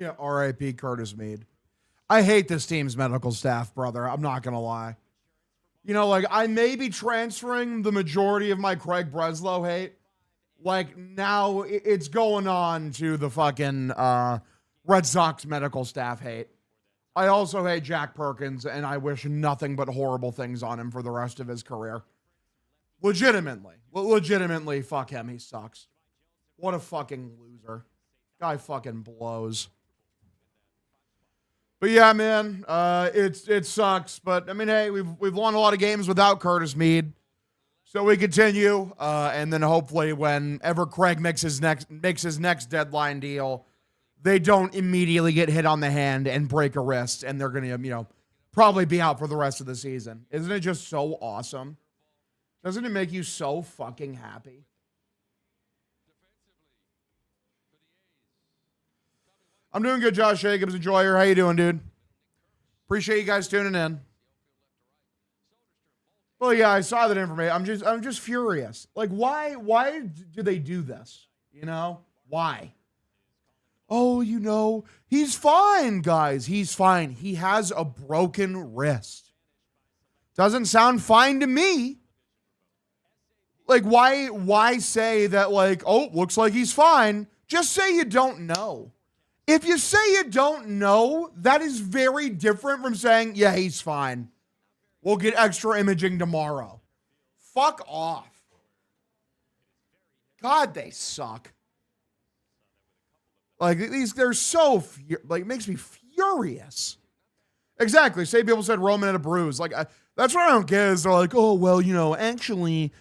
Yeah, R.I.P. Curtis Mead. I hate this team's medical staff, brother. I'm not going to lie. You know, like, I may be transferring the majority of my Craig Breslow hate. Like, now it's going on to the fucking Red Sox medical staff hate. I also hate Jack Perkins, and I wish nothing but horrible things on him for the rest of his career. Legitimately, fuck him. He sucks. What a fucking loser. Guy fucking blows. But yeah, man, it sucks. But I mean, hey, we've won a lot of games without Curtis Mead, so we continue, and then hopefully, whenever Craig makes his next deadline deal, they don't immediately get hit on the hand and break a wrist, and they're gonna probably be out for the rest of the season. Isn't it just so awesome? Doesn't it make you so fucking happy? I'm doing good, Josh Jacobs. Enjoyer. How you doing, dude? Appreciate you guys tuning in. Well, yeah, I saw that information. I'm just furious. Like, why do they do this? You know? Why? Oh, he's fine, guys. He's fine. He has a broken wrist. Doesn't sound fine to me. Like, why say that, like, oh, looks like he's fine? Just say you don't know. If you say you don't know, that is very different from saying, yeah, he's fine. We'll get extra imaging tomorrow. Fuck off. God, they suck. Like, they're so, it makes me furious. Exactly. Say people said Roman had a bruise. Like, that's what I don't get is they're like, oh, well, actually,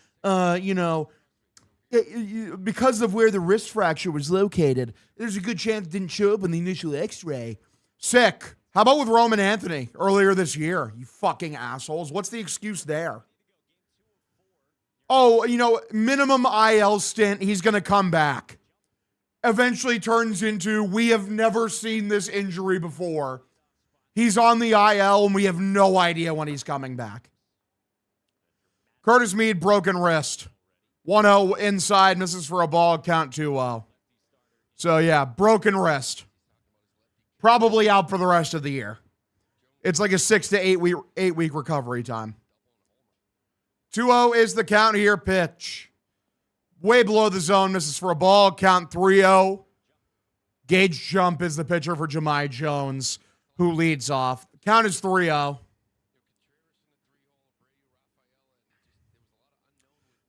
because of where the wrist fracture was located, there's a good chance it didn't show up in the initial x-ray. Sick. How about with Roman Anthony earlier this year? You fucking assholes. What's the excuse there? Oh, minimum IL stint. He's going to come back. Eventually turns into, we have never seen this injury before. He's on the IL and we have no idea when he's coming back. Curtis Mead, broken wrist. 1-0 inside, misses for a ball, count 2-0. So, yeah, broken wrist. Probably out for the rest of the year. It's like a 6 to 8 week recovery time. 2-0 is the count here. Pitch. Way below the zone, misses for a ball, count 3-0. Gage Jump is the pitcher for Jahmai Jones, who leads off. The count is 3-0.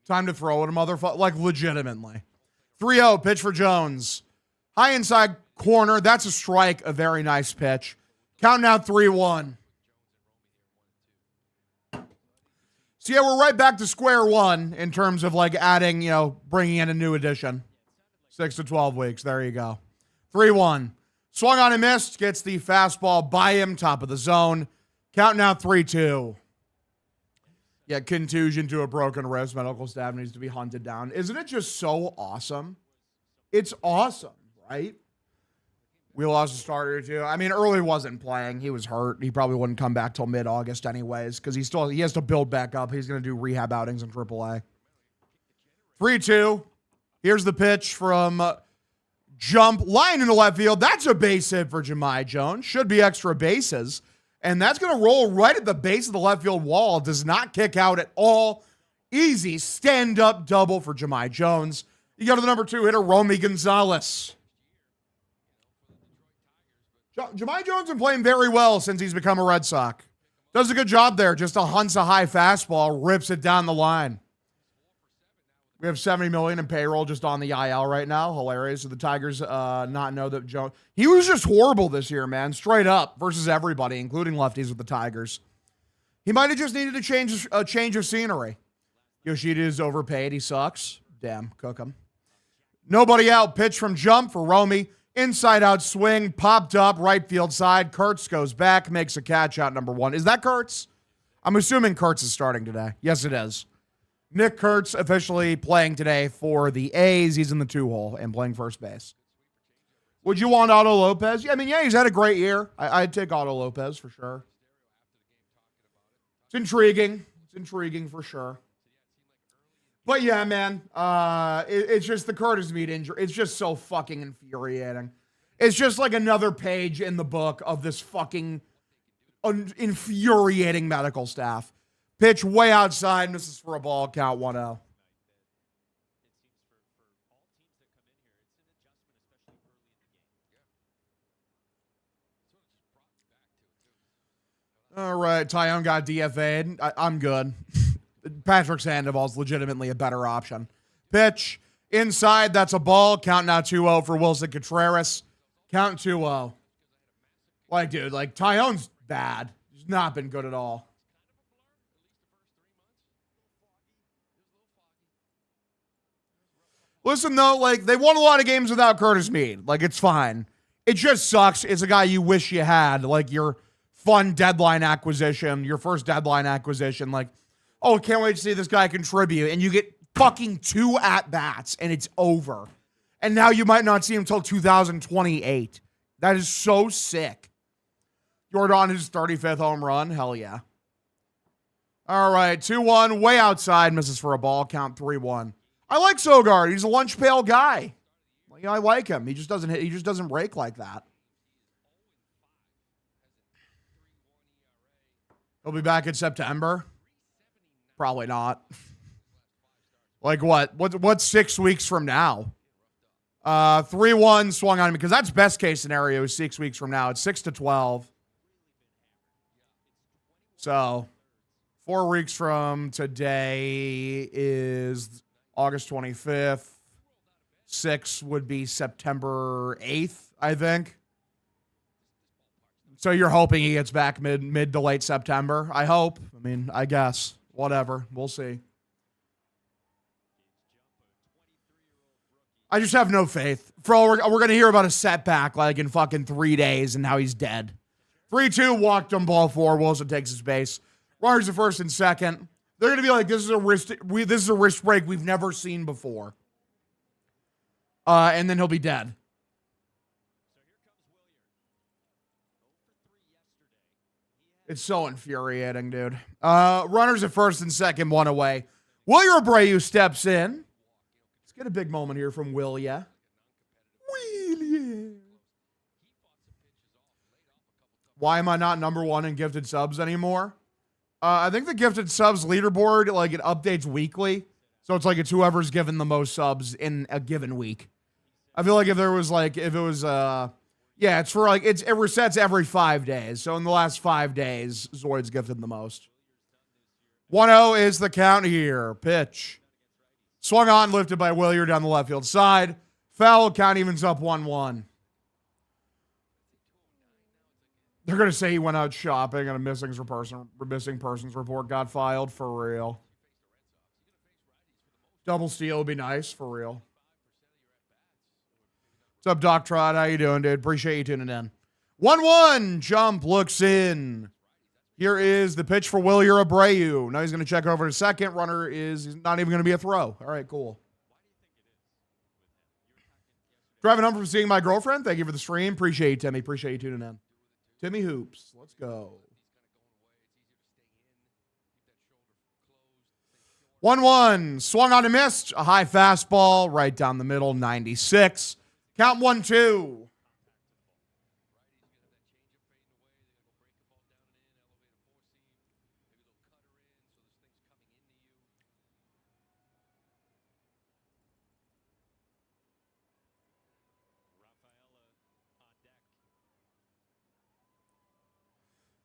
Time to throw it, a motherfucker. Like, legitimately. 3-0, pitch for Jones. High inside corner. That's a strike. A very nice pitch. Count now 3-1. So, yeah, we're right back to square one in terms of, like, adding, bringing in a new addition. 6 to 12 weeks. There you go. 3-1. Swung on and missed. Gets the fastball by him. Top of the zone. Count now 3-2. Yeah, contusion to a broken wrist. Medical staff needs to be hunted down. Isn't it just so awesome? It's awesome, right? We lost a starter too. I mean, Early wasn't playing. He was hurt. He probably wouldn't come back till mid-August anyways because he has to build back up. He's going to do rehab outings in AAA. 3-2. Here's the pitch from Jump. Line into left field. That's a base hit for Jahmai Jones. Should be extra bases. And that's going to roll right at the base of the left field wall. Does not kick out at all. Easy stand-up double for Jahmai Jones. You go to the number 2 hitter, Romy Gonzalez. Jahmai Jones has been playing very well since he's become a Red Sox. Does a good job there. Just hunts a high fastball, rips it down the line. We have $70 million in payroll just on the IL right now. Hilarious. So the Tigers not know that Jones. He was just horrible this year, man. Straight up versus everybody, including lefties with the Tigers. He might have just needed a change of scenery. Yoshida is overpaid. He sucks. Damn, cook him. Nobody out. Pitch from Jump for Romy. Inside out swing. Popped up. Right field side. Kurtz goes back. Makes a catch out number 1. Is that Kurtz? I'm assuming Kurtz is starting today. Yes, it is. Nick Kurtz officially playing today for the A's. He's in the 2-hole and playing first base. Would you want Otto Lopez? Yeah, I mean, yeah, he's had a great year. I'd take Otto Lopez for sure. It's intriguing. It's intriguing for sure. But yeah, man, it's just the Curtis Mead injury. It's just so fucking infuriating. It's just like another page in the book of this fucking infuriating medical staff. Pitch way outside, misses for a ball, count 1-0. All right, Tyone got DFA'd. I'm good. Patrick Sandoval's legitimately a better option. Pitch inside, that's a ball. Count now 2-0 for Wilson Contreras. Count 2-0. Like, dude, like, Tyone's bad. He's not been good at all. Listen, though, like, they won a lot of games without Curtis Meade. Like, it's fine. It just sucks. It's a guy you wish you had. Like, your fun deadline acquisition, your first deadline acquisition. Like, oh, can't wait to see this guy contribute. And you get fucking 2 at-bats, and it's over. And now you might not see him until 2028. That is so sick. Jordan, his 35th home run. Hell yeah. All right, 2-1, way outside, misses for a ball, count 3-1. I like Sogard. He's a lunch pail guy. You know, I like him. He just doesn't hit. He just doesn't break like that. He'll be back in September. Probably not. Like what? What's 6 weeks from now? 3-1 swung on him because that's best case scenario is 6 weeks from now. It's 6-12. So 4 weeks from today is August 25th. 6 would be September 8th, I think. So you're hoping he gets back mid to late September. I hope. I mean, I guess. Whatever. We'll see. I just have no faith. We're going to hear about a setback like in fucking 3 days and now he's dead. 3-2, walked him, ball 4. Wilson takes his base. Runners at first and second. They're going to be like, this is a wrist break we've never seen before. And then he'll be dead. It's so infuriating, dude. Runners at first and second, 1 away. Wilyer Abreu steps in. Let's get a big moment here from Wilya. Why am I not number 1 in gifted subs anymore? I think the gifted subs leaderboard, like, it updates weekly. So it's like it's whoever's given the most subs in a given week. I feel like it's for like, it resets every 5 days. So in the last 5 days, Zoid's gifted the most. 1-0 is the count here. Pitch. Swung on, lifted by Wilyer down the left field side. Foul, count evens up 1-1. They're going to say he went out shopping and a missing persons report got filed. For real. Double steal would be nice. For real. What's up, Doc Trot? How you doing, dude? Appreciate you tuning in. 1-1. Jump looks in. Here is the pitch for Wilyer Abreu. Now he's going to check over to second. Runner he's not even going to be a throw. All right, cool. Driving home from seeing my girlfriend. Thank you for the stream. Appreciate you, Timmy. Appreciate you tuning in. Timmy Hoops. Let's go. 1-1. Swung on and missed. A high fastball right down the middle. 96. Count 1-2.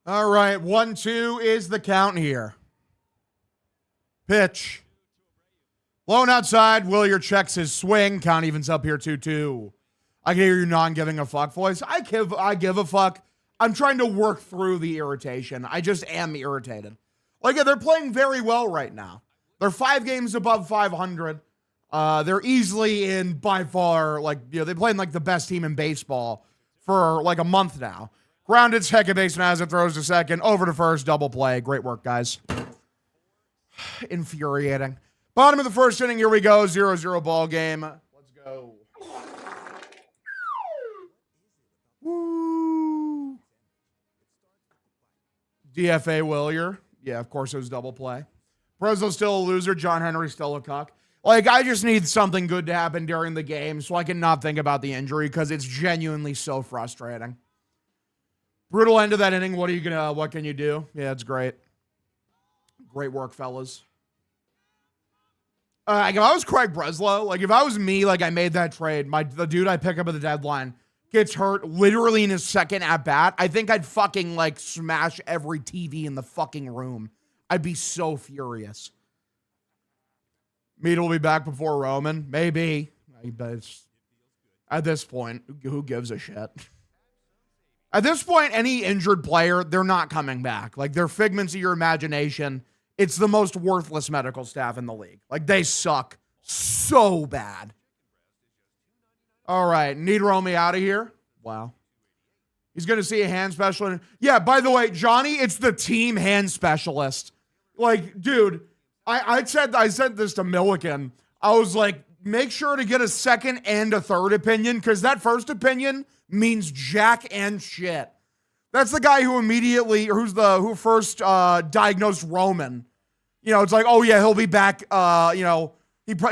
All right, 1-2 is the count here. Pitch. Blown outside. Wilyer checks his swing. Count evens up here 2-2. I can hear you non-giving a fuck voice. I give a fuck. I'm trying to work through the irritation. I just am irritated. Like, they're playing very well right now. They're 5 games above 500. They're easily in, by far, like, you know, they played like the best team in baseball for like a month now. Grounded, second baseman has it, throws to second, over to first, double play. Great work, guys. Infuriating. Bottom of the first inning, here we go. 0-0 ball game. Let's go. Woo. DFA Wilyer. Yeah, of course it was double play. Prezzo's still a loser. John Henry still a cuck. Like, I just need something good to happen during the game so I can not think about the injury because it's genuinely so frustrating. Brutal end of that inning. What can you do? Yeah, it's great. Great work, fellas. Like if I was Craig Breslow, like if I was me, like I made that trade, the dude I pick up at the deadline gets hurt literally in his second at bat, I think I'd fucking like smash every TV in the fucking room. I'd be so furious. Mead will be back before Roman. Maybe. But at this point, who gives a shit? At this point, any injured player, they're not coming back. Like, they're figments of your imagination. It's the most worthless medical staff in the league. Like, they suck so bad. All right, need Romy out of here. Wow. He's going to see a hand specialist. Yeah, by the way, Johnny, it's the team hand specialist. Like, dude, I said this to Milliken. I was like, make sure to get a second and a third opinion because that first opinion means jack and shit. That's the guy who first diagnosed Roman. You know, it's like, oh yeah, he'll be back. He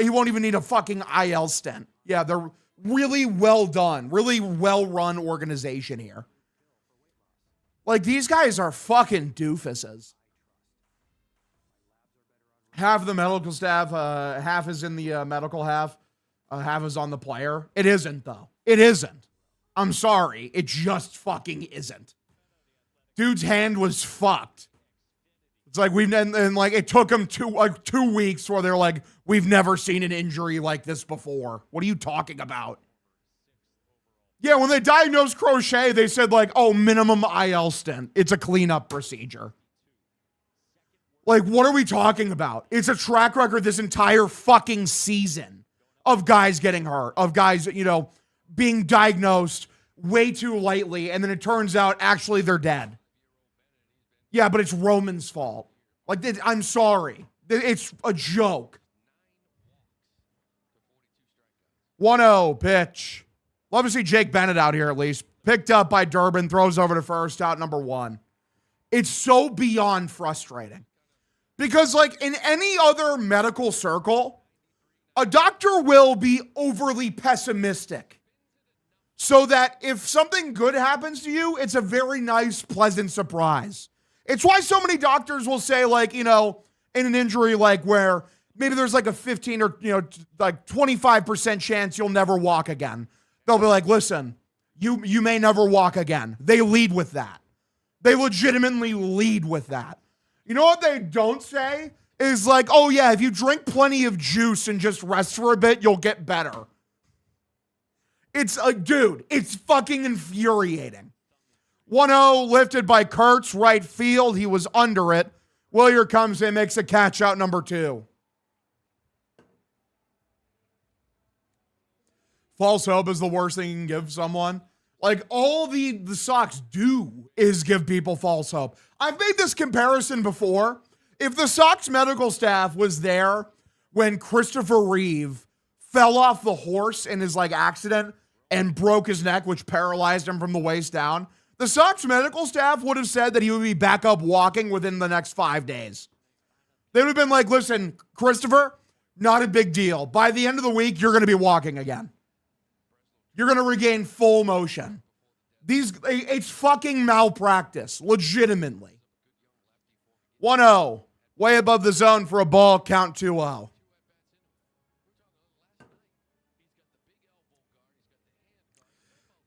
won't even need a fucking IL stent. Yeah, they're really well done, really well run organization here. Like these guys are fucking doofuses. Half of the medical staff, half is in the medical half is on the player. It isn't though. It isn't. I'm sorry. It just fucking isn't. Dude's hand was fucked. It's like it took him 2 weeks where they're like, we've never seen an injury like this before. What are you talking about? Yeah, when they diagnosed Crochet, they said like, oh, minimum IL stent. It's a cleanup procedure. Like, what are we talking about? It's a track record this entire fucking season of guys getting hurt, of guys, being diagnosed way too lightly, and then it turns out actually they're dead. Yeah, but it's Roman's fault. Like, I'm sorry. It's a joke. 1-0 pitch. Love to see Jake Bennett out here at least. Picked up by Durbin, throws over to first, out number 1. It's so beyond frustrating. Because, like, in any other medical circle, a doctor will be overly pessimistic. So that if something good happens to you, it's a very nice, pleasant surprise. It's why so many doctors will say, like, in an injury, like, where maybe there's like a 15 or, like 25% chance you'll never walk again. They'll be like, listen, you may never walk again. They lead with that. They legitimately lead with that. You know what they don't say is like, oh yeah, if you drink plenty of juice and just rest for a bit, you'll get better. It's dude, it's fucking infuriating. 1-0 lifted by Kurtz, right field. He was under it. Willier comes in, makes a catch out number 2. False hope is the worst thing you can give someone. Like, all the Sox do is give people false hope. I've made this comparison before. If the Sox medical staff was there when Christopher Reeve fell off the horse in his, like, accident and broke his neck, which paralyzed him from the waist down, the Sox medical staff would have said that he would be back up walking within the next 5 days. They would have been like, listen, Christopher, not a big deal. By the end of the week, you're going to be walking again. You're going to regain full motion. It's fucking malpractice, legitimately. 1-0, way above the zone for a ball, count 2-0.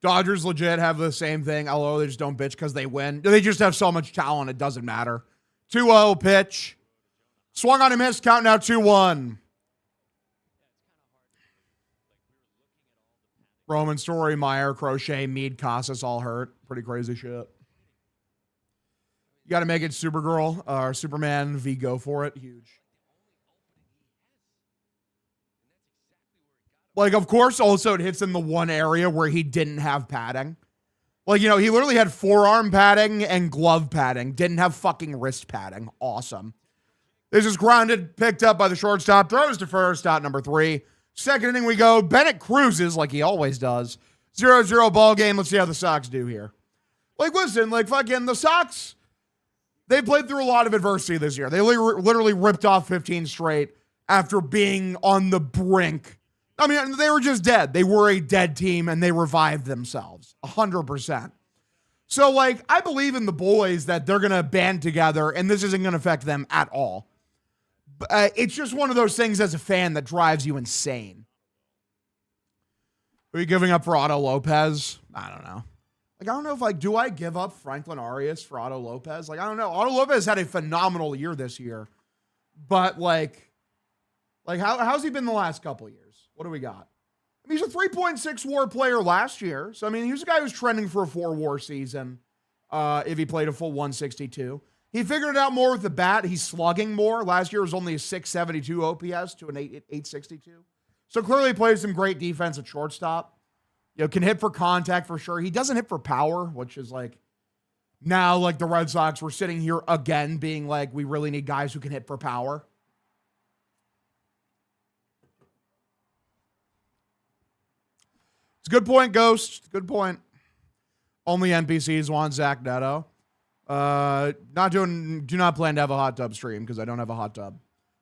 Dodgers legit have the same thing, although they just don't bitch because they win. They just have so much talent, it doesn't matter. 2-0 pitch. Swung on a miss, count now 2-1. Roman, Story, Meyer, Crochet, Mead, Casas all hurt. Pretty crazy shit. You got to make it Supergirl or Superman v. Go for it. Huge. Like, of course, also it hits in the one area where he didn't have padding. Like, he literally had forearm padding and glove padding. Didn't have fucking wrist padding. Awesome. This is grounded, picked up by the shortstop. Throws to first, out number 3. Second inning we go. Bennett cruises like he always does. 0-0 ball game. Let's see how the Sox do here. Like, listen, like fucking the Sox, they played through a lot of adversity this year. They literally ripped off 15 straight. after being on the brink. I mean, they were just dead. They were a dead team, and they revived themselves 100%. So, like, I believe in the boys that they're going to band together, and this isn't going to affect them at all. It's just one of those things as a fan that drives you insane. Are you giving up for Otto Lopez? I don't know. Like, I don't know if, like, do I give up Franklin Arias for Otto Lopez? Like, I don't know. Otto Lopez had a phenomenal year this year. But, like how's he been the last couple of years? What do we got? I mean, he's a 3.6 WAR player last year. So, I mean, he was a guy who's trending for a 4 WAR season if he played a full 162. He figured it out more with the bat. He's slugging more. Last year was only a 672 OPS to an 862. So clearly plays some great defense at shortstop. You know, can hit for contact for sure. He doesn't hit for power, which is like now, like the Red Sox, we're sitting here again being like, we really need guys who can hit for power. It's a good point, Ghost. Good point. Only NPCs want Zach Neto. Do not plan to have a hot tub stream because I don't have a hot tub.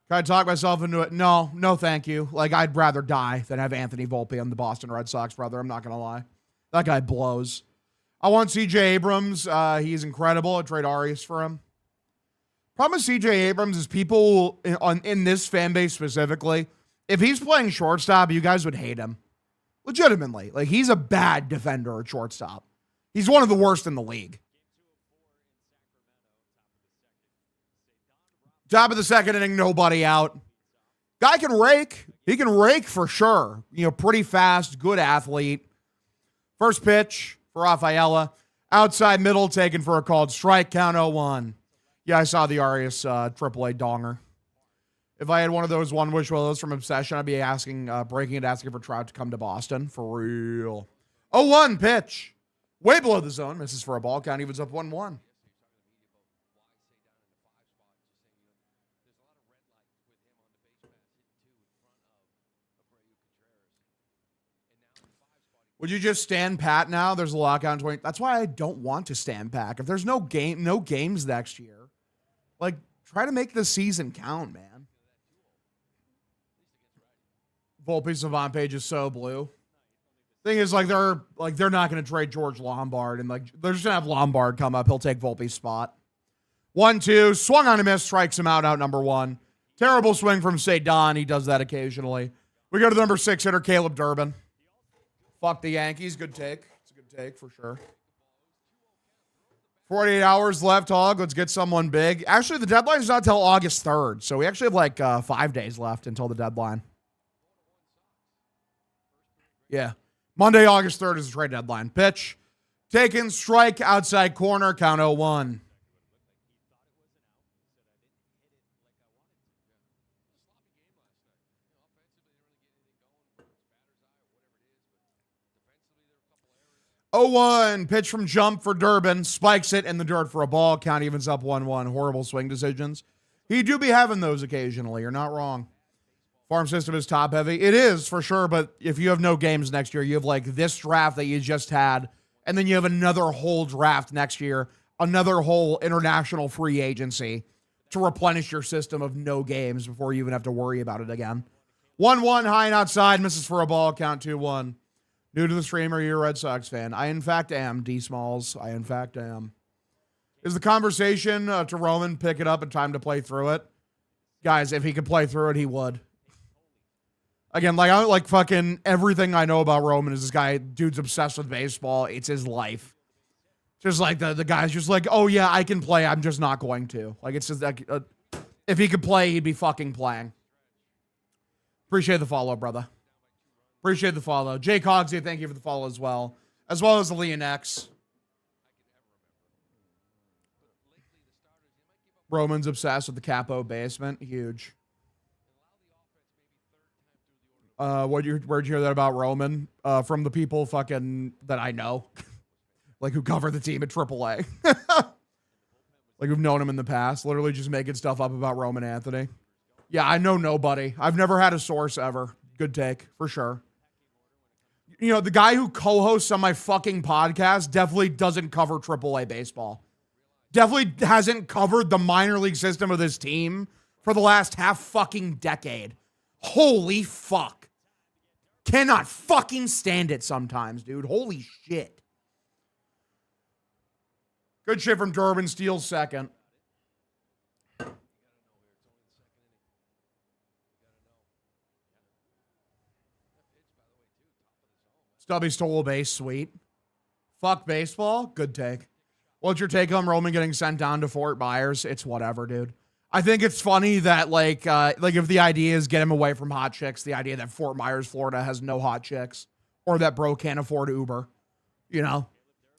Can I talk myself into it? No, thank you. Like, I'd rather die than have Anthony Volpe on the Boston Red Sox, brother. I'm not going to lie. That guy blows. I want CJ Abrams. He's incredible. I'd trade Arias for him. Problem with CJ Abrams is people in this fan base specifically, if he's playing shortstop, you guys would hate him. Legitimately. Like, he's a bad defender at shortstop. He's one of the worst in the league. Top of the second inning, nobody out. Guy can rake. He can rake for sure. You know, pretty fast, good athlete. First pitch for Rafaela. Outside middle taken for a called strike. Count 0-1. Yeah, I saw the Arias AAA donger. If I had one of those one wish willows from Obsession, I'd be breaking it, asking for Trout to come to Boston. For real. 0-1 pitch. Way below the zone. Misses for a ball. Count evens up 1-1. Would you just stand pat now? There's a lockout in 20. That's why I don't want to stand pat. If there's no games next year, like, try to make the season count, man. Volpe Savant page is so blue. Thing is, like, they're not going to trade George Lombard, and like they're just gonna have Lombard come up. He'll take Volpe's spot. 1-2, swung on a miss, strikes him out number 1. Terrible swing from Cedon. He does that occasionally. We go to the number 6 hitter, Caleb Durbin. Fuck the Yankees. Good take. It's a good take for sure. 48 hours left, Hog. Let's get someone big. Actually, the deadline is not until August 3rd, so we actually have like 5 days left until the deadline. Yeah. Monday, August 3rd is the trade deadline. Pitch. Taken, strike, outside corner, count 0-1. Pitch from jump for Durbin. Spikes it in the dirt for a ball. Count evens up 1-1. Horrible swing decisions. He do be having those occasionally. You're not wrong. Farm system is top heavy. It is for sure, but if you have no games next year, you have like this draft that you just had, and then you have another whole draft next year, another whole international free agency to replenish your system of no games before you even have to worry about it again. 1-1, high and outside, misses for a ball. Count 2-1. New to the stream, are you a Red Sox fan? I, in fact, am, D. Smalls. I, in fact, am. Is the conversation to Roman, pick it up and time to play through it? Guys, if he could play through it, he would. Again, like fucking everything I know about Roman is this guy, dude's obsessed with baseball. It's his life. Just like the guy's just like, oh yeah, I can play. I'm just not going to. Like, it's just like, if he could play, he'd be fucking playing. Appreciate the follow, brother. Appreciate the follow. Jake Hogsy, thank you for the follow as well as the Leon X. Roman's obsessed with the Capo basement. Huge. Where'd you hear that about Roman? From the people fucking that I know. Like, who cover the team at AAA. Like, who've known him in the past. Literally just making stuff up about Roman Anthony. Yeah, I know nobody. I've never had a source ever. Good take, for sure. You know, the guy who co-hosts on my fucking podcast definitely doesn't cover AAA baseball. Definitely hasn't covered the minor league system of this team for the last half fucking decade. Holy fuck. Cannot fucking stand it sometimes, dude. Holy shit. Good shit from Durbin. Steals second. Stubby stole a base. Sweet. Fuck baseball. Good take. What's your take on Roman getting sent down to Fort Myers? It's whatever, dude. I think it's funny that like if the idea is get him away from hot chicks, the idea that Fort Myers, Florida has no hot chicks, or that bro can't afford Uber, you know,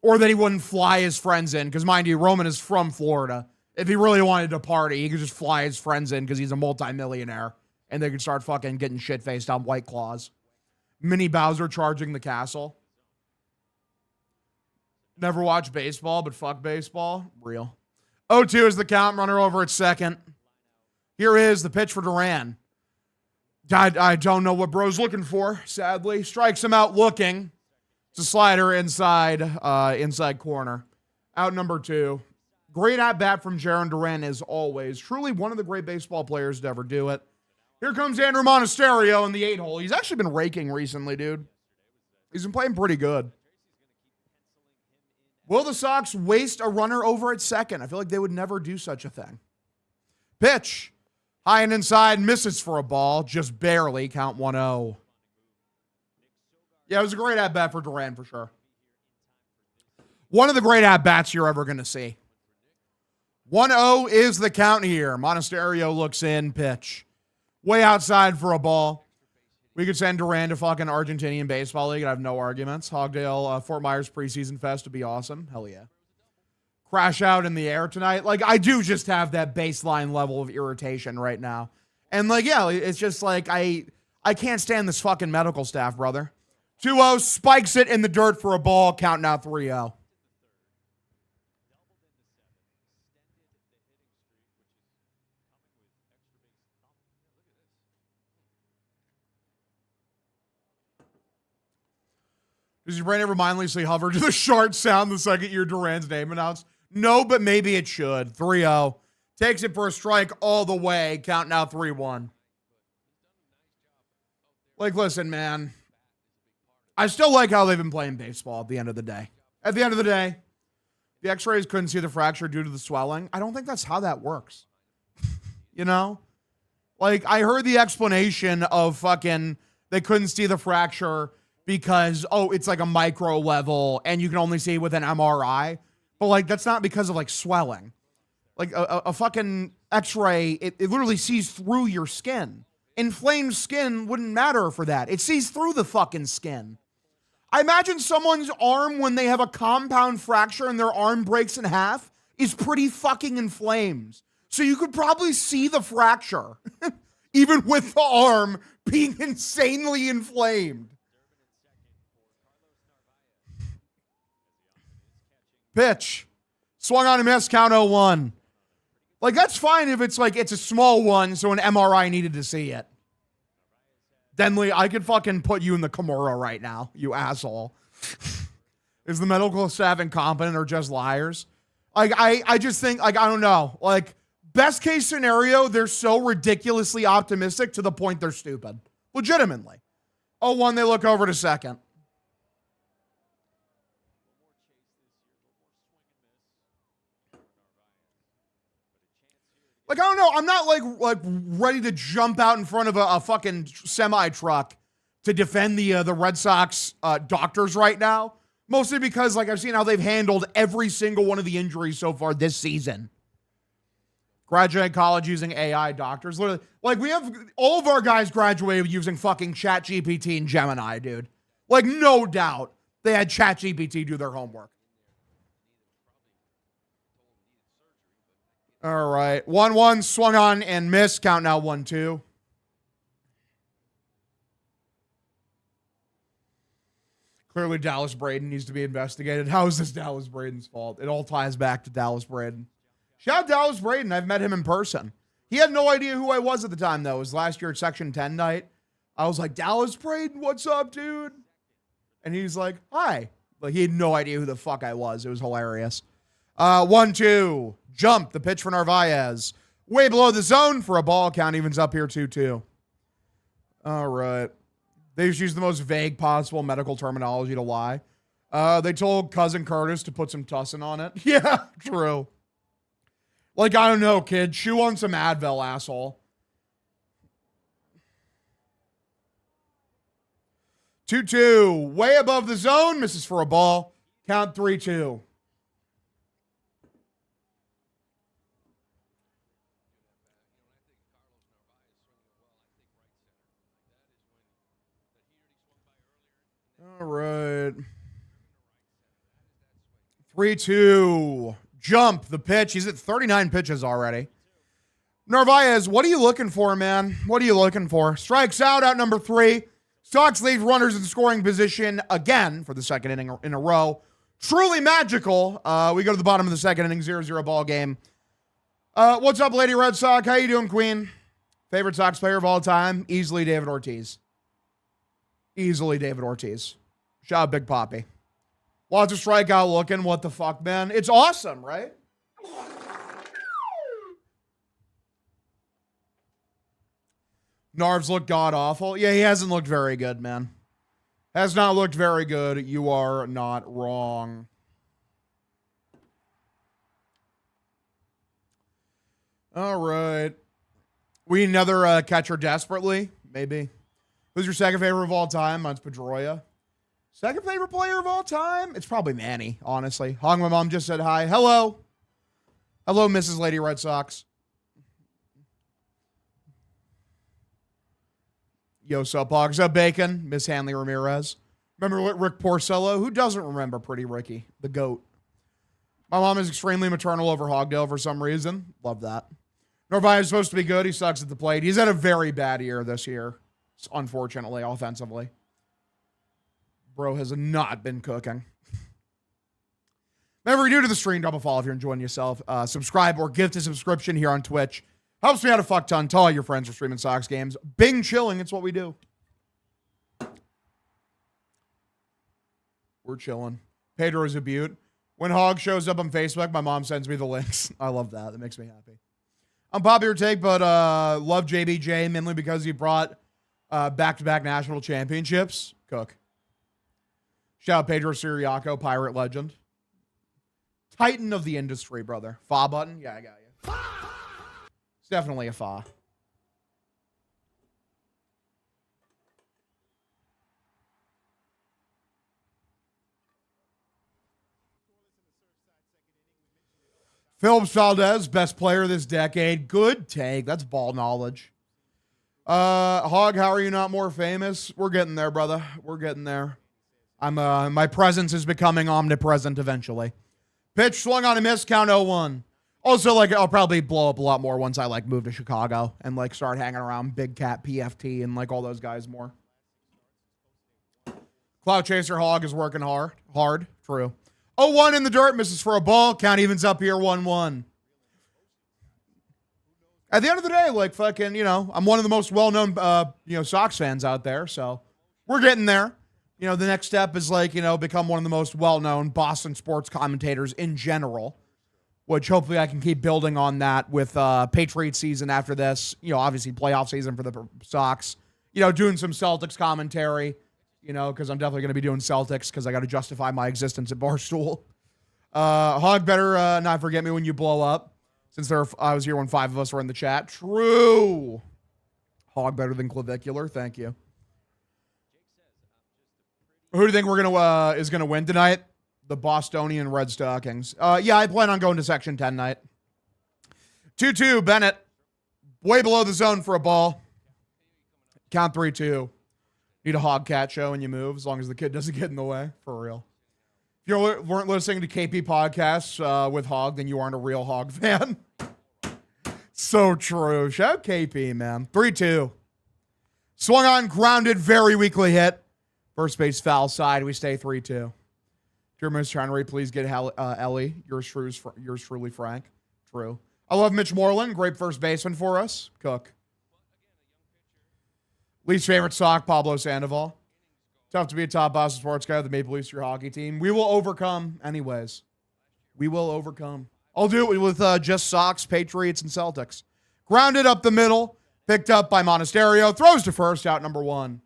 or that he wouldn't fly his friends in. Because mind you, Roman is from Florida. If he really wanted to party, he could just fly his friends in because he's a multimillionaire and they could start fucking getting shit faced on White Claws. Mini Bowser charging the castle. Never watched baseball, but fuck baseball. Real. 0-2 is the count. Runner over at second. Here is the pitch for Duran. I don't know what bro's looking for, sadly. Strikes him out looking. It's a slider inside corner. Out number 2. Great at-bat from Jarren Duran as always. Truly one of the great baseball players to ever do it. Here comes Andrew Monasterio in the 8-hole. He's actually been raking recently, dude. He's been playing pretty good. Will the Sox waste a runner over at second? I feel like they would never do such a thing. Pitch. High and inside. Misses for a ball. Just barely. Count 1-0. Yeah, it was a great at-bat for Duran for sure. One of the great at-bats you're ever going to see. 1-0 is the count here. Monasterio looks in. Pitch. Way outside for a ball. We could send Duran to fucking Argentinian Baseball League. I have no arguments. Hogdale, Fort Myers preseason fest would be awesome. Hell yeah. Crash out in the air tonight. Like, I do just have that baseline level of irritation right now. And, like, yeah, it's just like I can't stand this fucking medical staff, brother. 2-0, spikes it in the dirt for a ball. Count now 3-0. Does your brain ever mindlessly hover to the sharp sound the second year Duran's name announced? No, but maybe it should. 3-0. Takes it for a strike all the way. Count now 3-1. Like, listen, man. I still like how they've been playing baseball at the end of the day. At the end of the day, the x-rays couldn't see the fracture due to the swelling. I don't think that's how that works. You know? Like, I heard the explanation of fucking they couldn't see the fracture because, it's like a micro level and you can only see with an MRI. But, like, that's not because of, like, swelling. Like, a fucking x-ray, it literally sees through your skin. Inflamed skin wouldn't matter for that. It sees through the fucking skin. I imagine someone's arm, when they have a compound fracture and their arm breaks in half, is pretty fucking inflamed. So you could probably see the fracture, even with the arm being insanely inflamed. Pitch. Swung on and missed. Count 0-1. Like, that's fine if it's like, it's a small one, so an MRI needed to see it. Denley, I could fucking put you in the Kimura right now, you asshole. Is the medical staff incompetent or just liars? Like, I just think, like, I don't know. Like, best case scenario, they're so ridiculously optimistic to the point they're stupid. Legitimately. 0-1, they look over to second. Like, I don't know. I'm not like ready to jump out in front of a fucking semi truck to defend the Red Sox doctors right now. Mostly because, like, I've seen how they've handled every single one of the injuries so far this season. Graduate college using AI doctors. Literally, like, we have all of our guys graduated using fucking ChatGPT and Gemini, dude. Like, no doubt they had ChatGPT do their homework. All right. 1-1, swung on and missed. Count now 1-2. Clearly, Dallas Braden needs to be investigated. How is this Dallas Braden's fault? It all ties back to Dallas Braden. Shout out Dallas Braden. I've met him in person. He had no idea who I was at the time, though. It was last year at Section 10 night. I was like, Dallas Braden, what's up, dude? And he's like, hi. Like, he had no idea who the fuck I was. It was hilarious. 1-2. Jump. The pitch for Narvaez. Way below the zone for a ball. Count evens up here 2-2. All right. They just use the most vague possible medical terminology to lie. They told Cousin Curtis to put some tussin on it. Yeah, true. Like, I don't know, kid. Chew on some Advil, asshole. 2-2. Way above the zone. Misses for a ball. Count 3-2. All right. 3-2. Jump the pitch. He's at 39 pitches already. Narvaez, what are you looking for, man? What are you looking for? Strikes out number 3. Sox leave runners in scoring position again for the second inning in a row. Truly magical. We go to the bottom of the second inning, 0-0 ball game. What's up, Lady Red Sox? How you doing, Queen? Favorite Sox player of all time? Easily David Ortiz. Easily David Ortiz. Shout out Big Poppy. Lots of strikeout looking. What the fuck, man? It's awesome, right? Narv's looked god-awful. Yeah, he hasn't looked very good, man. Has not looked very good. You are not wrong. All right. We need another catcher desperately. Maybe. Who's your second favorite of all time? Mine's Pedroia. Second favorite player of all time? It's probably Manny, honestly. Hong, my mom just said hi. Hello. Hello, Mrs. Lady Red Sox. Yo, sup, Hogs up, Bacon. Miss Hanley Ramirez. Remember Rick Porcello? Who doesn't remember Pretty Ricky, the GOAT? My mom is extremely maternal over Hogdale for some reason. Love that. Narvaez is supposed to be good. He sucks at the plate. He's had a very bad year this year, unfortunately, offensively. Bro has not been cooking. Remember, you're new to the stream, drop a follow if you're enjoying yourself. Subscribe or gift a subscription here on Twitch. Helps me out a fuck ton. Tell all your friends we're streaming Sox games. Bing chilling, it's what we do. We're chilling. Pedro's a beaut. When Hog shows up on Facebook, my mom sends me the links. I love that. That makes me happy. Unpopular take, but love JBJ mainly because he brought back-to-back national championships. Cook. Shout out Pedro Siriaco, pirate legend. Titan of the industry, brother. Fa button? Yeah, I got you. It's definitely a fa. Phillips Valdez, best player this decade. Good take. That's ball knowledge. Hog, how are you not more famous? We're getting there, brother. We're getting there. My presence is becoming omnipresent eventually. Pitch swung on a miss, count 0-1. Also, like, I'll probably blow up a lot more once I, like, move to Chicago and, like, start hanging around Big Cat, PFT, and, like, all those guys more. Cloud Chaser Hog is working hard. True. 0-1 in the dirt, misses for a ball. Count evens up here, 1-1. At the end of the day, like, fucking, you know, I'm one of the most well-known, Sox fans out there, so we're getting there. You know, the next step is, like, you know, become one of the most well-known Boston sports commentators in general, which hopefully I can keep building on that with Patriots season after this. You know, obviously playoff season for the Sox. You know, doing some Celtics commentary, you know, because I'm definitely going to be doing Celtics because I got to justify my existence at Barstool. Hog, better not forget me when you blow up, since I was here when 5 of us were in the chat. True. Hog better than clavicular. Thank you. Who do you think is gonna win tonight? The Bostonian Red Stockings. Yeah, I plan on going to Section 10 night. 2-2, Bennett. Way below the zone for a ball. Count 3-2. Need a Hog Cat show when you move, as long as the kid doesn't get in the way. For real. If you weren't listening to KP podcasts with Hog, then you aren't a real Hog fan. So true. Shout out KP, man. 3-2. Swung on, grounded, very weakly hit. First base foul side. We stay 3-2. Dear Miss Channery, please get Ellie. Yours truly, Frank. True. I love Mitch Moreland. Great first baseman for us. Cook. Least favorite sock, Pablo Sandoval. Tough to be a top Boston sports guy. The Maple Leafs, your hockey team. We will overcome anyways. We will overcome. I'll do it with just Sox, Patriots, and Celtics. Grounded up the middle. Picked up by Monasterio. Throws to first, out number 1.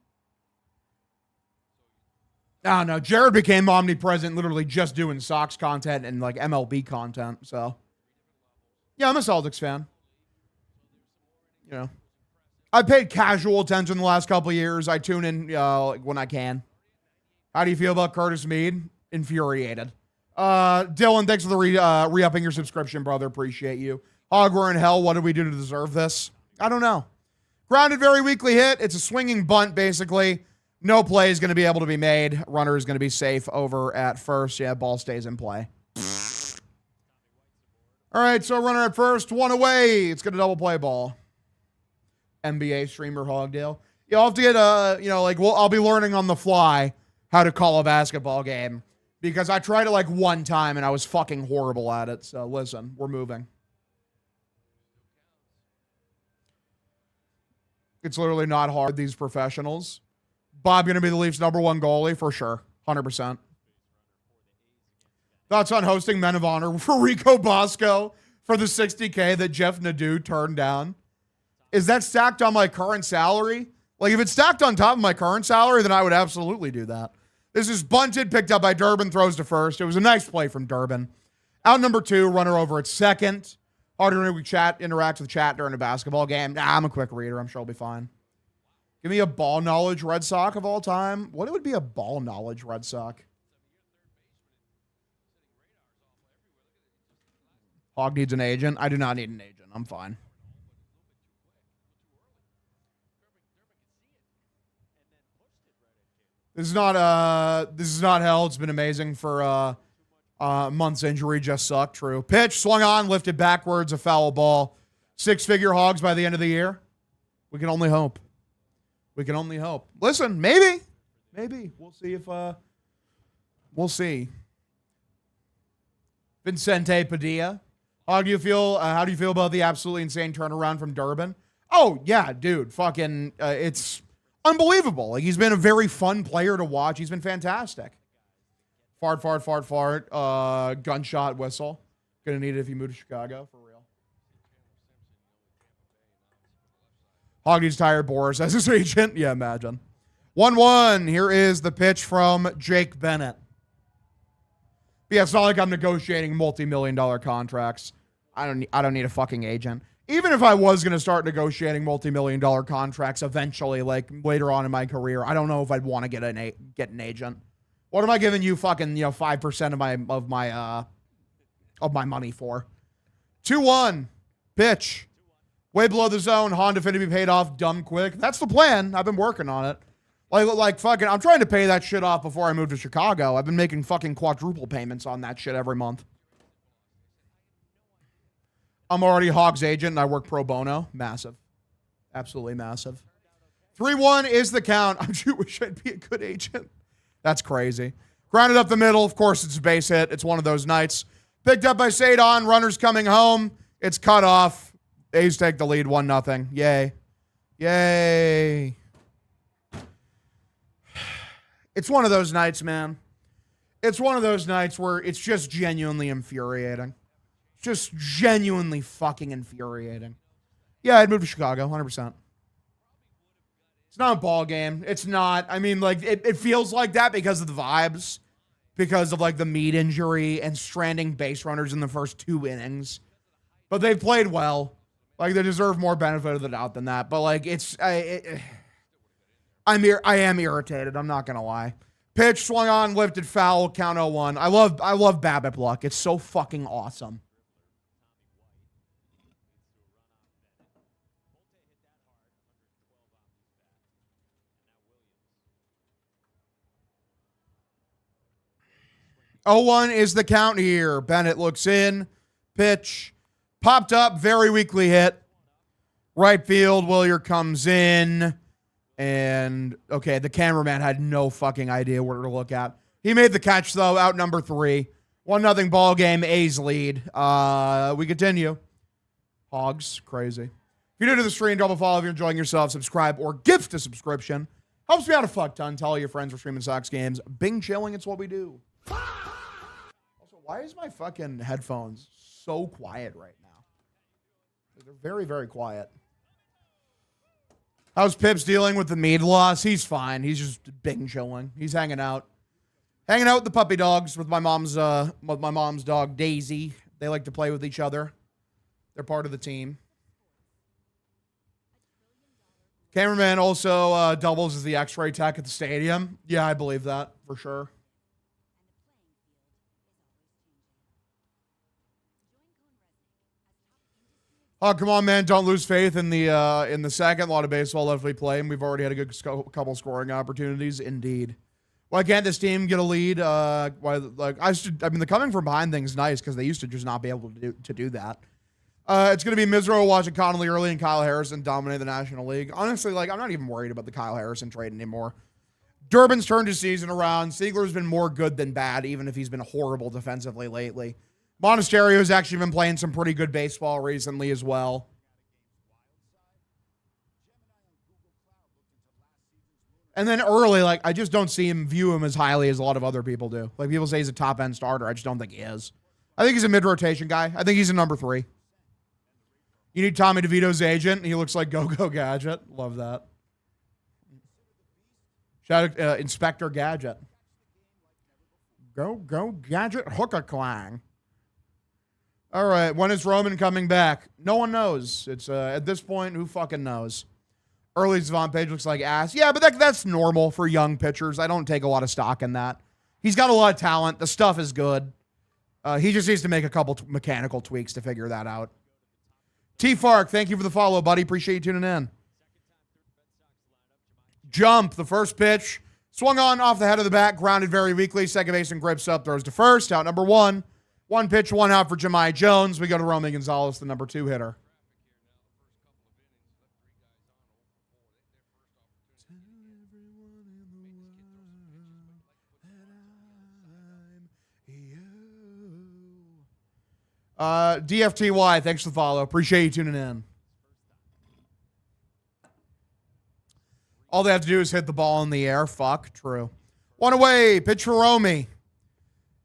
I don't know. Jared became omnipresent, literally just doing Sox content and like MLB content. So, yeah, I'm a Celtics fan. You know, I paid casual attention the last couple of years. I tune in when I can. How do you feel about Curtis Mead? Infuriated. Dylan, thanks for the re-upping your subscription, brother. Appreciate you. Hog, we're in hell. What did we do to deserve this? I don't know. Grounded, very weakly hit. It's a swinging bunt, basically. No play is going to be able to be made. Runner is going to be safe over at first. Yeah, ball stays in play. All right, so runner at first, 1 away. It's going to double play ball. NBA streamer Hogdale. You'll have to get I'll be learning on the fly how to call a basketball game because I tried it like one time and I was fucking horrible at it. So listen, we're moving. It's literally not hard, these professionals. Bob going to be the Leafs' #1 goalie for sure. 100%. Thoughts on hosting Men of Honor for Rico Bosco for the $60K that Jeff Nadeau turned down? Is that stacked on my current salary? Like, if it's stacked on top of my current salary, then I would absolutely do that. This is bunted, picked up by Durbin, throws to first. It was a nice play from Durbin. Out number 2, runner over at second. Harder to interact with chat during a basketball game. Nah, I'm a quick reader. I'm sure I'll be fine. Give me a ball knowledge Red Sox of all time. What would be a ball knowledge Red Sox? Hog needs an agent. I do not need an agent. I'm fine. This is not hell. It's been amazing for month's injury. Just sucked. True. Pitch swung on, lifted backwards, a foul ball. 6-figure Hogs by the end of the year. We can only hope. We can only hope. Listen, maybe. We'll see if we'll see. Vicente Padilla. How do you feel about the absolutely insane turnaround from Durbin? Oh, yeah, dude. Fucking it's unbelievable. Like, he's been a very fun player to watch. He's been fantastic. Fart. Gunshot whistle. Gonna need it if you move to Chicago, for real. Hog needs tired Boris as his agent. Yeah, imagine. 1-1. Here is the pitch from Jake Bennett. But yeah, it's not like I'm negotiating multi-million-dollar contracts. I don't need a fucking agent. Even if I was going to start negotiating multi-million-dollar contracts eventually, like later on in my career, I don't know if I'd want to get an agent. What am I giving you fucking 5% of my money for? 2-1. Pitch. Way below the zone. Honda finna be paid off dumb quick. That's the plan. I've been working on it. Like fucking, I'm trying to pay that shit off before I move to Chicago. I've been making fucking quadruple payments on that shit every month. I'm already Hog's agent and I work pro bono. Massive. Absolutely massive. 3-1 is the count. I do wish I'd be a good agent. That's crazy. Grounded up the middle. Of course, it's a base hit. It's one of those nights. Picked up by Sadon. Runners coming home. It's cut off. A's take the lead 1-0. Yay. Yay. It's one of those nights, man. It's one of those nights where it's just genuinely infuriating. Just genuinely fucking infuriating. Yeah, I'd move to Chicago, 100%. It's not a ball game. It's not. I mean, like, it feels like that because of the vibes. Because of, like, the Mead injury and stranding base runners in the first 2 innings. But they've played well. Like, they deserve more benefit of the doubt than that. But, like, I am irritated. I'm not going to lie. Pitch, swung on, lifted, foul, count 0-1. I love BABIP luck. It's so fucking awesome. Oh-1 is the count here. Bennett looks in. Pitch. Popped up. Very weakly hit. Right field. Willier comes in. And, okay, the cameraman had no fucking idea where to look at. He made the catch, though. Out number 3. 1-0 ball game. A's lead. We continue. Hogs. Crazy. If you're new to the stream, double follow if you're enjoying yourself. Subscribe or gift a subscription. Helps me out a fuck ton. Tell all your friends we're streaming Sox games. Bing chilling. It's what we do. Also, why is my fucking headphones so quiet right now? They're very, very quiet. How's Pips dealing with the mead loss? He's fine. He's just bing chilling. He's hanging out. Hanging out with the puppy dogs with my mom's dog, Daisy. They like to play with each other. They're part of the team. Cameraman also doubles as the X-ray tech at the stadium. Yeah, I believe that for sure. Oh, come on, man. Don't lose faith in the second. A lot of baseball left we play, and we've already had a good couple scoring opportunities. Indeed. Why can't this team get a lead? The coming from behind thing's nice because they used to just not be able to do that. It's going to be miserable watching Connolly Early and Kyle Harrison dominate the National League. Honestly, I'm not even worried about the Kyle Harrison trade anymore. Durbin's turned his season around. Siegler's been more good than bad, even if he's been horrible defensively lately. Monasterio's actually been playing some pretty good baseball recently as well. And then Early, I just don't view him as highly as a lot of other people do. Like, people say he's a top-end starter. I just don't think he is. I think he's a mid-rotation guy. I think he's a number 3. You need Tommy DeVito's agent. He looks like Go-Go Gadget. Love that. Shout out Inspector Gadget. Go Gadget hook-a-clang. All right, when is Roman coming back? No one knows. It's at this point, who fucking knows? Early's Devon Page looks like ass. Yeah, but that's normal for young pitchers. I don't take a lot of stock in that. He's got a lot of talent. The stuff is good. He just needs to make a couple mechanical tweaks to figure that out. T. Fark, thank you for the follow, buddy. Appreciate you tuning in. Jump, the first pitch. Swung on off the head of the bat, grounded very weakly. Second baseman grips up, throws to first. Out number 1. 1 pitch, 1 out for Jahmai Jones. We go to Romy Gonzalez, the number 2 hitter. DFTY, thanks for the follow. Appreciate you tuning in. All they have to do is hit the ball in the air. Fuck, true. 1 away, pitch for Romy.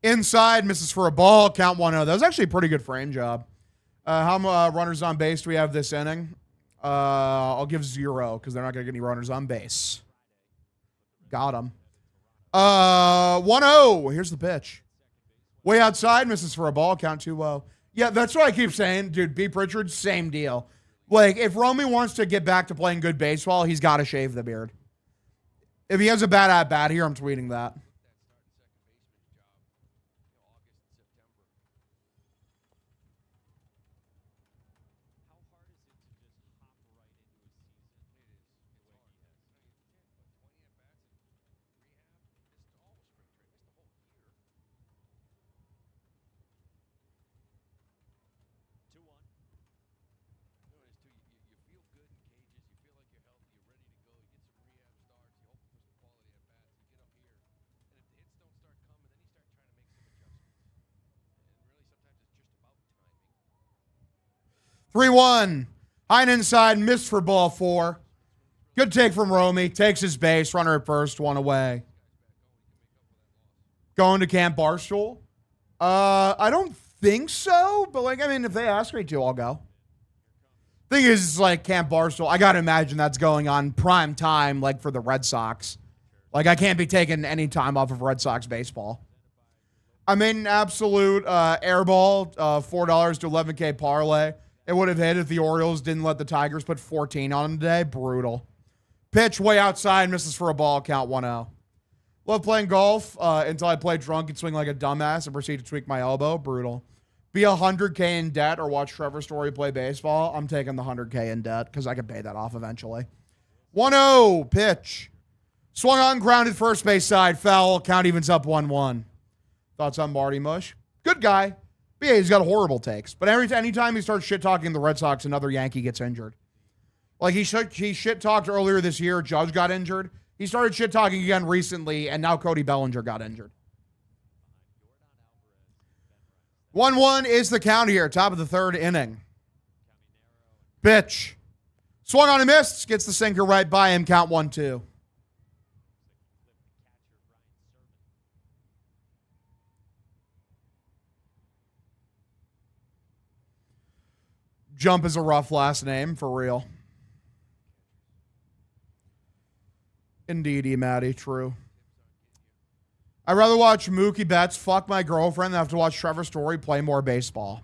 Inside, misses for a ball. Count 1-0. That was actually a pretty good frame job. How many runners on base do we have this inning? I'll give 0 because they're not going to get any runners on base. Got him. 1-0. Here's the pitch. Way outside, misses for a ball. Count 2-0. Yeah, that's what I keep saying. Dude, B. Pritchard, same deal. Like, if Romy wants to get back to playing good baseball, he's got to shave the beard. If he has a bad at-bat here, I'm tweeting that. Three 3-1. High and inside, missed for ball 4. Good take from Romy. Takes his base. Runner at first, 1 away. Going to Camp Barstool? I don't think so, but if they ask me to, I'll go. Thing is, Camp Barstool, I gotta imagine that's going on prime time, for the Red Sox. I can't be taking any time off of Red Sox baseball. I made an absolute airball, $4 to 11K parlay. It would have hit if the Orioles didn't let the Tigers put 14 on them today. Brutal. Pitch way outside, misses for a ball, count 1-0. Love playing golf until I play drunk and swing like a dumbass and proceed to tweak my elbow. Brutal. Be 100K in debt or watch Trevor Story play baseball. I'm taking the 100K in debt because I can pay that off eventually. 1-0, pitch. Swung on, grounded first base side, foul. Count evens up 1-1. Thoughts on Marty Mush? Good guy. But yeah, he's got horrible takes. But anytime he starts shit-talking the Red Sox, another Yankee gets injured. He shit-talked earlier this year. Judge got injured. He started shit-talking again recently, and now Cody Bellinger got injured. 1-1 is the count here. Top of the 3rd inning. Pitch. Swung on and missed. Gets the sinker right by him. Count 1-2. Jump is a rough last name, for real. Indeedy, Maddie, true. I'd rather watch Mookie Betts fuck my girlfriend than have to watch Trevor Story play more baseball.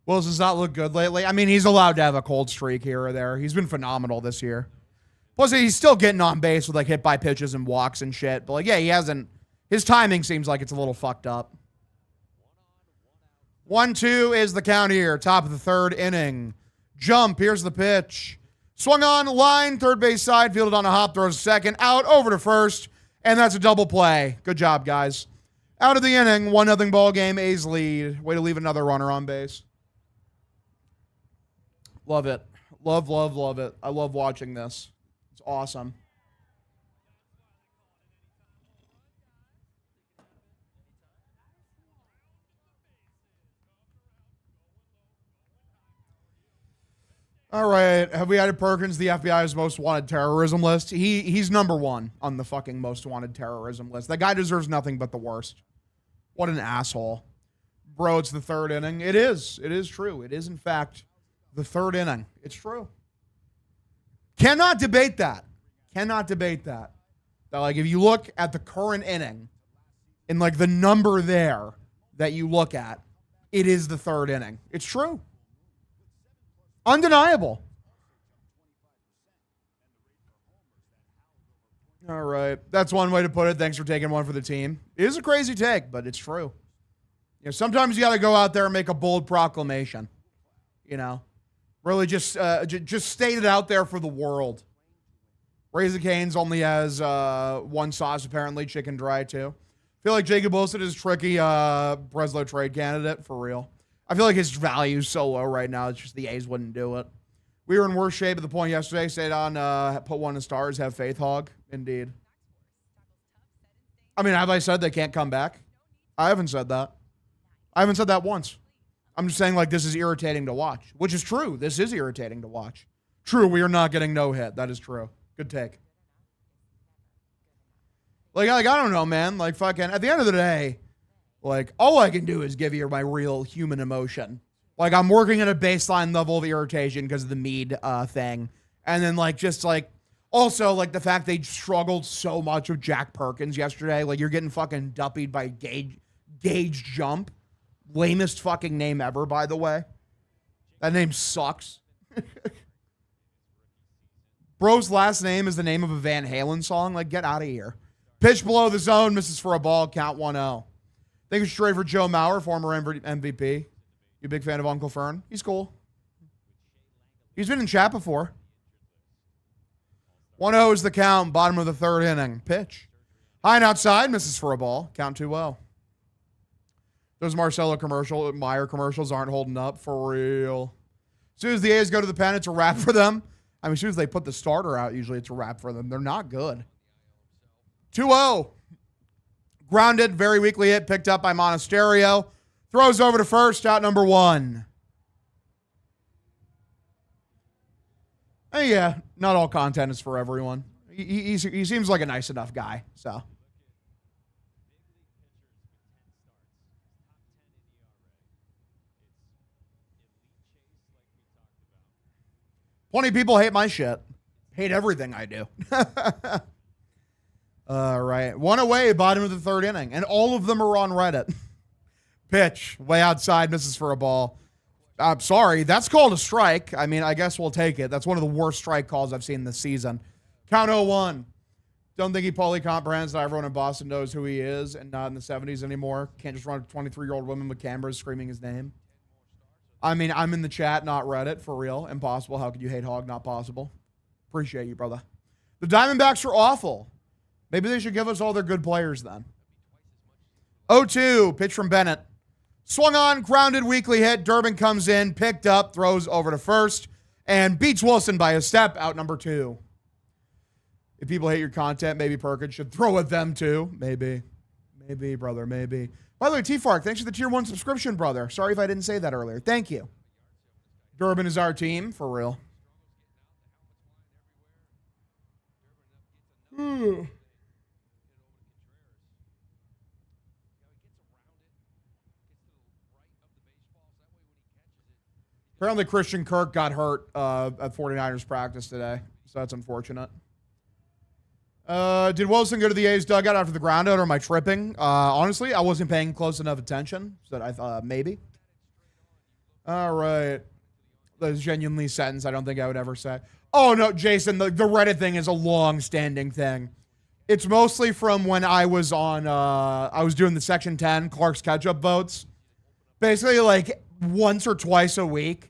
Willis does not look good lately. I mean, he's allowed to have a cold streak here or there. He's been phenomenal this year. Plus, he's still getting on base with, like, hit by pitches and walks and shit. But, like, yeah, he hasn't. His timing seems like it's a little fucked up. 1-2 is the count here. Top of the third inning. Jump. Here's the pitch. Swung on, line, third base side, fielded on a hop, throws second, out, over to first, and that's a double play. Good job, guys. Out of the inning, 1-0 ball game, A's lead. Way to leave another runner on base. Love it. Love, love, love it. I love watching this. It's awesome. All right. Have we added Perkins the FBI's most wanted terrorism list? He's number one on the fucking most wanted terrorism list. That guy deserves nothing but the worst. What an asshole. Bro, it's the third inning. It is. It is true. It is, in fact, the third inning. It's true. Cannot debate that. Cannot debate that. That, like, if you look at the current inning and, like, the number there that you look at, it is the third inning. It's true. Undeniable. All right. That's one way to put it. Thanks for taking one for the team. It is a crazy take, but it's true. You know, sometimes you got to go out there and make a bold proclamation. You know, really just state it out there for the world. Raising Cane's only has one sauce, apparently, chicken dry, too. I feel like Jacob Wilson is a tricky Breslow trade candidate, for real. I feel like his value is so low right now. It's just the A's wouldn't do it. We were in worse shape at the point yesterday. Stayed on, put one in stars, have faith, Hog. Indeed. I mean, have I said they can't come back? I haven't said that. I haven't said that once. I'm just saying, like, this is irritating to watch, which is true. This is irritating to watch. True, we are not getting no hit. That is true. Good take. Like, I don't know, man. Like, fucking, at the end of the day, like, all I can do is give you my real human emotion. Like, I'm working at a baseline level of irritation because of the Mead thing. And then, like, just, like, also, like, the fact they struggled so much with Jack Perkins yesterday. Like, you're getting fucking duppied by Gage Jump. Lamest fucking name ever, by the way. That name sucks. Bro's last name is the name of a Van Halen song. Like, get out of here. Pitch below the zone, misses for a ball, count 1-0. Thank you straight for Joe Mauer, former MVP. You a big fan of Uncle Fern? He's cool. He's been in chat before. 1-0 is the count, bottom of the third inning. Pitch. High and outside, misses for a ball, count 2-0. Those Marcelo Meyer commercials aren't holding up, for real. As soon as the A's go to the pen, it's a wrap for them. I mean, as soon as they put the starter out, usually it's a wrap for them. They're not good. 2-0. Grounded, very weakly hit, picked up by Monasterio. Throws over to first, out number 1. Hey, yeah, not all content is for everyone. He seems like a nice enough guy, so. Plenty of people hate my shit. Hate everything I do. All right. One away, bottom of the third inning. And all of them are on Reddit. Pitch. Way outside, misses for a ball. I'm sorry. That's called a strike. I mean, I guess we'll take it. That's one of the worst strike calls I've seen this season. Count 0-1. Don't think he fully comprehends that everyone in Boston knows who he is and not in the 70s anymore. Can't just run a 23-year-old woman with cameras screaming his name. I mean, I'm in the chat, not Reddit, for real. Impossible. How could you hate Hog? Not possible. Appreciate you, brother. The Diamondbacks are awful. Maybe they should give us all their good players then. 0-2, pitch from Bennett. Swung on, grounded, weakly hit. Durbin comes in, picked up, throws over to first, and beats Wilson by a step, out number 2. If people hate your content, maybe Perkins should throw at them too. Maybe. Maybe, brother, maybe. By the way, T-Fark, thanks for the tier 1 subscription, brother. Sorry if I didn't say that earlier. Thank you. Durbin is our team, for real. Apparently Christian Kirk got hurt at 49ers practice today, so that's unfortunate. Did Wilson go to the A's dugout after the ground out, or am I tripping? Honestly, I wasn't paying close enough attention, so I thought maybe. All right. That's genuinely a sentence I don't think I would ever say. Oh, no, Jason, the Reddit thing is a long-standing thing. It's mostly from when I was doing the Section 10 Clark's Ketchup votes. Basically, like, once or twice a week,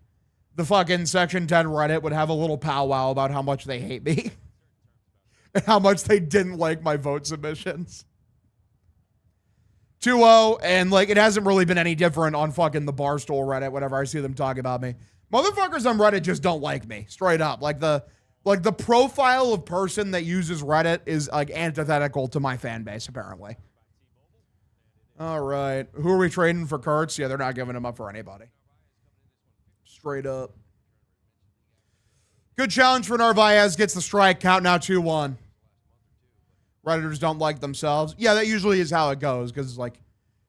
the fucking Section 10 Reddit would have a little powwow about how much they hate me. And how much they didn't like my vote submissions. 2-0, and, like, it hasn't really been any different on fucking the Barstool Reddit, whenever I see them talk about me. Motherfuckers on Reddit just don't like me, straight up. Like the profile of person that uses Reddit is, like, antithetical to my fan base, apparently. All right. Who are we trading for Kurtz? Yeah, they're not giving him up for anybody. Straight up. Good challenge for Narvaez. Gets the strike. Count now 2-1. Redditors don't like themselves. Yeah, that usually is how it goes, because, like,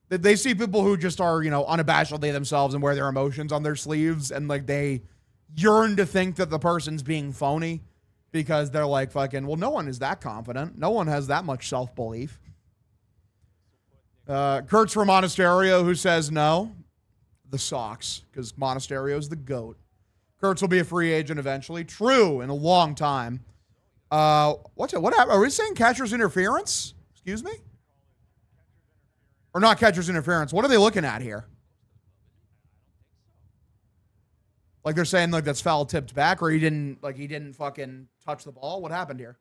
they see people who just are, you know, unabashedly themselves and wear their emotions on their sleeves, and, like, they yearn to think that the person's being phony because they're like, fucking, well, no one is that confident. No one has that much self-belief. Kurtz from Monasterio, who says no. The Sox, because Monasterio's the GOAT. Kurtz will be a free agent eventually. True, in a long time. What happened? Are we saying catcher's interference? Excuse me? Or not catcher's interference. What are they looking at here? Like they're saying like that's foul tipped back, or he didn't fucking touch the ball. What happened here?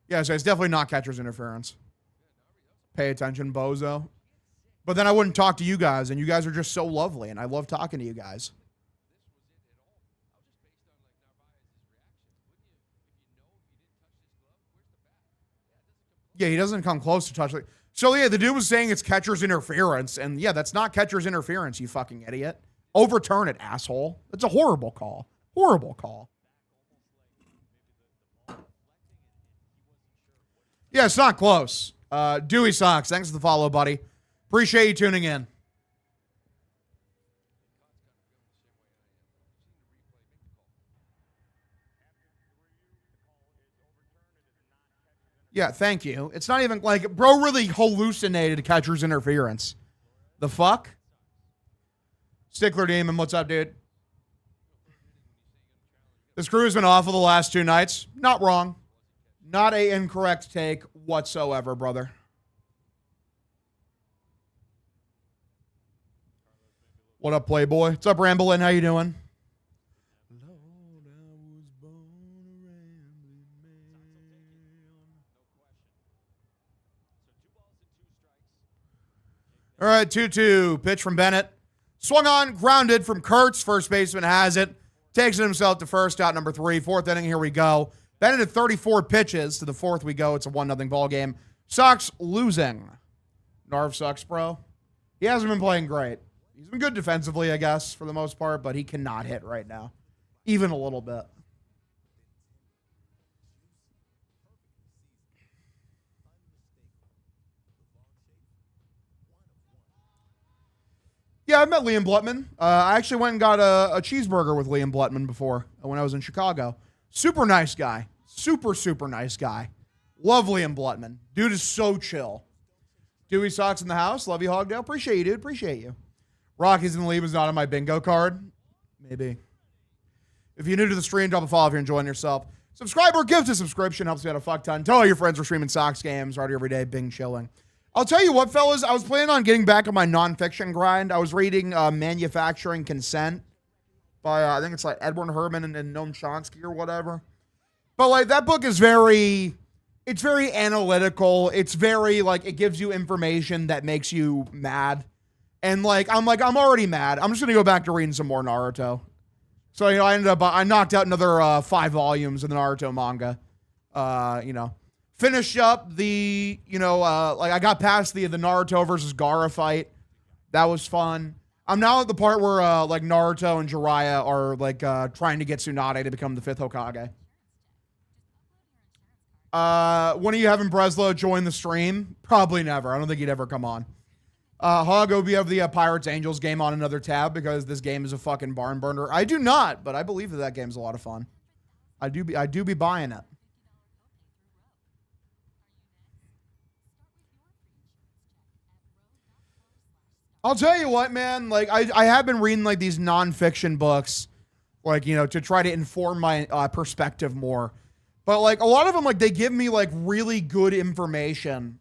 Yeah, so it's definitely not catcher's interference. Pay attention, bozo. But then I wouldn't talk to you guys, and you guys are just so lovely, and I love talking to you guys. Yeah, he doesn't come close to touching. So, yeah, the dude was saying it's catcher's interference, and yeah, that's not catcher's interference, you fucking idiot. Overturn it, asshole. That's a horrible call. Horrible call. Yeah, it's not close. Dewey Sox, thanks for the follow, buddy. Appreciate you tuning in. Yeah, thank you. It's not even like, bro really hallucinated catcher's interference. The fuck? Stickler Demon, what's up, dude? This crew's been awful the last 2 nights. Not wrong. Not a incorrect take whatsoever, brother. What up, Playboy? What's up, Ramblin'? How you doing? All right, 2-2. Pitch from Bennett. Swung on, grounded from Kurtz. First baseman has it. Takes it himself to first, out number 3. 4th inning, here we go. Bennett at 34 pitches. To the 4th we go. It's a 1-0 ball game. Sox losing. Narv sucks, bro. He hasn't been playing great. He's been good defensively, I guess, for the most part, but he cannot hit right now. Even a little bit. Yeah, I've met Liam Blutman. I actually went and got a cheeseburger with Liam Blutman before when I was in Chicago. Super nice guy. Super, super nice guy. Love Liam Blutman. Dude is so chill. Dewey Sox in the house. Love you, Hogdale. Appreciate you, dude. Appreciate you. Rockies in the lead was not on my bingo card. Maybe. If you're new to the stream, drop a follow if you're enjoying yourself. Subscribe or gift a subscription. Helps me out a fuck ton. Tell all your friends we're streaming Sox games. Already every day. Bing chilling. I'll tell you what, fellas. I was planning on getting back on my nonfiction grind. I was reading Manufacturing Consent by, I think it's like Edward Herman and Noam Chomsky or whatever. But, like, that book is it's very analytical. It's very, like, it gives you information that makes you mad. And, I'm already mad. I'm just going to go back to reading some more Naruto. So, you know, I knocked out another 5 volumes of the Naruto manga. Finished up the, I got past the Naruto versus Gaara fight. That was fun. I'm now at the part where, Naruto and Jiraiya are, trying to get Tsunade to become the 5th Hokage. When are you having Breslow join the stream? Probably never. I don't think he'd ever come on. Hog, we have the Pirates Angels game on another tab because this game is a fucking barn burner. I do not, but I believe that game's a lot of fun. I do be buying it. I'll tell you what, man. Like, I have been reading, like, these nonfiction books, like, you know, to try to inform my perspective more. But, like, a lot of them, like, they give me, like, really good information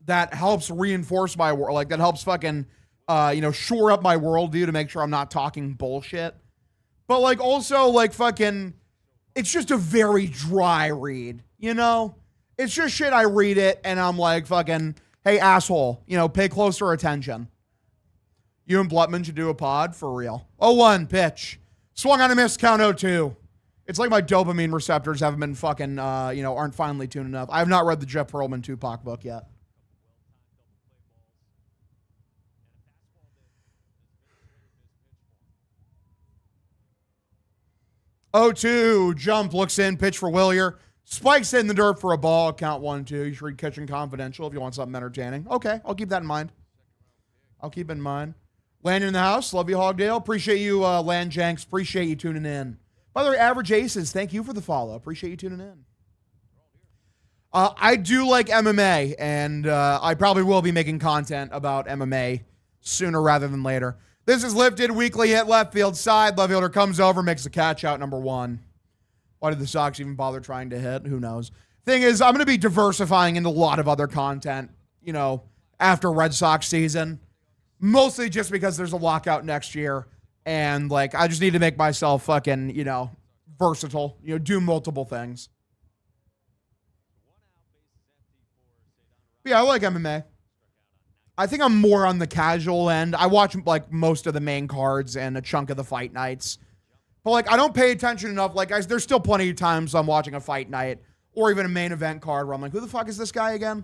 that helps reinforce my world. Like, that helps fucking, you know, shore up my worldview to make sure I'm not talking bullshit. But, like, also, like, fucking, it's just a very dry read, you know? It's just shit. I read it, and I'm like, fucking... Hey, asshole, you know, pay closer attention. You and Blutman should do a pod for real. 0-1 pitch. Swung on a miss, count 0-2. It's like my dopamine receptors haven't been fucking, you know, aren't finely tuned enough. I have not read the Jeff Pearlman Tupac book yet. Oh, 2, jump, looks in, pitch for Willier. Spikes in the dirt for a ball. Count 1-2. You should read Kitchen Confidential if you want something entertaining. Okay, I'll keep that in mind. I'll keep in mind. Landon in the house. Love you, Hogdale. Appreciate you, Land Janks. Appreciate you tuning in. By the way, Average Aces, thank you for the follow. Appreciate you tuning in. I do like MMA, and I probably will be making content about MMA sooner rather than later. This is lifted. Weekly hit left field side. Left fielder comes over, makes the catch out, number 1. Why did the Sox even bother trying to hit? Who knows? Thing is, I'm going to be diversifying into a lot of other content, you know, after Red Sox season. Mostly just because there's a lockout next year. And, like, I just need to make myself fucking, you know, versatile. You know, do multiple things. But yeah, I like MMA. I think I'm more on the casual end. I watch, like, most of the main cards and a chunk of the fight nights. But, like, I don't pay attention enough. Like, guys, there's still plenty of times I'm watching a fight night or even a main event card where I'm like, who the fuck is this guy again?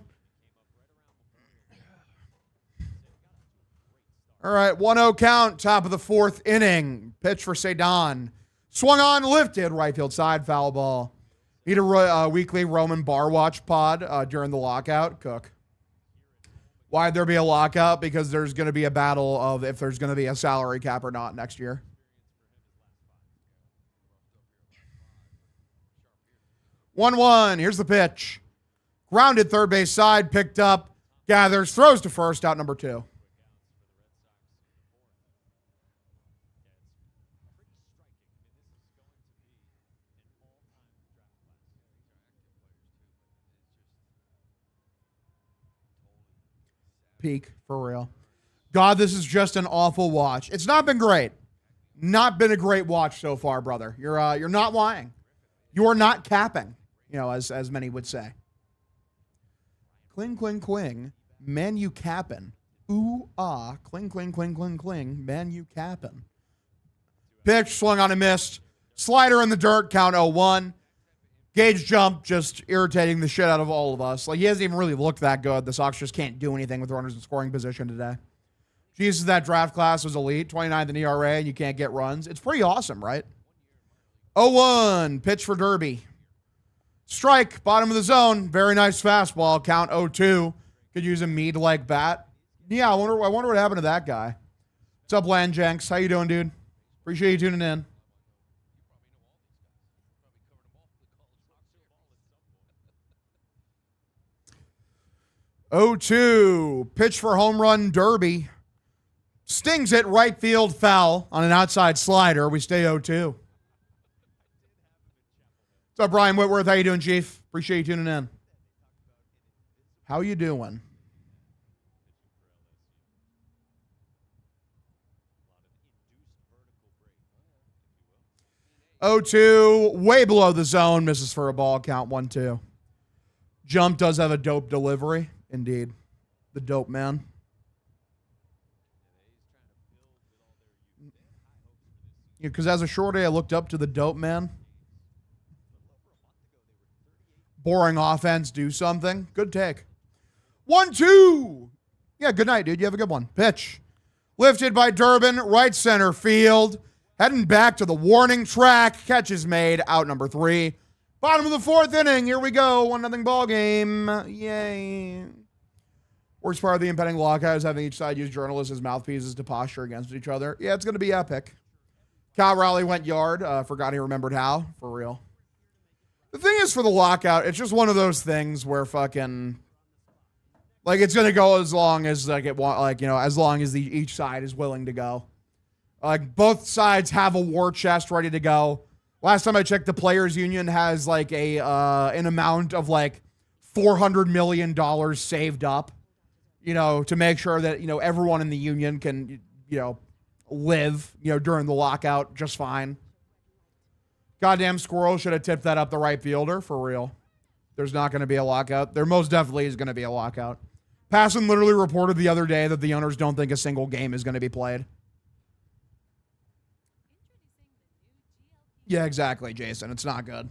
All right, 1-0 count, top of the 4th inning. Pitch for Cedon. Swung on, lifted, right field side, foul ball. Need a weekly Roman Bar Watch pod during the lockout. Cook. Why'd there be a lockout? Because there's going to be a battle of if there's going to be a salary cap or not next year. 1-1. Here's the pitch. Grounded third base side. Picked up. Gathers. Throws to first. Out number 2. Peak. For real. God, this is just an awful watch. It's not been great. Not been a great watch so far, brother. You're not lying. You're not capping. You know, as many would say. Cling, cling, cling. Man, you cappin'. Ooh, ah. Cling, cling, cling, cling, cling. Man, you cappin'. Pitch, swung on a miss. Slider in the dirt, count 0-1. Gauge jump, just irritating the shit out of all of us. Like, he hasn't even really looked that good. The Sox just can't do anything with runners in scoring position today. Jesus, that draft class was elite. 29th in ERA, and you can't get runs. It's pretty awesome, right? 0-1. Pitch for Derby. Strike, bottom of the zone. Very nice fastball. Count 0-2. Could use a Mead-like bat. Yeah, I wonder what happened to that guy. What's up, Landjanks? How you doing, dude? Appreciate you tuning in. Oh, 2. Pitch for home run Derby. Stings it right field foul on an outside slider. We stay 0-2. What's up, Brian Whitworth? How you doing, Chief? Appreciate you tuning in. How you doing? Oh, 2. Way below the zone. Misses for a ball. Count 1-2. Jump does have a dope delivery. Indeed. The dope man. Yeah, because as a shorty, I looked up to the dope man. Boring offense, do something. Good take. 1-2. Yeah, good night, dude. You have a good one. Pitch. Lifted by Durbin. Right center field. Heading back to the warning track. Catch is made. Out number 3. Bottom of the fourth inning. Here we go. 1-0 ball game. Yay. Worst part of the impending lockout is having each side use journalists as mouthpieces to posture against each other. Yeah, it's going to be epic. Cal Raleigh went yard. Forgot he remembered how. For real. The thing is, for the lockout, it's just one of those things where fucking, like, it's going to go as long as, like, as long as each side is willing to go. Like, both sides have a war chest ready to go. Last time I checked, the Players Union has, like, an amount of, like, $400 million saved up, to make sure that, everyone in the union can, live, during the lockout just fine. Goddamn squirrel should have tipped that up the right fielder, for real. There's not going to be a lockout. There most definitely is going to be a lockout. Passon literally reported the other day that the owners don't think a single game is going to be played. Yeah, exactly, Jason. It's not good.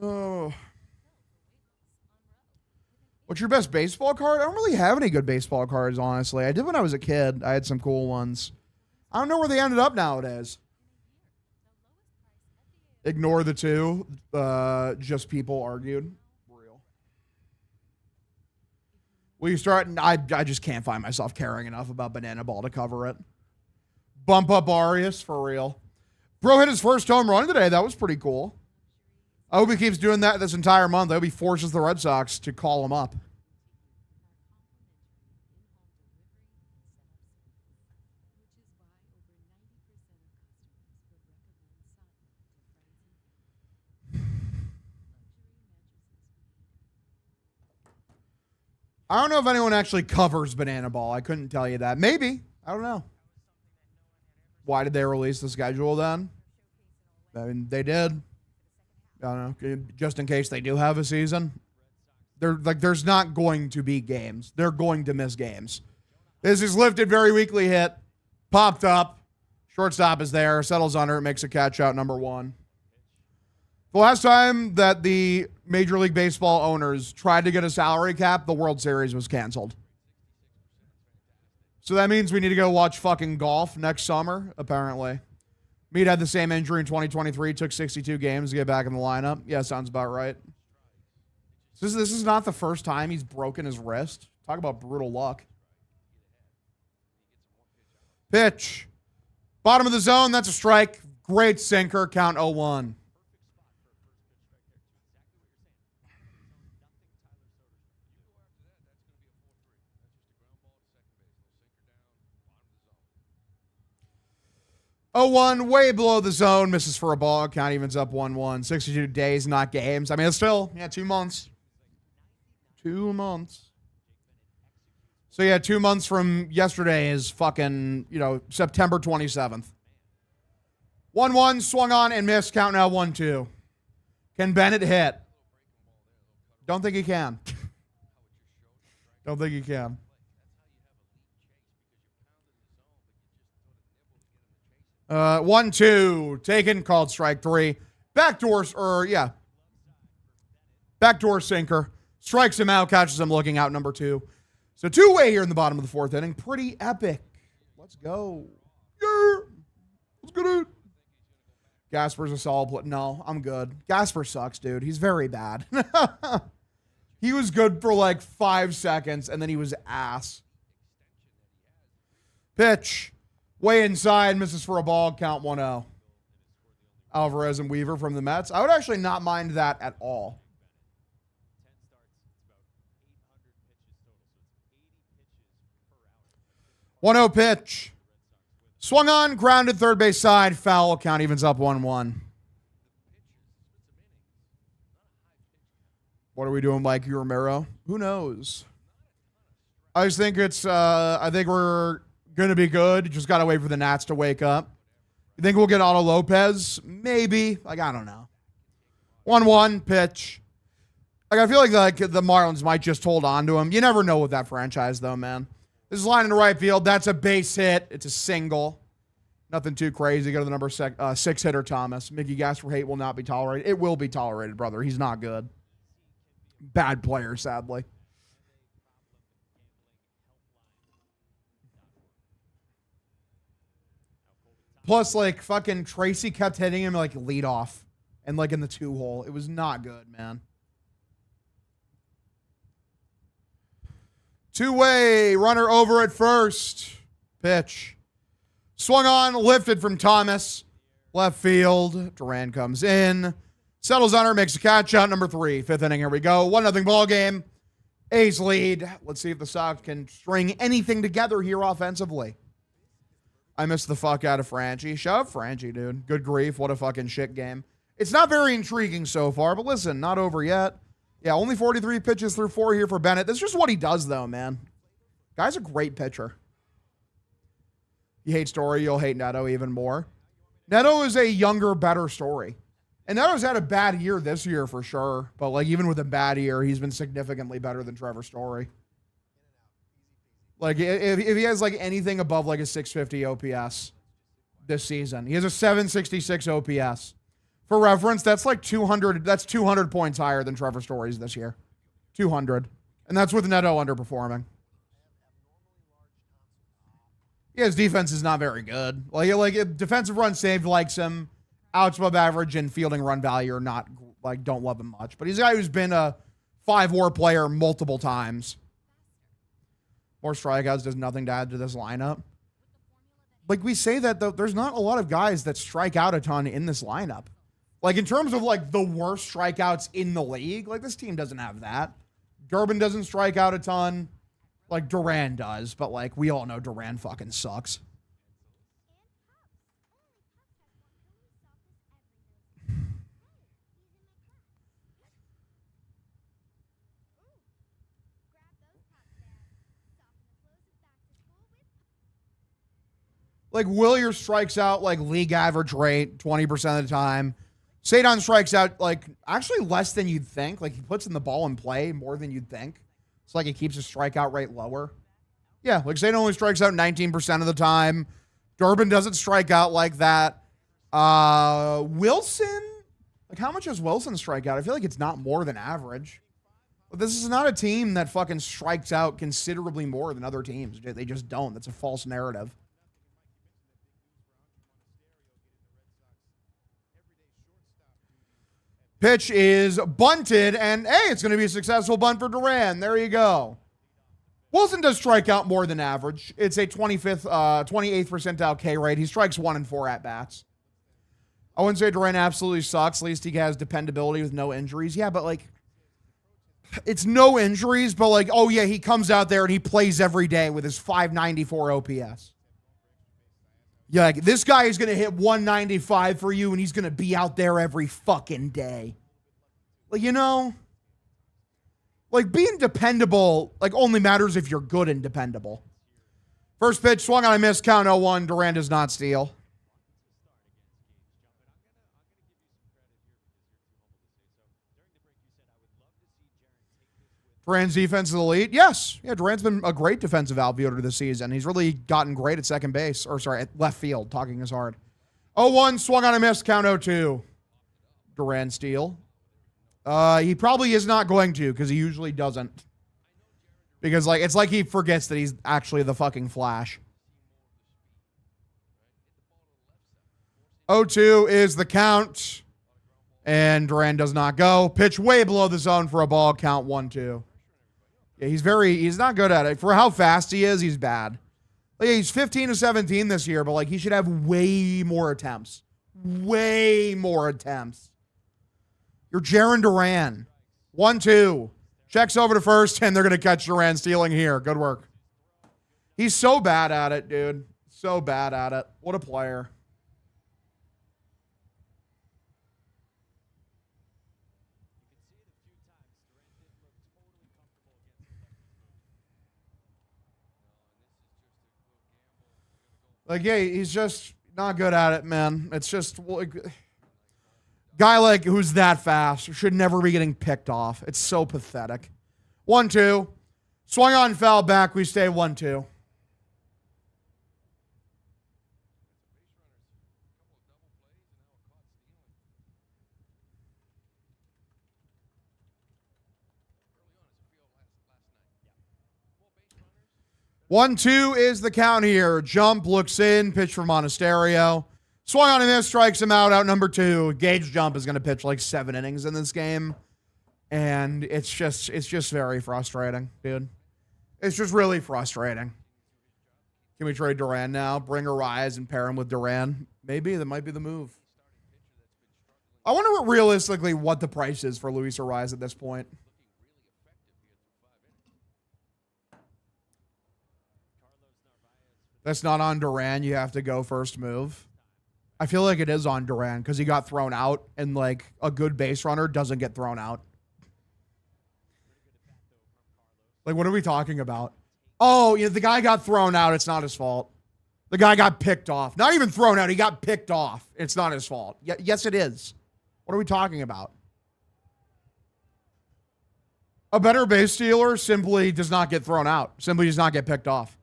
Oh. What's your best baseball card? I don't really have any good baseball cards, honestly. I did when I was a kid. I had some cool ones. I don't know where they ended up nowadays. Ignore the two. Just people argued. Real. Will you start? I just can't find myself caring enough about Banana Ball to cover it. Bump up Arias, for real. Bro hit his first home run today. That was pretty cool. I hope he keeps doing that this entire month. I hope he forces the Red Sox to call him up. I don't know if anyone actually covers Banana Ball. I couldn't tell you that. Maybe. I don't know. Why did they release the schedule then? I mean, they did. I don't know. Just in case they do have a season. There's not going to be games. They're going to miss games. This is lifted, very weakly hit. Popped up. Shortstop is there. Settles under it. Makes a catch out, number one. The last time that the Major League Baseball owners tried to get a salary cap, the World Series was canceled. So that means we need to go watch fucking golf next summer, apparently. Mead had the same injury in 2023, took 62 games to get back in the lineup. Yeah, sounds about right. This is not the first time he's broken his wrist. Talk about brutal luck. Pitch. Bottom of the zone, that's a strike. Great sinker, count 0-1. Oh, 1, way below the zone, misses for a ball. Count evens up 1-1. 62 days, not games. I mean, it's still, 2 months. 2 months. So, 2 months from yesterday is fucking, September 27th. 1-1, swung on and missed. Count now 1-2. Can Bennett hit? Don't think he can. Don't think he can. 1-2, taken, called strike 3. Backdoor sinker. Strikes him out, catches him looking out, number 2. So 2-way here in the bottom of the fourth inning. Pretty epic. Let's go. Yeah. Let's get it. Gasper's a solid play. No, I'm good. Gasper sucks, dude. He's very bad. He was good for like 5 seconds, and then he was ass. Pitch. Way inside, misses for a ball, count 1-0. Alvarez and Weaver from the Mets. I would actually not mind that at all. 1-0 pitch. Swung on, grounded third base side, foul, count evens up 1-1. What are we doing, Mikey Romero? Who knows? I just think I think we're going to be good. Just got to wait for the Nats to wake up. You think we'll get Otto Lopez? Maybe. I don't know. 1-1 pitch. I feel like the Marlins might just hold on to him. You never know with that franchise, though, man. This is line in the right field. That's a base hit. It's a single. Nothing too crazy. Go to the number 6 hitter, Thomas. Mickey Gasper hate will not be tolerated. It will be tolerated, brother. He's not good. Bad player, sadly. Plus, like, fucking Tracy kept hitting him, like, lead off. And, like, in the 2-hole. It was not good, man. Two-way. Runner over at first. Pitch. Swung on. Lifted from Thomas. Left field. Duran comes in. Settles under. Makes a catch out. Number 3. 5th inning. Here we go. 1-0 ball game. A's lead. Let's see if the Sox can string anything together here offensively. I missed the fuck out of Franchi. Shout out Franchi, dude. Good grief. What a fucking shit game. It's not very intriguing so far, but listen, not over yet. Yeah, only 43 pitches through 4 here for Bennett. That's just what he does, though, man. Guy's a great pitcher. You hate Story, you'll hate Neto even more. Neto is a younger, better Story. And Neto's had a bad year this year for sure. But, like, even with a bad year, he's been significantly better than Trevor Story. Like, if he has, like, anything above, like, a 650 OPS this season. He has a 766 OPS. For reference, that's like 200. That's 200 points higher than Trevor Story's this year. 200. And that's with Neto underperforming. Yeah, his defense is not very good. Like defensive run saved likes him. Outs above average and fielding run value are not, like, don't love him much. But he's a guy who's been a 5-WAR player multiple times. More strikeouts does nothing to add to this lineup. Like, we say that, though, there's not a lot of guys that strike out a ton in this lineup. Like, in terms of, like, the worst strikeouts in the league, like, this team doesn't have that. Durbin doesn't strike out a ton. Like, Duran does, but, like, we all know Duran fucking sucks. Like, Willier strikes out, like, league average rate 20% of the time. Sadon strikes out, like, actually less than you'd think. Like, he puts in the ball in play more than you'd think. It's like he keeps his strikeout rate lower. Yeah, like, Sadon only strikes out 19% of the time. Durbin doesn't strike out like that. Wilson? Like, how much does Wilson strike out? I feel like it's not more than average. But this is not a team that fucking strikes out considerably more than other teams. They just don't. That's a false narrative. Pitch is bunted, and hey, it's going to be a successful bunt for Duran. There you go. Wilson does strike out more than average. It's a 28th percentile K rate. He strikes 1 in 4 at-bats. I wouldn't say Duran absolutely sucks. At least he has dependability with no injuries. Yeah, but, like, it's no injuries, but, like, oh, yeah, he comes out there and he plays every day with his 594 OPS. Yeah, like, this guy is going to hit 195 for you, and he's going to be out there every fucking day. Like, you know, like, being dependable, like, only matters if you're good and dependable. First pitch, swung on a miss, count 0-1. Duran does not steal. Duran's defense is elite. Yes. Yeah, Duran's been a great defensive outfielder this season. He's really gotten great at second base. Or, sorry, at left field. Talking is hard. 0-1, swung on a miss, count 0-2. Duran steal. He probably is not going to, because he usually doesn't. Because, like, it's like he forgets that he's actually the fucking Flash. 0-2 is the count. And Duran does not go. Pitch way below the zone for a ball, count 1-2. Yeah, he's not good at it. For how fast he is, he's bad. Like, yeah, he's 15-17 this year, but, like, he should have way more attempts. Way more attempts. You're Jarren Duran. 1-2. Checks over to first, and they're going to catch Duran stealing here. Good work. He's so bad at it, dude. So bad at it. What a player. Like, yeah, he's just not good at it, man. It's just, like, guy like who's that fast should never be getting picked off. It's so pathetic. 1-2. Swung on, foul back. We stay 1-2. One, two is the count here. Jump, looks in, pitch for Monasterio. Swung on a miss, strikes him out number 2. Gage Jump is going to pitch like 7 innings in this game. And it's just very frustrating, dude. It's just really frustrating. Can we trade Duran now? Bring Arias and pair him with Duran? Maybe that might be the move. I wonder what realistically what the price is for Luis Arias at this point. That's not on Duran. You have to go first move. I feel like it is on Duran because he got thrown out, and like a good base runner doesn't get thrown out. Like, what are we talking about? Oh, yeah, the guy got thrown out. It's not his fault. The guy got picked off. Not even thrown out. He got picked off. It's not his fault. Yes, it is. What are we talking about? A better base stealer simply does not get thrown out. Simply does not get picked off.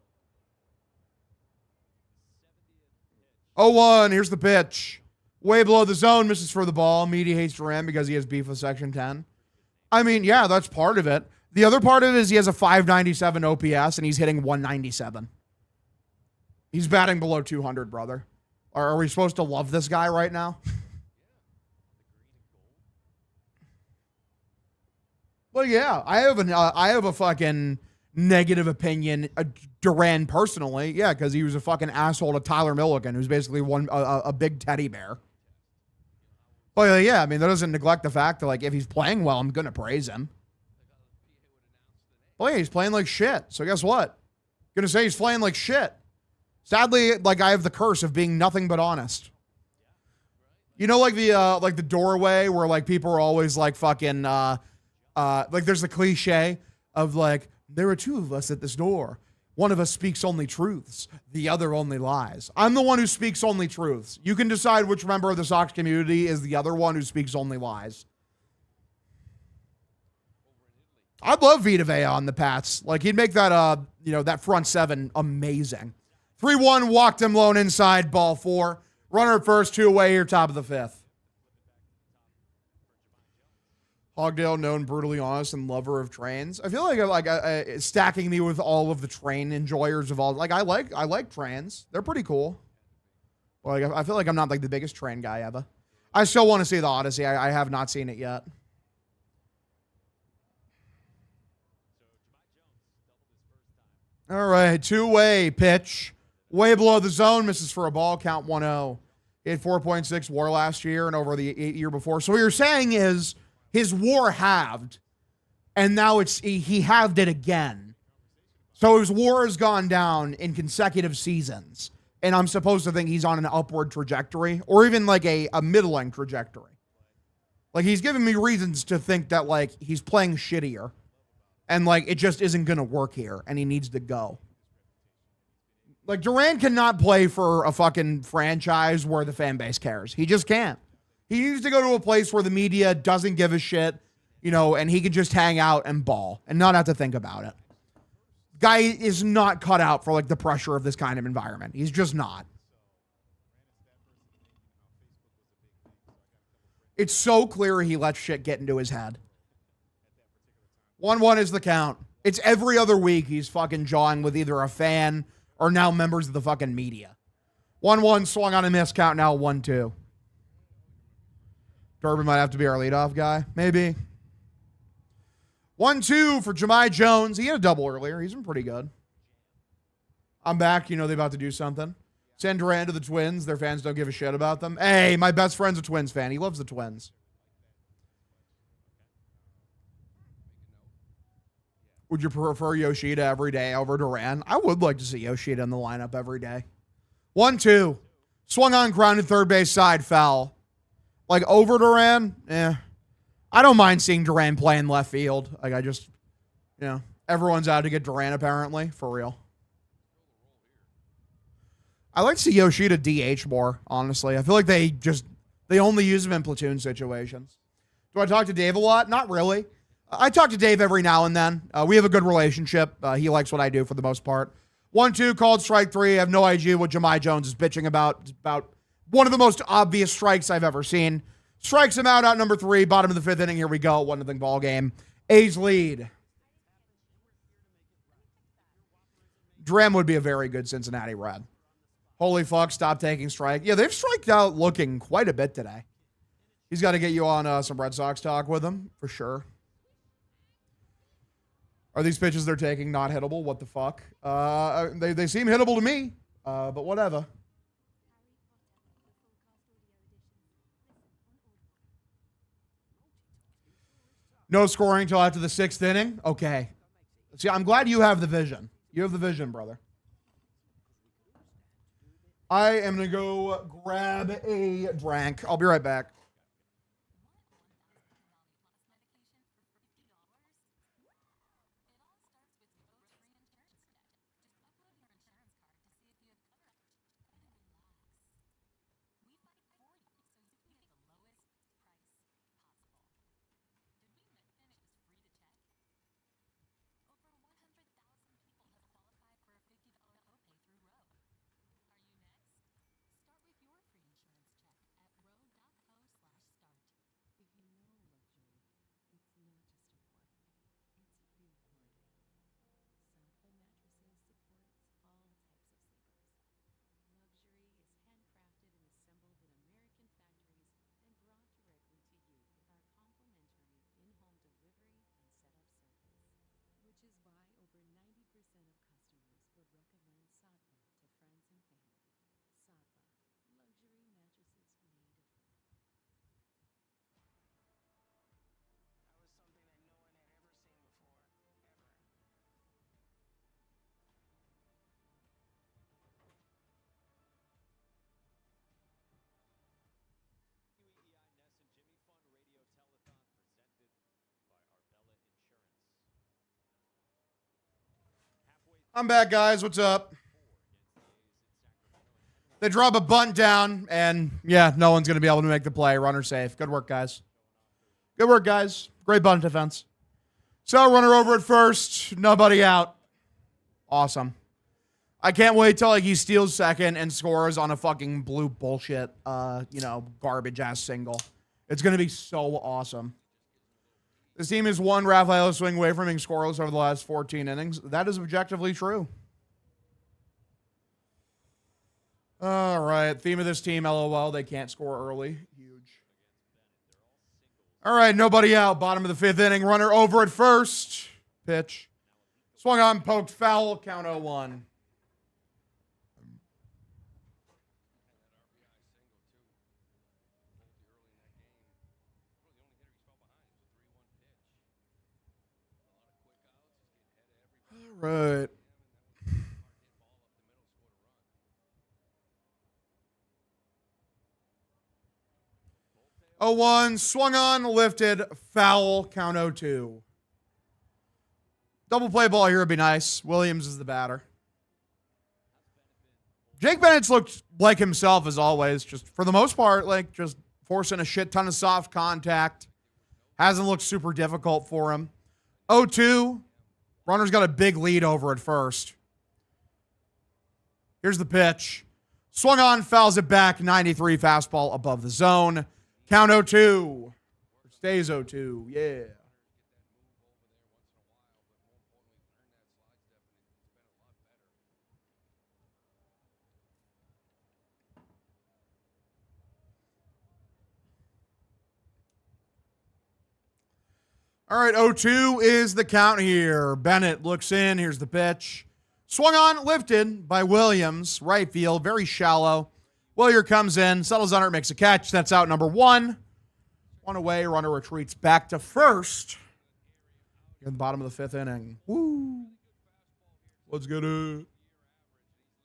0-1. Here's the pitch. Way below the zone. Misses for the ball. Media hates Duran because he has beef with Section 10. I mean, yeah, that's part of it. The other part of it is he has a 597 OPS and he's hitting 197. He's batting below 200, brother. Are we supposed to love this guy right now? Well, yeah, I have a fucking negative opinion, Duran personally, yeah, because he was a fucking asshole to Tyler Milligan, who's basically a big teddy bear. But yeah, I mean, that doesn't neglect the fact that like if he's playing well, I'm gonna praise him. Well, yeah, he's playing like shit. So guess what? I'm gonna say he's playing like shit. Sadly, like I have the curse of being nothing but honest. You know, like the doorway where like people are always like fucking like there's the cliche of like there are 2 of us at this door. One of us speaks only truths. The other only lies. I'm the one who speaks only truths. You can decide which member of the Sox community is the other one who speaks only lies. I'd love Vita Vea on the Pats. Like he'd make that that front 7 amazing. 3-1, walked him lone inside, ball 4. Runner at first, 2 away here, top of the 5th. Hogdale, known brutally honest and lover of trains. I feel like stacking me with all of the train enjoyers of all. Like I like trains. They're pretty cool. Like I feel like I'm not like the biggest train guy ever. I still want to see the Odyssey. I have not seen it yet. All right, 2-way pitch. Way below the zone, misses for a ball, count 1-0. He had 4.6 WAR last year and over the year before. So what you're saying is his WAR halved, and now he halved it again. So his WAR has gone down in consecutive seasons, and I'm supposed to think he's on an upward trajectory, or even like a middling trajectory. Like he's giving me reasons to think that like he's playing shittier, and like it just isn't going to work here, and he needs to go. Like, Duran cannot play for a fucking franchise where the fan base cares. He just can't. He needs to go to a place where the media doesn't give a shit, and he can just hang out and ball and not have to think about it. Guy is not cut out for, like, the pressure of this kind of environment. He's just not. It's so clear he lets shit get into his head. 1-1 is the count. It's every other week he's fucking jawing with either a fan or now members of the fucking media. 1-1, swung on a miss, count now 1-2. Durbin might have to be our leadoff guy. Maybe. 1-2 for Jahmai Jones. He had a double earlier. He's been pretty good. I'm back. They're about to do something. Send Duran to the Twins. Their fans don't give a shit about them. Hey, my best friend's a Twins fan. He loves the Twins. Would you prefer Yoshida every day over Duran? I would like to see Yoshida in the lineup every day. 1-2. Swung on, grounded third base side, foul. Like over Duran? I don't mind seeing Duran play in left field. Like I just, everyone's out to get Duran apparently, for real. I like to see Yoshida DH more, honestly. I feel like they only use him in platoon situations. Do I talk to Dave a lot? Not really. I talk to Dave every now and then. We have a good relationship. He likes what I do for the most part. 1-2, called strike 3. I have no idea what Jahmai Jones is bitching about. It's about one of the most obvious strikes I've ever seen. Strikes him out number 3, bottom of the 5th inning. Here we go. 1-0 ball game. A's lead. Dram would be a very good Cincinnati Red. Holy fuck, stop taking strike. Yeah, they've striked out looking quite a bit today. He's got to get you on some Red Sox talk with him, for sure. Are these pitches they're taking not hittable? What the fuck? They seem hittable to me, but whatever. No scoring until after the 6th inning? Okay. See, I'm glad you have the vision. You have the vision, brother. I am going to go grab a drink. I'll be right back. I'm back, guys. What's up? They drop a bunt down, and yeah, no one's going to be able to make the play. Runner safe. Good work, guys. Good work, guys. Great bunt defense. So, runner over at first. Nobody out. Awesome. I can't wait till he steals second and scores on a fucking blue bullshit, garbage-ass single. It's going to be so awesome. This team is one Rafael swing away from being scoreless over the last 14 innings. That is objectively true. All right. Theme of this team, LOL. They can't score early. Huge. All right. Nobody out. Bottom of the 5th inning. Runner over at first. Pitch. Swung on, poked, foul. Count 0-1. Right. Oh, 1, swung on, lifted, foul, count 0-2. Double play ball here would be nice. Williams is the batter. Jake Bennett's looked like himself as always, just for the most part, like just forcing a shit ton of soft contact. Hasn't looked super difficult for him. 0-2. Runner's got a big lead over at first. Here's the pitch. Swung on, fouls it back. 93 fastball above the zone. Count 0-2. Stays 0-2. Yeah. All right, 0-2 is the count here. Bennett looks in. Here's the pitch. Swung on, lifted by Williams. Right field, very shallow. Willier comes in, settles under, makes a catch. That's out number 1. 1 away, runner retreats back to first. Here in the bottom of the 5th inning. Woo. Let's get it.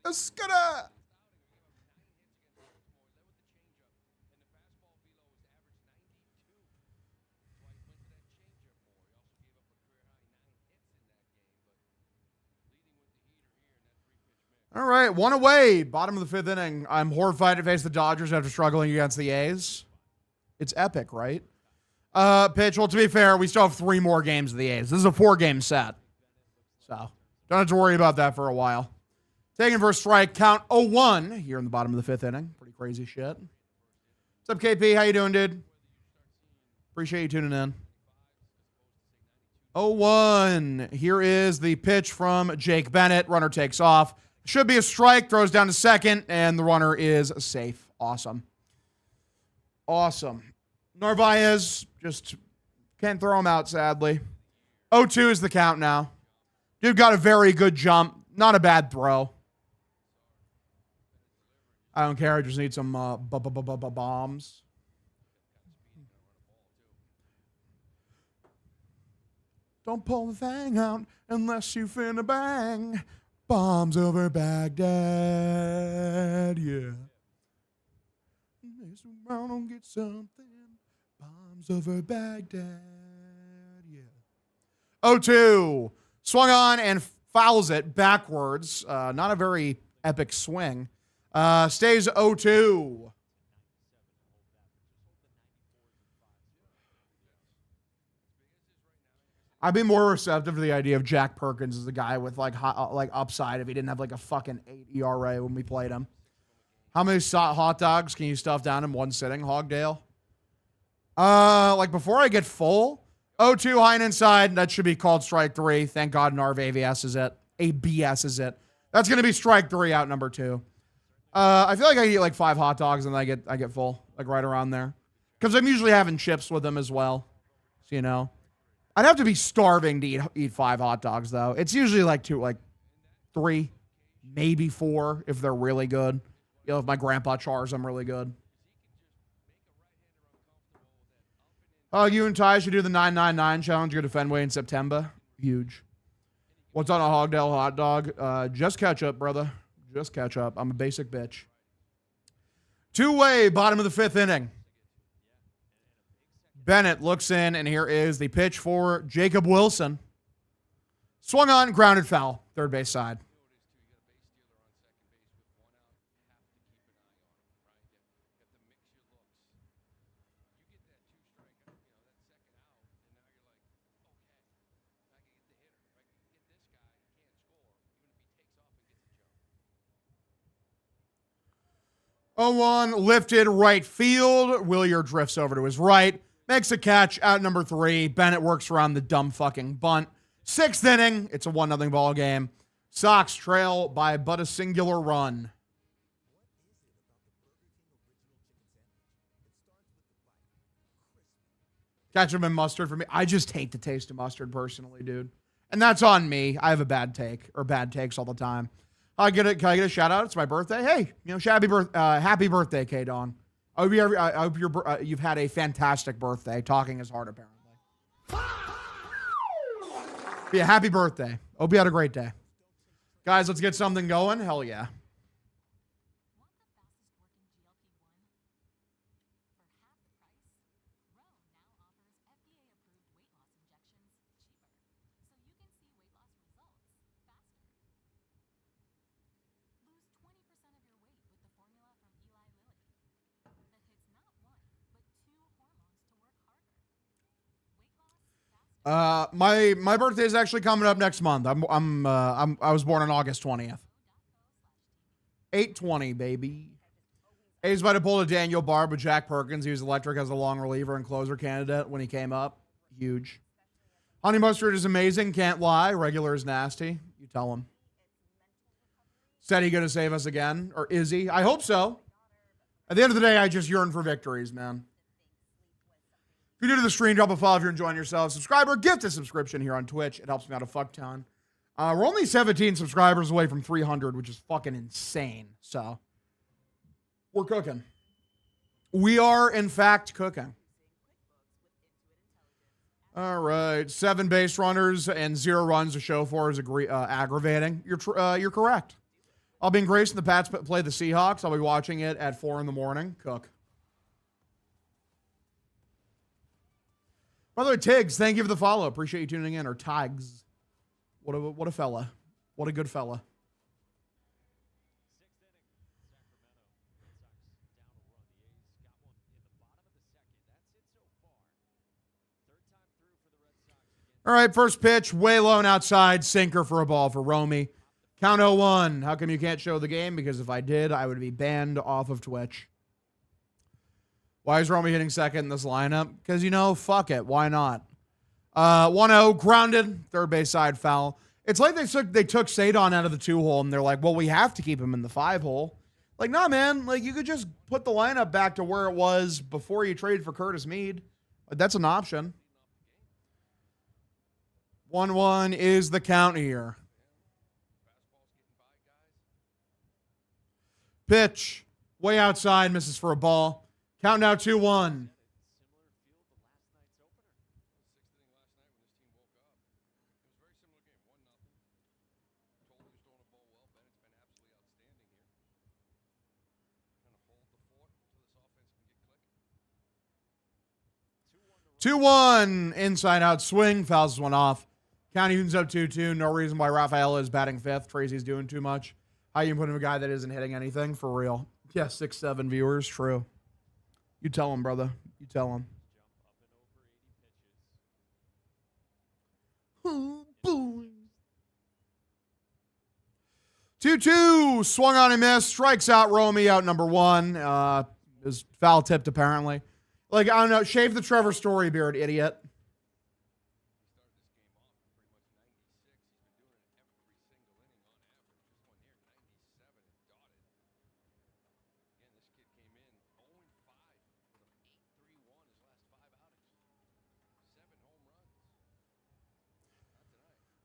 Let's get it. All right, 1 away, bottom of the 5th inning. I'm horrified to face the Dodgers after struggling against the A's. It's epic, right? Pitch. Well, to be fair, we still have 3 more games of the A's. This is a 4-game set. So, don't have to worry about that for a while. Taking for a strike, count 0-1 here in the bottom of the 5th inning. Pretty crazy shit. What's up, KP? How you doing, dude? Appreciate you tuning in. 0-1. Here is the pitch from Jake Bennett. Runner takes off. Should be a strike. Throws down to second, and the runner is safe. Awesome. Awesome. Narvaez just can't throw him out, sadly. 0-2 is the count now. Dude got a very good jump. Not a bad throw. I don't care. I just need some bombs. Don't pull the thing out unless you finna bang. Bombs over Baghdad, yeah. Mess around and get something. Bombs over Baghdad, yeah. 0-2. Swung on and fouls it backwards. Not a very epic swing. Stays 0-2. I'd be more receptive to the idea of Jack Perkins as a guy with like upside if he didn't have like a fucking 8 ERA when we played him. How many hot dogs can you stuff down in one sitting, Hogdale? Like before I get full, 0-2 high and inside. That should be called strike 3. Thank God Narv ABS is it. ABS is it. That's gonna be strike 3 out number 2. I feel like I eat like 5 hot dogs and then I get full, like right around there, because I'm usually having chips with them as well. So, you know. I'd have to be starving to eat 5 hot dogs, though. It's usually like 3, maybe 4 if they're really good. You know, if my grandpa chars them really good. Oh, you and Ty should do the 999 challenge. Go to Fenway in September. Huge. What's on a Hogdale hot dog? Just ketchup, brother. Just ketchup. I'm a basic bitch. 2-way, bottom of the 5th inning. Bennett looks in, and here is the pitch for Jacob Wilson. Swung on, grounded foul, third base side. Oh, 1 lifted right field. Willier drifts over to his right. Makes a catch out number 3. Bennett works around the dumb fucking bunt. 6th inning. It's a 1-0 ball game. Sox trail by but a singular run. Ketchup and mustard for me. I just hate the taste of mustard personally, dude. And that's on me. I have a bad take, or bad takes all the time. Can I get a shout out? It's my birthday. Hey, you know, happy birthday, K-Don. I hope you've had a fantastic birthday. Talking is hard, apparently. Yeah, happy birthday. Hope you had a great day. Guys, let's get something going. Hell yeah. My birthday is actually coming up next month. I was born on August 20th. 8/20, baby. He's about to pull a Daniel Barb with Jack Perkins. He was electric as a long reliever and closer candidate when he came up. Huge. Honey mustard is amazing. Can't lie. Regular is nasty. You tell him. Said he going to save us again, or is he? I hope so. At the end of the day, I just yearn for victories, man. If you're new to the stream, drop a follow if you're enjoying yourself. Subscribe or gift a subscription here on Twitch. It helps me out a fuck ton. We're only 17 subscribers away from 300, which is fucking insane. So, we're cooking. We are, in fact, cooking. All right. 7 base runners and 0 runs to show for is aggravating. You're correct. I'll be in Grace and the Pats play the Seahawks. I'll be watching it at 4 in the morning. Cook. By the way, Tiggs, thank you for the follow. Appreciate you tuning in. Or Tiggs. What a fella. What a good fella. All right, first pitch, way low and outside. Sinker for a ball for Romy. Count 0-1. How come you can't show the game? Because if I did, I would be banned off of Twitch. Why is Romy hitting second in this lineup? Because, you know, fuck it. Why not? 1-0, grounded. Third base side foul. It's like they took Sadon out of the 2-hole and they're like, well, we have to keep him in the 5-hole. Like, nah, man. Like, you could just put the lineup back to where it was before you traded for Curtis Mead. Like, that's an option. 1-1 is the count here. Pitch. Way outside. Misses for a ball. Count now 2-1. Two one inside out swing, fouls one off. Count evens up 2-2. No reason why Rafaela is batting fifth. Tracy's doing too much. How you put him a guy that isn't hitting anything for real? Yeah, 6-7 viewers. True. You tell him, brother. You tell him. Oh, boy. 2-2. Swung on and missed. Strikes out Romy out number 1. Is foul tipped apparently. Like, I don't know. Shave the Trevor Story beard, idiot.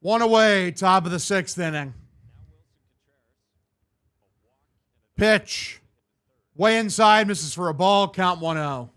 One away, top of the 6th inning. Pitch. Way inside, misses for a ball. Count 1-0.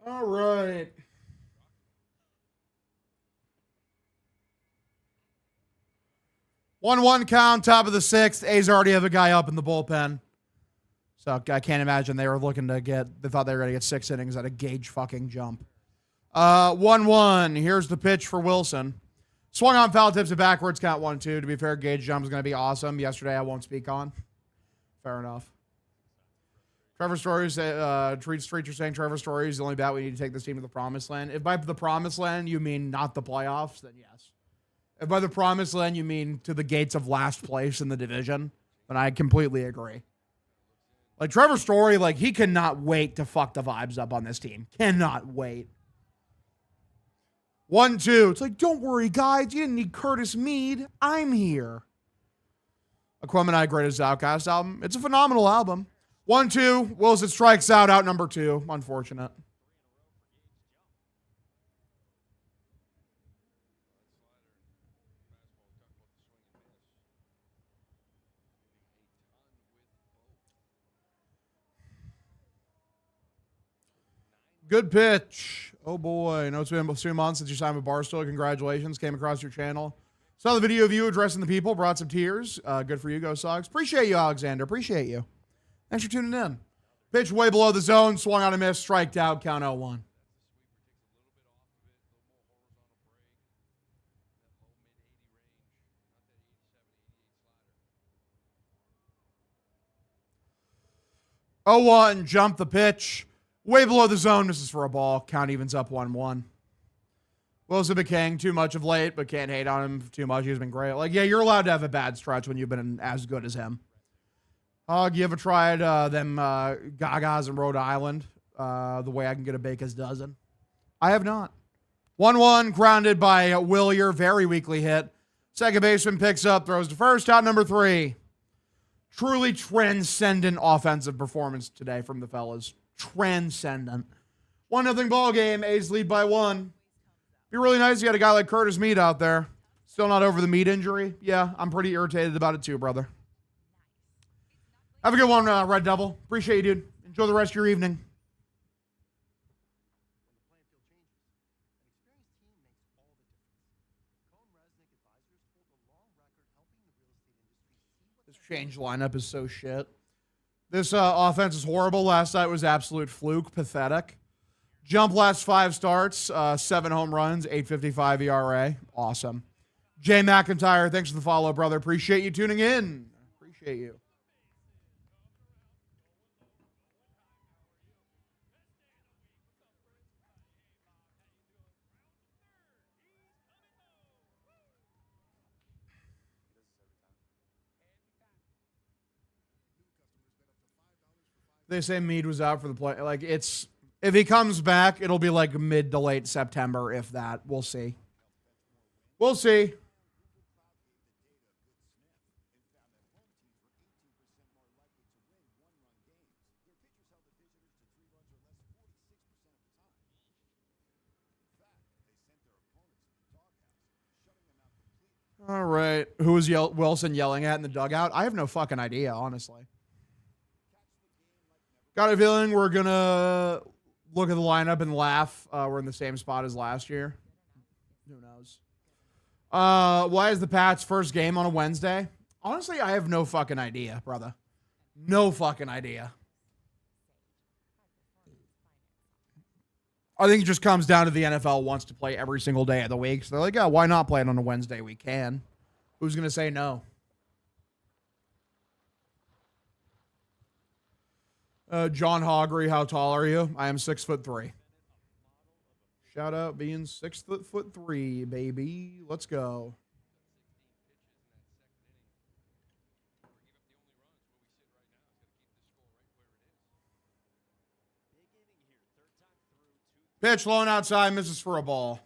All right. 1-1 count, top of the 6th. A's already have a guy up in the bullpen. So I can't imagine they were looking to they thought they were going to get 6 innings at a Gage fucking jump. 1-1. Here's the pitch for Wilson. Swung on, foul, tips it backwards, count 1-2. To be fair, Gage jump is going to be awesome. Yesterday, I won't speak on. Fair enough. Trevor Story Streets are saying Trevor Story is the only bat we need to take this team to the promised land. If by the promised land you mean not the playoffs, then yes. If by the promised land you mean to the gates of last place in the division, then I completely agree. Like, Trevor Story, like, he cannot wait to fuck the vibes up on this team. Cannot wait. 1-2. It's like, don't worry, guys. You didn't need Curtis Mead. I'm here. Aquemini Greatest Outcast album. It's a phenomenal album. 1-2. Wilson strikes out number 2. Unfortunate. Good pitch. Oh boy. I know it's been 3 months since you signed with Barstool. Congratulations. Came across your channel. Saw the video of you addressing the people. Brought some tears. Good for you, Go Sox. Appreciate you, Alexander. Appreciate you. Thanks for tuning in. Pitch way below the zone. Swung on a miss. Striked out. Count 0-1. Oh, 1. Jump the pitch. Way below the zone. Misses for a ball. Count evens up 1-1. Wilson became too much of late, but can't hate on him too much. He's been great. Like, yeah, you're allowed to have a bad stretch when you've been as good as him. You ever tried them Gagas in Rhode Island? The way I can get a baker's dozen? I have not. 1-1, grounded by Willier. Very weakly hit. Second baseman picks up, throws to first. Out number 3. Truly transcendent offensive performance today from the fellas. Transcendent. 1-0 ball game. A's lead by 1. Be really nice if you had a guy like Curtis Mead out there. Still not over the Mead injury. Yeah, I'm pretty irritated about it too, brother. Have a good one, Red Devil. Appreciate you, dude. Enjoy the rest of your evening. This change lineup is so shit. This offense is horrible. Last night was absolute fluke. Pathetic. Jump last 5 starts, 7 home runs, 8.55 ERA. Awesome. Jay McIntyre, thanks for the follow, brother. Appreciate you tuning in. Appreciate you. They say Meade was out for the play. Like, it's, if he comes back, it'll be like mid to late September, if that. We'll see. We'll see. All right. Who was Wilson yelling at in the dugout? I have no fucking idea, honestly. Got a feeling we're going to look at the lineup and laugh. We're in the same spot as last year. Who knows? Why is the Pats' first game on a Wednesday? Honestly, I have no fucking idea, brother. No fucking idea. I think it just comes down to the NFL wants to play every single day of the week. So they're like, yeah, why not play it on a Wednesday? We can. Who's going to say no? John Hoggery, how tall are you? I am 6'3". Shout out being 6'3", baby. Let's go. Pitch low and outside, misses for a ball.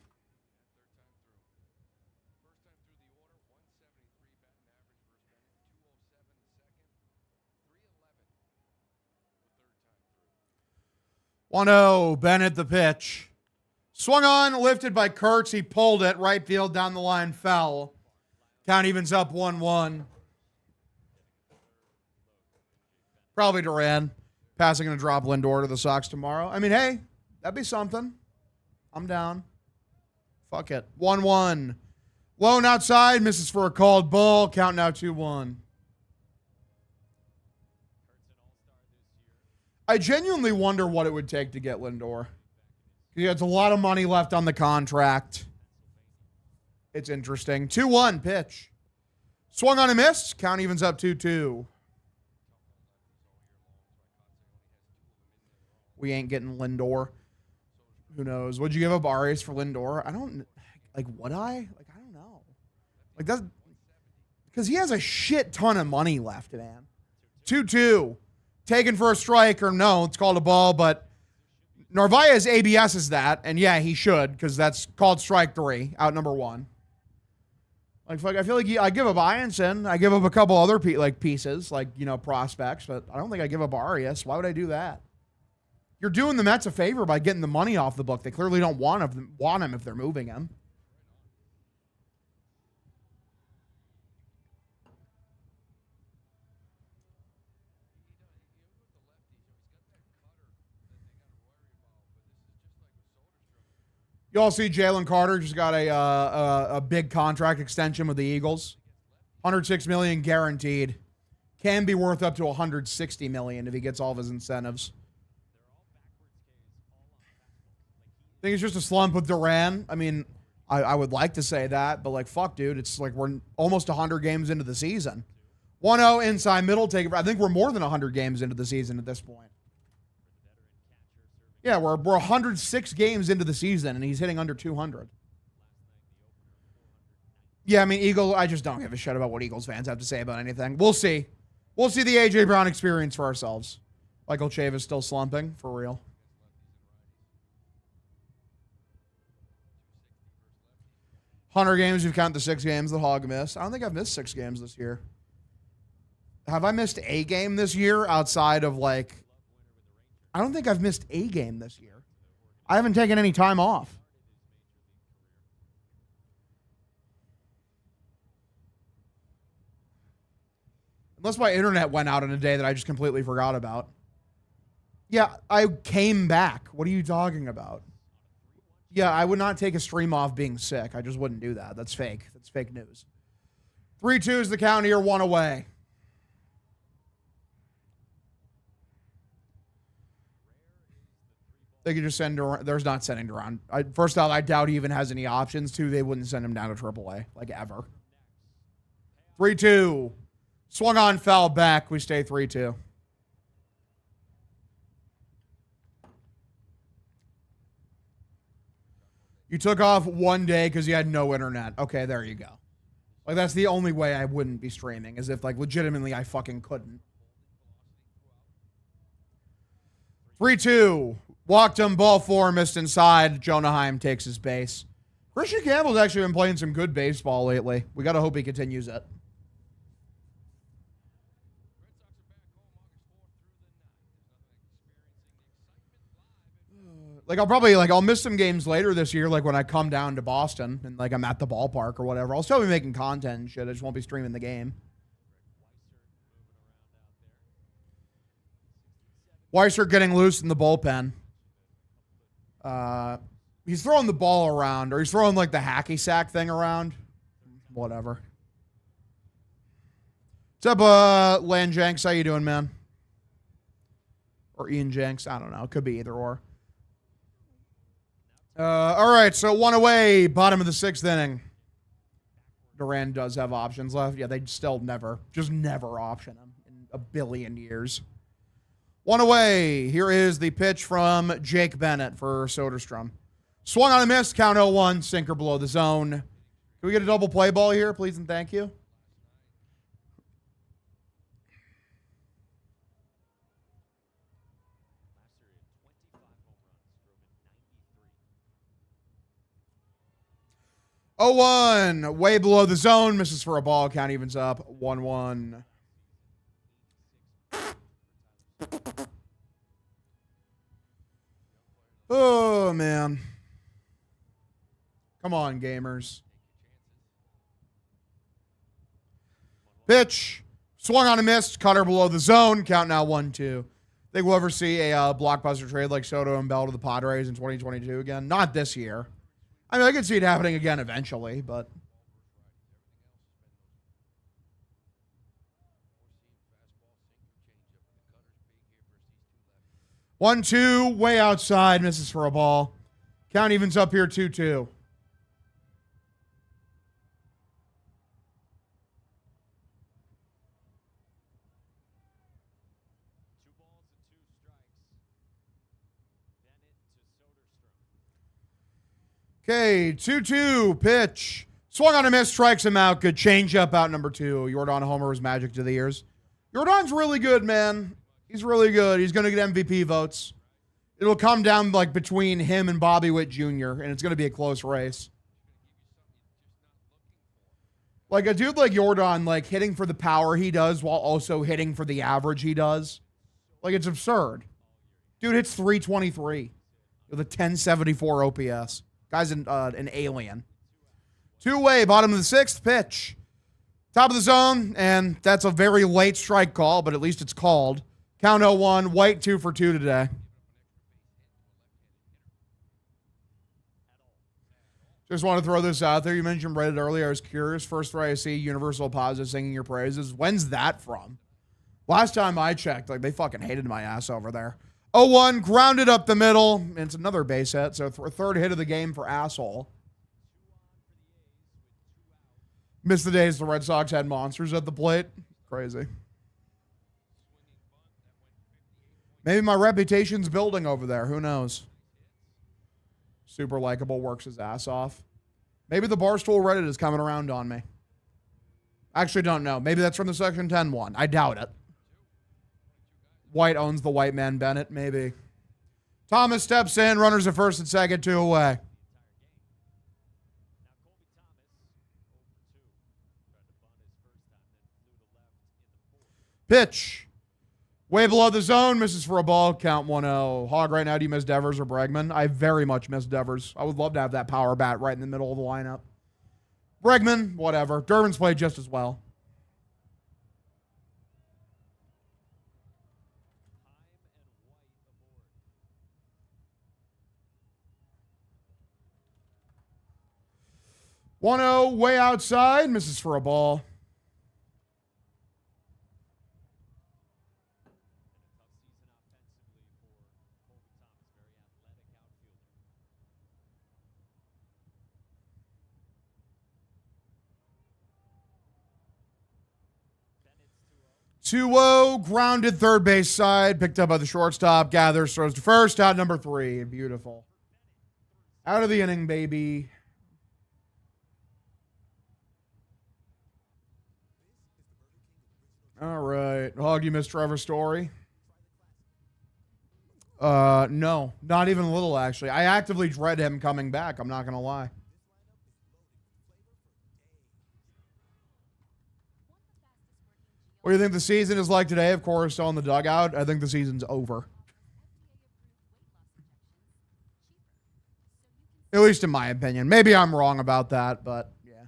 One-0, Bennett the pitch. Swung on, lifted by Kurtz. He pulled it. Right field, down the line, fell. Count evens up 1-1. Probably Duran. Passing and a drop Lindor to the Sox tomorrow. I mean, hey, that'd be something. I'm down. Fuck it. 1-1. Low and outside, misses for a called ball. Count now 2-1. I genuinely wonder what it would take to get Lindor. He has a lot of money left on the contract. It's interesting. 2-1 pitch. Swung on and missed. Count evens up 2-2. We ain't getting Lindor. Who knows? Would you give up Arias for Lindor? I don't, like, would I? Like, I don't know. Like, that's, because he has a shit ton of money left, man. 2-2. Taken for a strike, or no, it's called a ball, but Narvaez ABS is that, and yeah, he should, because that's called strike 3, out number 1. Like, fuck, I feel like I give up Ianson, I give up a couple other pieces, like, you know, prospects, but I don't think I give up Arias. Why would I do that? You're doing the Mets a favor by getting the money off the book. They clearly don't want him if they're moving him. You all see Jalen Carter just got a big contract extension with the Eagles. $106 million guaranteed. Can be worth up to $160 million if he gets all of his incentives. I think it's just a slump with Duran. I mean, I would like to say that, but like, fuck, dude. It's like we're almost 100 games into the season. 1-0 inside middle. I think we're more than 100 games into the season at this point. Yeah, we're 106 games into the season, and he's hitting under 200. Yeah, I mean, I just don't give a shit about what Eagles fans have to say about anything. We'll see. We'll see the A.J. Brown experience for ourselves. Michael Chavis still slumping, for real. Hunter games, you've counted the 6 games the Hog missed. I don't think I've missed 6 games this year. Have I missed a game this year outside of, like... I don't think I've missed a game this year. I haven't taken any time off. Unless my internet went out on a day that I just completely forgot about. Yeah, I came back. What are you talking about? Yeah, I would not take a stream off being sick. I just wouldn't do that. That's fake. That's fake news. 3-2 is the count here, 1 away. They could just send around. There's not sending around. First off, I doubt he even has any options. Two, they wouldn't send him down to AAA, like ever. 3-2. Swung on, foul back. We stay 3-2. You took off one day because you had no internet. Okay, there you go. Like, that's the only way I wouldn't be streaming, is if, like, legitimately I fucking couldn't. 3-2. Walked him, ball 4, missed inside. Jonah Heim takes his base. Christian Campbell's actually been playing some good baseball lately. We got to hope he continues it. Like, I'll miss some games later this year, like when I come down to Boston and, like, I'm at the ballpark or whatever. I'll still be making content and shit. I just won't be streaming the game. Weiser getting loose in the bullpen. He's throwing the ball around, or he's throwing, like, the hacky sack thing around. Whatever. What's up, Lan Jenks? How you doing, man? Or Ian Jenks? I don't know. It could be either or. All right, so one away, bottom of the 6th inning. Duran does have options left. Yeah, they'd still never option him in a billion years. One away. Here is the pitch from Jake Bennett for Soderstrom. Swung on a miss, count 0-1, sinker below the zone. Can we get a double play ball here, please and thank you? Oh, 1, way below the zone, misses for a ball, count evens up, 1-1. Oh, man. Come on, gamers. Pitch. Swung on a miss. Cutter below the zone. Count now 1-2. Think we'll ever see a blockbuster trade like Soto and Bell to the Padres in 2022 again? Not this year. I mean, I could see it happening again eventually, but... 1-2, way outside, misses for a ball. Count evens up here, 2-2. Okay, 2-2, pitch. Swung on a miss, strikes him out. Good changeup out number 2. Jordan Homer is magic to the ears. Jordan's really good, man. He's really good. He's going to get MVP votes. It'll come down like between him and Bobby Witt Jr., and it's going to be a close race. Like a dude like Jordan, like hitting for the power he does while also hitting for the average he does. Like, it's absurd. Dude hits 323 with a 1074 OPS. Guy's an alien. 2-way, bottom of the 6th, pitch. Top of the zone, and that's a very late strike call, but at least it's called. Count 0-1, White 2 for 2 today. Just want to throw this out there. You mentioned Reddit earlier. I was curious. First where I see Universal Positive singing your praises. When's that from? Last time I checked, like, they fucking hated my ass over there. 0-1, grounded up the middle. And it's another base hit, so third hit of the game for asshole. Missed the days the Red Sox had monsters at the plate. Crazy. Maybe my reputation's building over there. Who knows? Super likable, works his ass off. Maybe the Barstool Reddit is coming around on me. Actually, don't know. Maybe that's from the Section 10 one. I doubt it. White owns the white man Bennett. Maybe. Thomas steps in. Runners at first and second. 2 away. Pitch. Way below the zone. Misses for a ball. Count 1-0. Hog, right now, do you miss Devers or Bregman? I very much miss Devers. I would love to have that power bat right in the middle of the lineup. Bregman, whatever. Durbin's played just as well. One-0, way outside. Misses for a ball. 2-0, grounded third base side, picked up by the shortstop, gathers, throws to first, out number 3. Beautiful. Out of the inning, baby. All right. Hog, you missed Trevor's Story? No. Not even a little, actually. I actively dread him coming back. I'm not going to lie. What do you think the season is like today? Of course, still in the dugout. I think the season's over. At least in my opinion. Maybe I'm wrong about that, but yeah.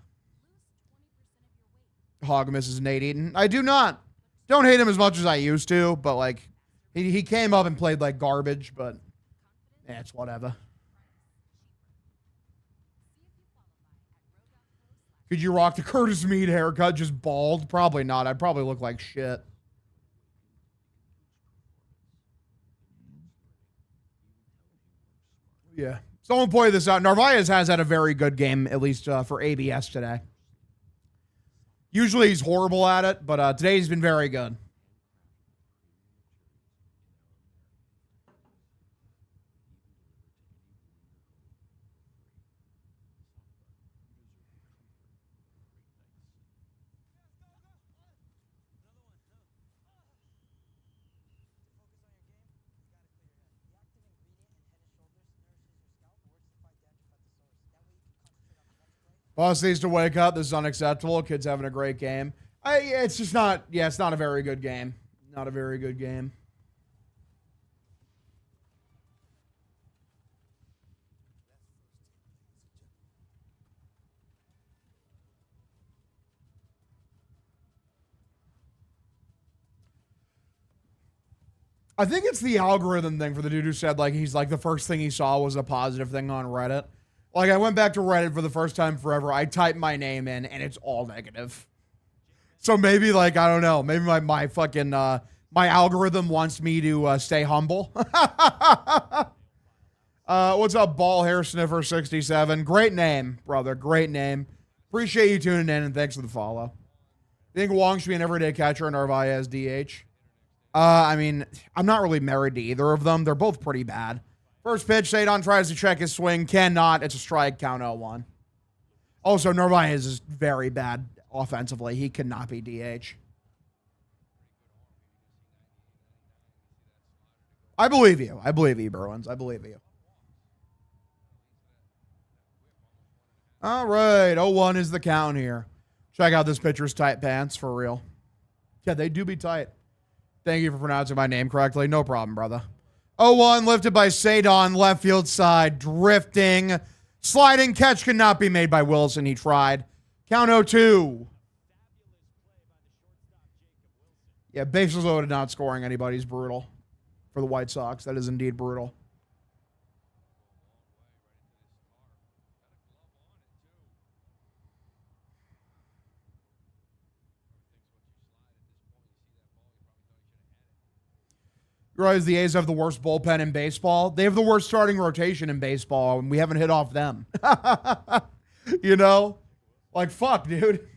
Hog misses Nate Eaton. I do not. Don't hate him as much as I used to, but like he came up and played like garbage, but yeah, it's whatever. Could you rock the Curtis Mead haircut just bald? Probably not. I'd probably look like shit. Yeah. Someone pointed this out. Narvaez has had a very good game, at least for ABS today. Usually he's horrible at it, but today he's been very good. Boss needs to wake up. This is unacceptable. Kid's having a great game. It's just not, yeah, it's not a very good game. Not a very good game. I think it's the algorithm thing for the dude who said, like, he's like, the first thing he saw was a positive thing on Reddit. Like, I went back to Reddit for the first time forever. I typed my name in, and it's all negative. So maybe, like, I don't know. Maybe my fucking, my algorithm wants me to stay humble. What's up, Ball Hair Sniffer 67? Great name, brother. Great name. Appreciate you tuning in, and thanks for the follow. You think Wong should be an everyday catcher and Narvaez DH? I mean, I'm not really married to either of them. They're both pretty bad. First pitch, Sadon tries to check his swing. Cannot. It's a strike, count 0-1. Also, Narvaez is very bad offensively. He cannot be DH. I believe you. I believe you, Bruins. I believe you. All right. 0-1 is the count here. Check out this pitcher's tight pants for real. Yeah, they do be tight. Thank you for pronouncing my name correctly. No problem, brother. 0-1 lifted by Sadon, left field side, drifting. Sliding catch cannot be made by Wilson. He tried. Count 0-2. Yeah, bases loaded, not scoring anybody's brutal for the White Sox. That is indeed brutal. You realize the A's have the worst bullpen in baseball? They have the worst starting rotation in baseball, and we haven't hit off them. You know? Like, fuck, dude.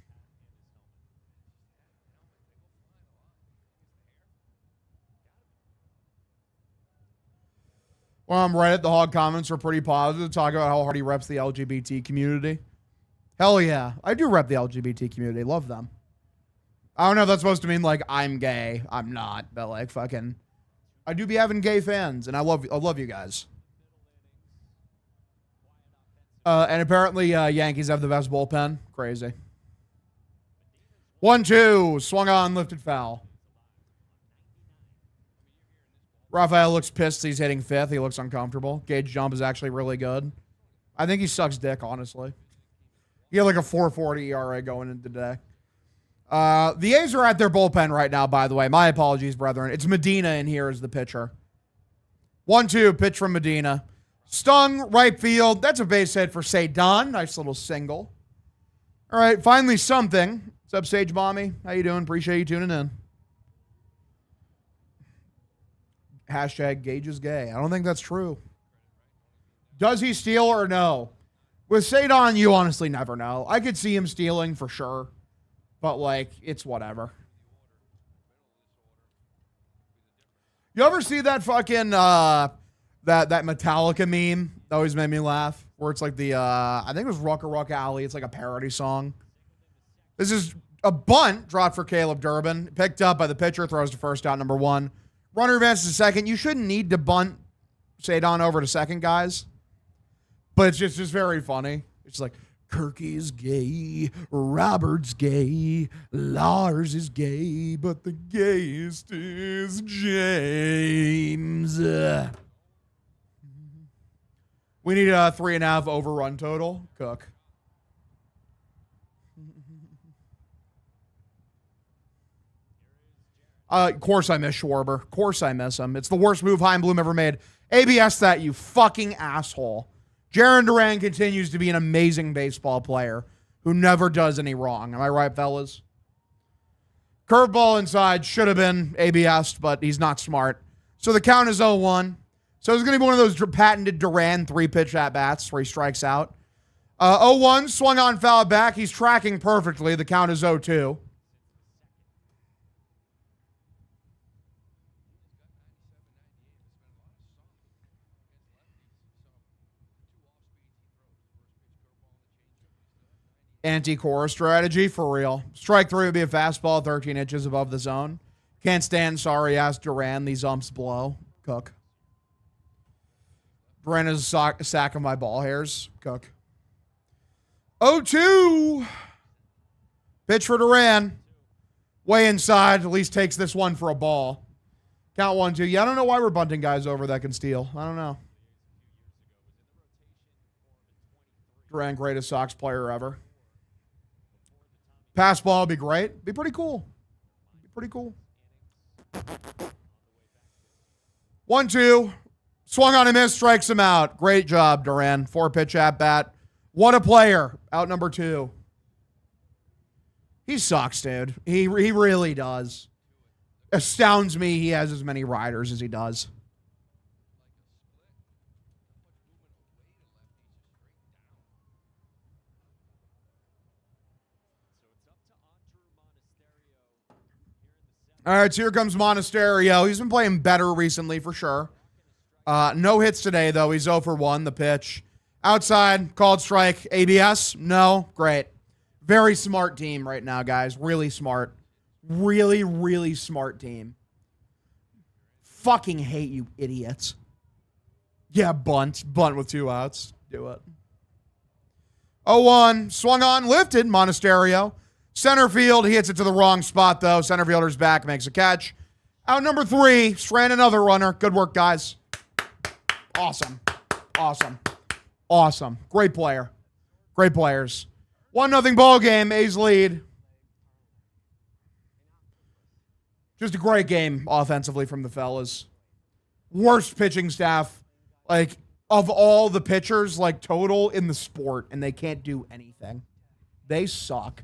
Well, I'm Reddit. The Hog comments are pretty positive. Talk about how hard he reps the LGBT community. Hell yeah. I do rep the LGBT community. Love them. I don't know if that's supposed to mean, like, I'm gay. I'm not. But, like, fucking... I do be having gay fans, and I love you guys. And apparently, Yankees have the best bullpen. Crazy. 1-2. Swung on, lifted foul. Rafael looks pissed he's hitting fifth. He looks uncomfortable. Gauge jump is actually really good. I think he sucks dick, honestly. He had like a 4.40 ERA going into today. The A's are at their bullpen right now, by the way. My apologies, brethren. It's Medina in here as the pitcher. 1-2, pitch from Medina. Stung, right field. That's a base hit for Sadon. Nice little single. All right, finally something. What's up, Sage Mommy? How you doing? Appreciate you tuning in. Hashtag Gage is gay. I don't think that's true. Does he steal or no? With Sadon, you honestly never know. I could see him stealing for sure. But, like, it's whatever. You ever see that fucking that Metallica meme that always made me laugh? Where it's like the I think it was Rucka Rucka Alley. It's like a parody song. This is a bunt dropped for Caleb Durbin. Picked up by the pitcher, throws to first out, number 1. Runner advances to second. You shouldn't need to bunt Sadon over to second, guys. But it's just very funny. It's like, Kirky's gay, Robert's gay, Lars is gay, but the gayest is James. We need a 3.5 overrun total. Cook. Of course I miss Schwarber. Of course I miss him. It's the worst move Heim Bloom ever made. ABS that, you fucking asshole. Jarren Duran continues to be an amazing baseball player who never does any wrong. Am I right, fellas? Curveball inside should have been ABS, but he's not smart. So the count is 0-1. So it's going to be one of those patented Duran 3-pitch at-bats where he strikes out. 0-1, swung on, foul back. He's tracking perfectly. The count is 0-2. Anti-core strategy for real. Strike 3 would be a fastball 13 inches above the zone. Can't stand sorry ass Duran. These umps blow. Cook. Duran is a sack of my ball hairs. Cook. 0-2. Pitch for Duran. Way inside. At least takes this one for a ball. Count 1-2. Yeah, I don't know why we're bunting guys over that can steal. I don't know. Duran, greatest Sox player ever. Pass ball would be great. Be pretty cool. Be pretty cool. 1-2. Swung on a miss, strikes him out. Great job, Duran. 4-pitch at bat. What a player. Out number 2. He sucks, dude. He really does. Astounds me he has as many riders as he does. All right, so here comes Monasterio. He's been playing better recently for sure. No hits today, though. He's 0 for 1, the pitch. Outside, called strike. ABS? No. Great. Very smart team right now, guys. Really smart. Really, really smart team. Fucking hate you idiots. Yeah, bunt. Bunt with 2 outs. Do it. 0-1. Swung on, lifted. Monasterio. Center field, he hits it to the wrong spot, though. Center fielder's back, makes a catch. Out number 3, strand another runner. Good work, guys. Awesome. Awesome. Awesome. Great player. Great players. 1-0 ball game. A's lead. Just a great game offensively from the fellas. Worst pitching staff, like, of all the pitchers, like, total in the sport, and they can't do anything. They suck.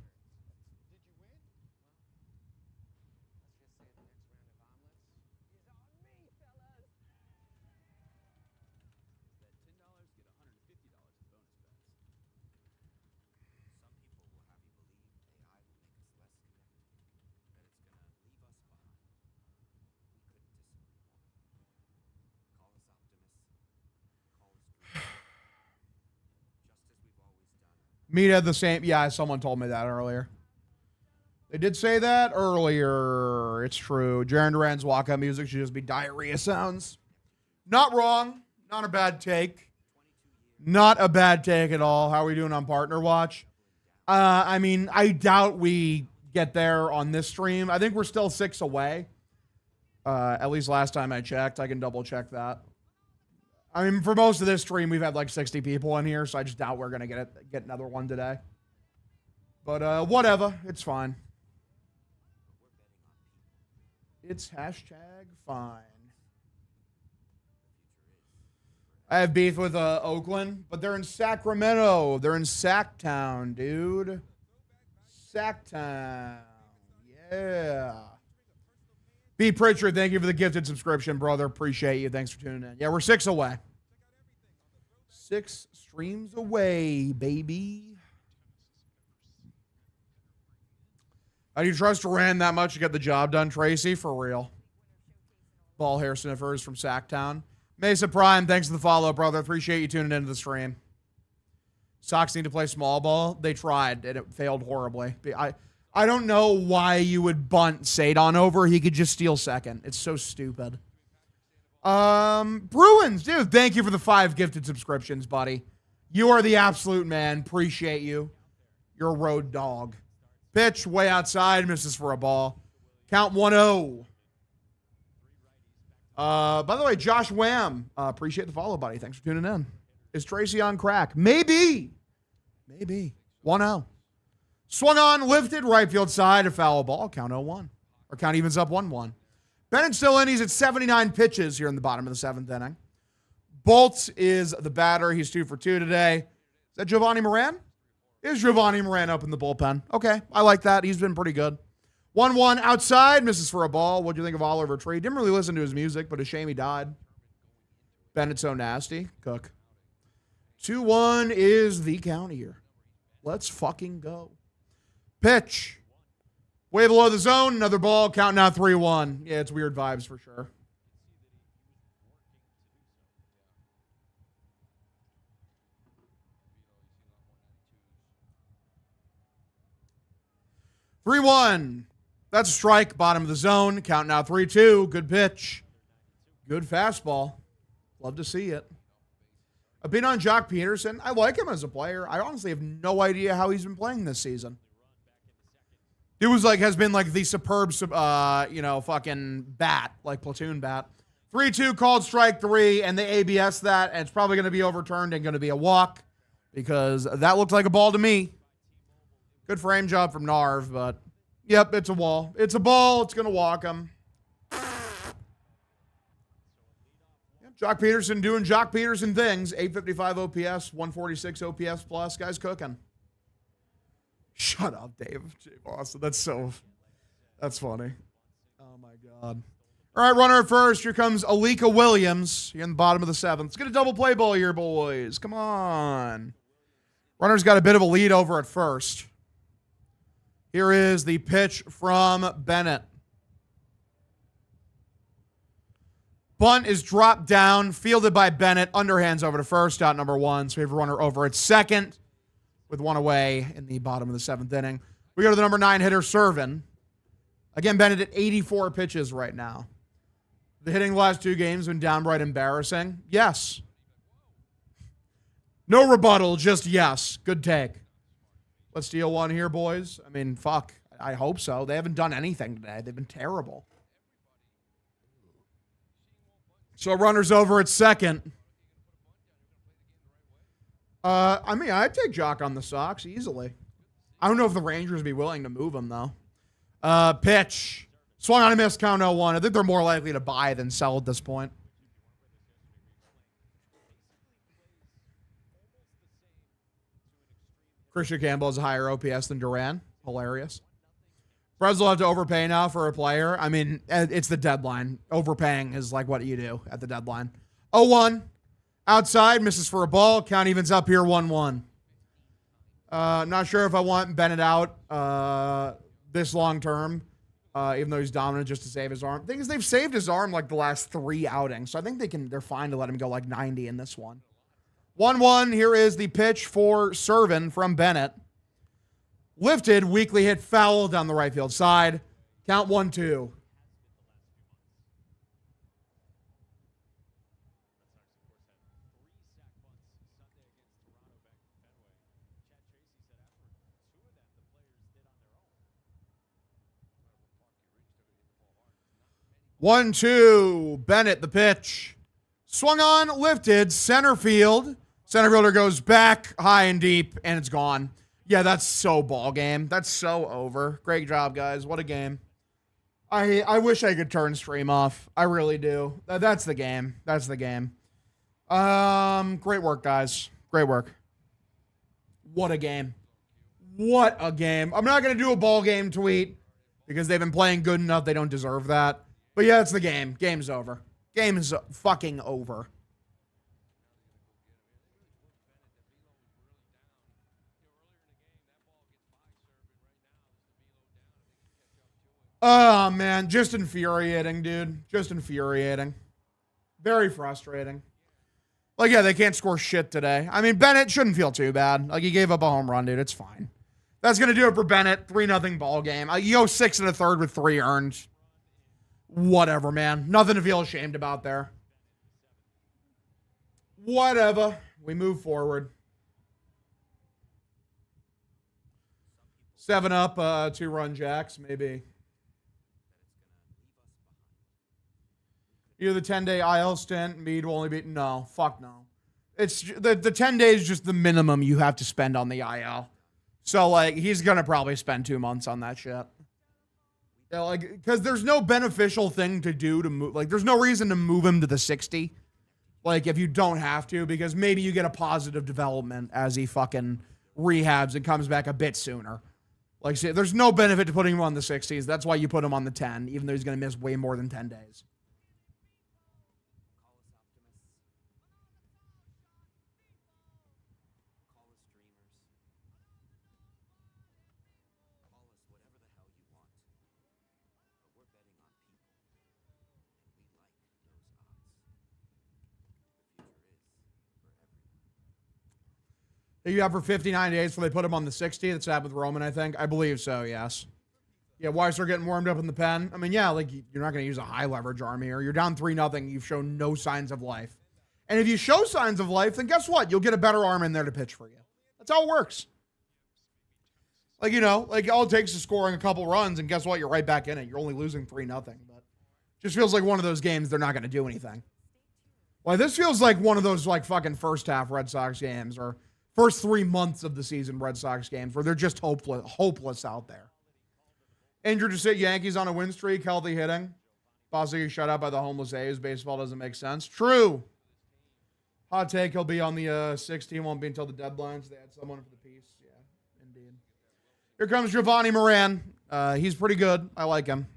Meat had the same. Yeah, someone told me that earlier. They did say that earlier. It's true. Jarren Duran's walkout music should just be diarrhea sounds. Not wrong. Not a bad take. Not a bad take at all. How are we doing on Partner Watch? I mean, I doubt we get there on this stream. I think we're still 6 away. At least last time I checked. I can double check that. I mean, for most of this stream, we've had like 60 people in here, so I just doubt we're going to get another one today. But whatever. It's fine. It's hashtag fine. I have beef with Oakland, but they're in Sacramento. They're in Sacktown, dude. Sacktown. Yeah. B. Pritchard, thank you for the gifted subscription, brother. Appreciate you. Thanks for tuning in. Yeah, we're 6 away. 6 streams away, baby. Do you trust Duran that much to get the job done, Tracy? For real. Ball hair sniffers from Sacktown. Mesa Prime, thanks for the follow, brother. Appreciate you tuning into the stream. Sox need to play small ball. They tried, and it failed horribly. I don't know why you would bunt Sadon over. He could just steal second. It's so stupid. Bruins, dude, thank you for the 5 gifted subscriptions, buddy. You are the absolute man. Appreciate you. You're a road dog. Pitch way outside, misses for a ball. Count 1-0. By the way, Josh Wham, appreciate the follow, buddy. Thanks for tuning in. Is Tracy on crack? Maybe. 1-0. Swung on, lifted, right field side, a foul ball. Count 0-1. Or count evens up 1-1. Bennett still in. He's at 79 pitches here in the bottom of the 7th inning. Bolt is the batter. He's 2 for 2 today. Is that Giovanni Moran? Is Giovanni Moran up in the bullpen? Okay, I like that. He's been pretty good. 1-1 outside, misses for a ball. What do you think of Oliver Tree? Didn't really listen to his music, but a shame he died. Bennett's so nasty. Cook. 2-1 is the count here. Let's fucking go. Pitch. Way below the zone. Another ball. Count now 3-1. Yeah, it's weird vibes for sure. Three 3-1. That's a strike. Bottom of the zone. Count now 3-2. Good pitch. Good fastball. Love to see it. I've been on Jock Peterson. I like him as a player. I honestly have no idea how he's been playing this season. It was like, has been like the superb, fucking bat, like platoon bat. 3-2 called strike 3, and they ABS that, and it's probably going to be overturned and going to be a walk because that looked like a ball to me. Good frame job from Narv, but yep, it's a wall. It's a ball. It's going to walk him. Jock Peterson doing Jock Peterson things. 855 OPS, 146 OPS plus. Guy's cooking. Shut up, Dave. J. Boston. That's funny. Oh, my God. All right, runner at first. Here comes Alika Williams here in the bottom of the 7th. Let's get a double play ball here, boys. Come on. Runner's got a bit of a lead over at first. Here is the pitch from Bennett. Bunt is dropped down, fielded by Bennett. Underhands over to first, out number 1. So we have a runner over at second with 1 away in the bottom of the 7th inning. We go to the number 9 hitter, Servin. Again, Bennett at 84 pitches right now. The hitting the last 2 games been downright embarrassing. Yes. No rebuttal, just yes. Good take. Let's steal one here, boys. I mean, fuck. I hope so. They haven't done anything today. They've been terrible. So runner's over at second. I mean, I'd take Jock on the Sox easily. I don't know if the Rangers would be willing to move him, though. Pitch. Swung on a miss, count 0-1. I think they're more likely to buy than sell at this point. Christian Campbell has a higher OPS than Duran. Hilarious. Breds will have to overpay now for a player. I mean, it's the deadline. Overpaying is like what you do at the deadline. 0-1. Outside, misses for a ball. Count evens up here, 1-1. Not sure if I want Bennett out this long term, even though he's dominant just to save his arm. Thing is, they've saved his arm like the last 3 outings, so I think they're fine to let him go like 90 in this one. 1-1. Here is the pitch for Servin from Bennett. Lifted, weakly hit foul down the right field side. Count 1-2. One, two. Bennett, the pitch. Swung on, lifted, center field. Center fielder goes back high and deep, and it's gone. Yeah, that's so ball game. That's so over. Great job, guys. What a game. I wish I could turn stream off. I really do. That's the game. That's the game. Great work, guys. Great work. What a game. What a game. I'm not going to do a ball game tweet because they've been playing good enough. They don't deserve that. But yeah, it's the game. Game's over. Game is fucking over. Oh, man. Just infuriating, dude. Just infuriating. Very frustrating. Like, yeah, they can't score shit today. I mean, Bennett shouldn't feel too bad. Like, he gave up a home run, dude. It's fine. That's going to do it for Bennett. 3-0 ball game. You go 6 1/3 with 3 earned. Whatever, man. Nothing to feel ashamed about there. Whatever. We move forward. 7 up, 2-run jacks, maybe. Either the 10-day IL stint, Mead will only be... No, fuck no. It's the 10 days is just the minimum you have to spend on the IL. So, like, he's going to probably spend 2 months on that shit. Yeah, like, because there's no beneficial thing to do to move. Like, there's no reason to move him to the 60. Like, if you don't have to, because maybe you get a positive development as he fucking rehabs and comes back a bit sooner. Like, see, there's no benefit to putting him on the 60s. That's why you put him on the 10, even though he's going to miss way more than 10 days. You have for 59 days before they put him on the 60. That's happened with Roman, I think. I believe so, yes. Yeah, why start getting warmed up in the pen? I mean, yeah, like, you're not going to use a high leverage arm here. You're down 3-0. You've shown no signs of life. And if you show signs of life, then guess what? You'll get a better arm in there to pitch for you. That's how it works. Like, you know, like, all it takes is scoring a couple runs, and guess what? You're right back in it. You're only losing 3-0. But just feels like one of those games they're not going to do anything. Like, this feels like one of those, like, fucking first half Red Sox games, or first 3 months of the season Red Sox games where they're just hopeless out there. Injured to sit Yankees on a win streak, healthy hitting. Possibly shut out by the homeless A's. Baseball doesn't make sense. True. Hot take, he'll be on the 60. Won't be until the deadline, so they had someone for the piece. Yeah, indeed. Here comes Giovanni Moran. He's pretty good. I like him.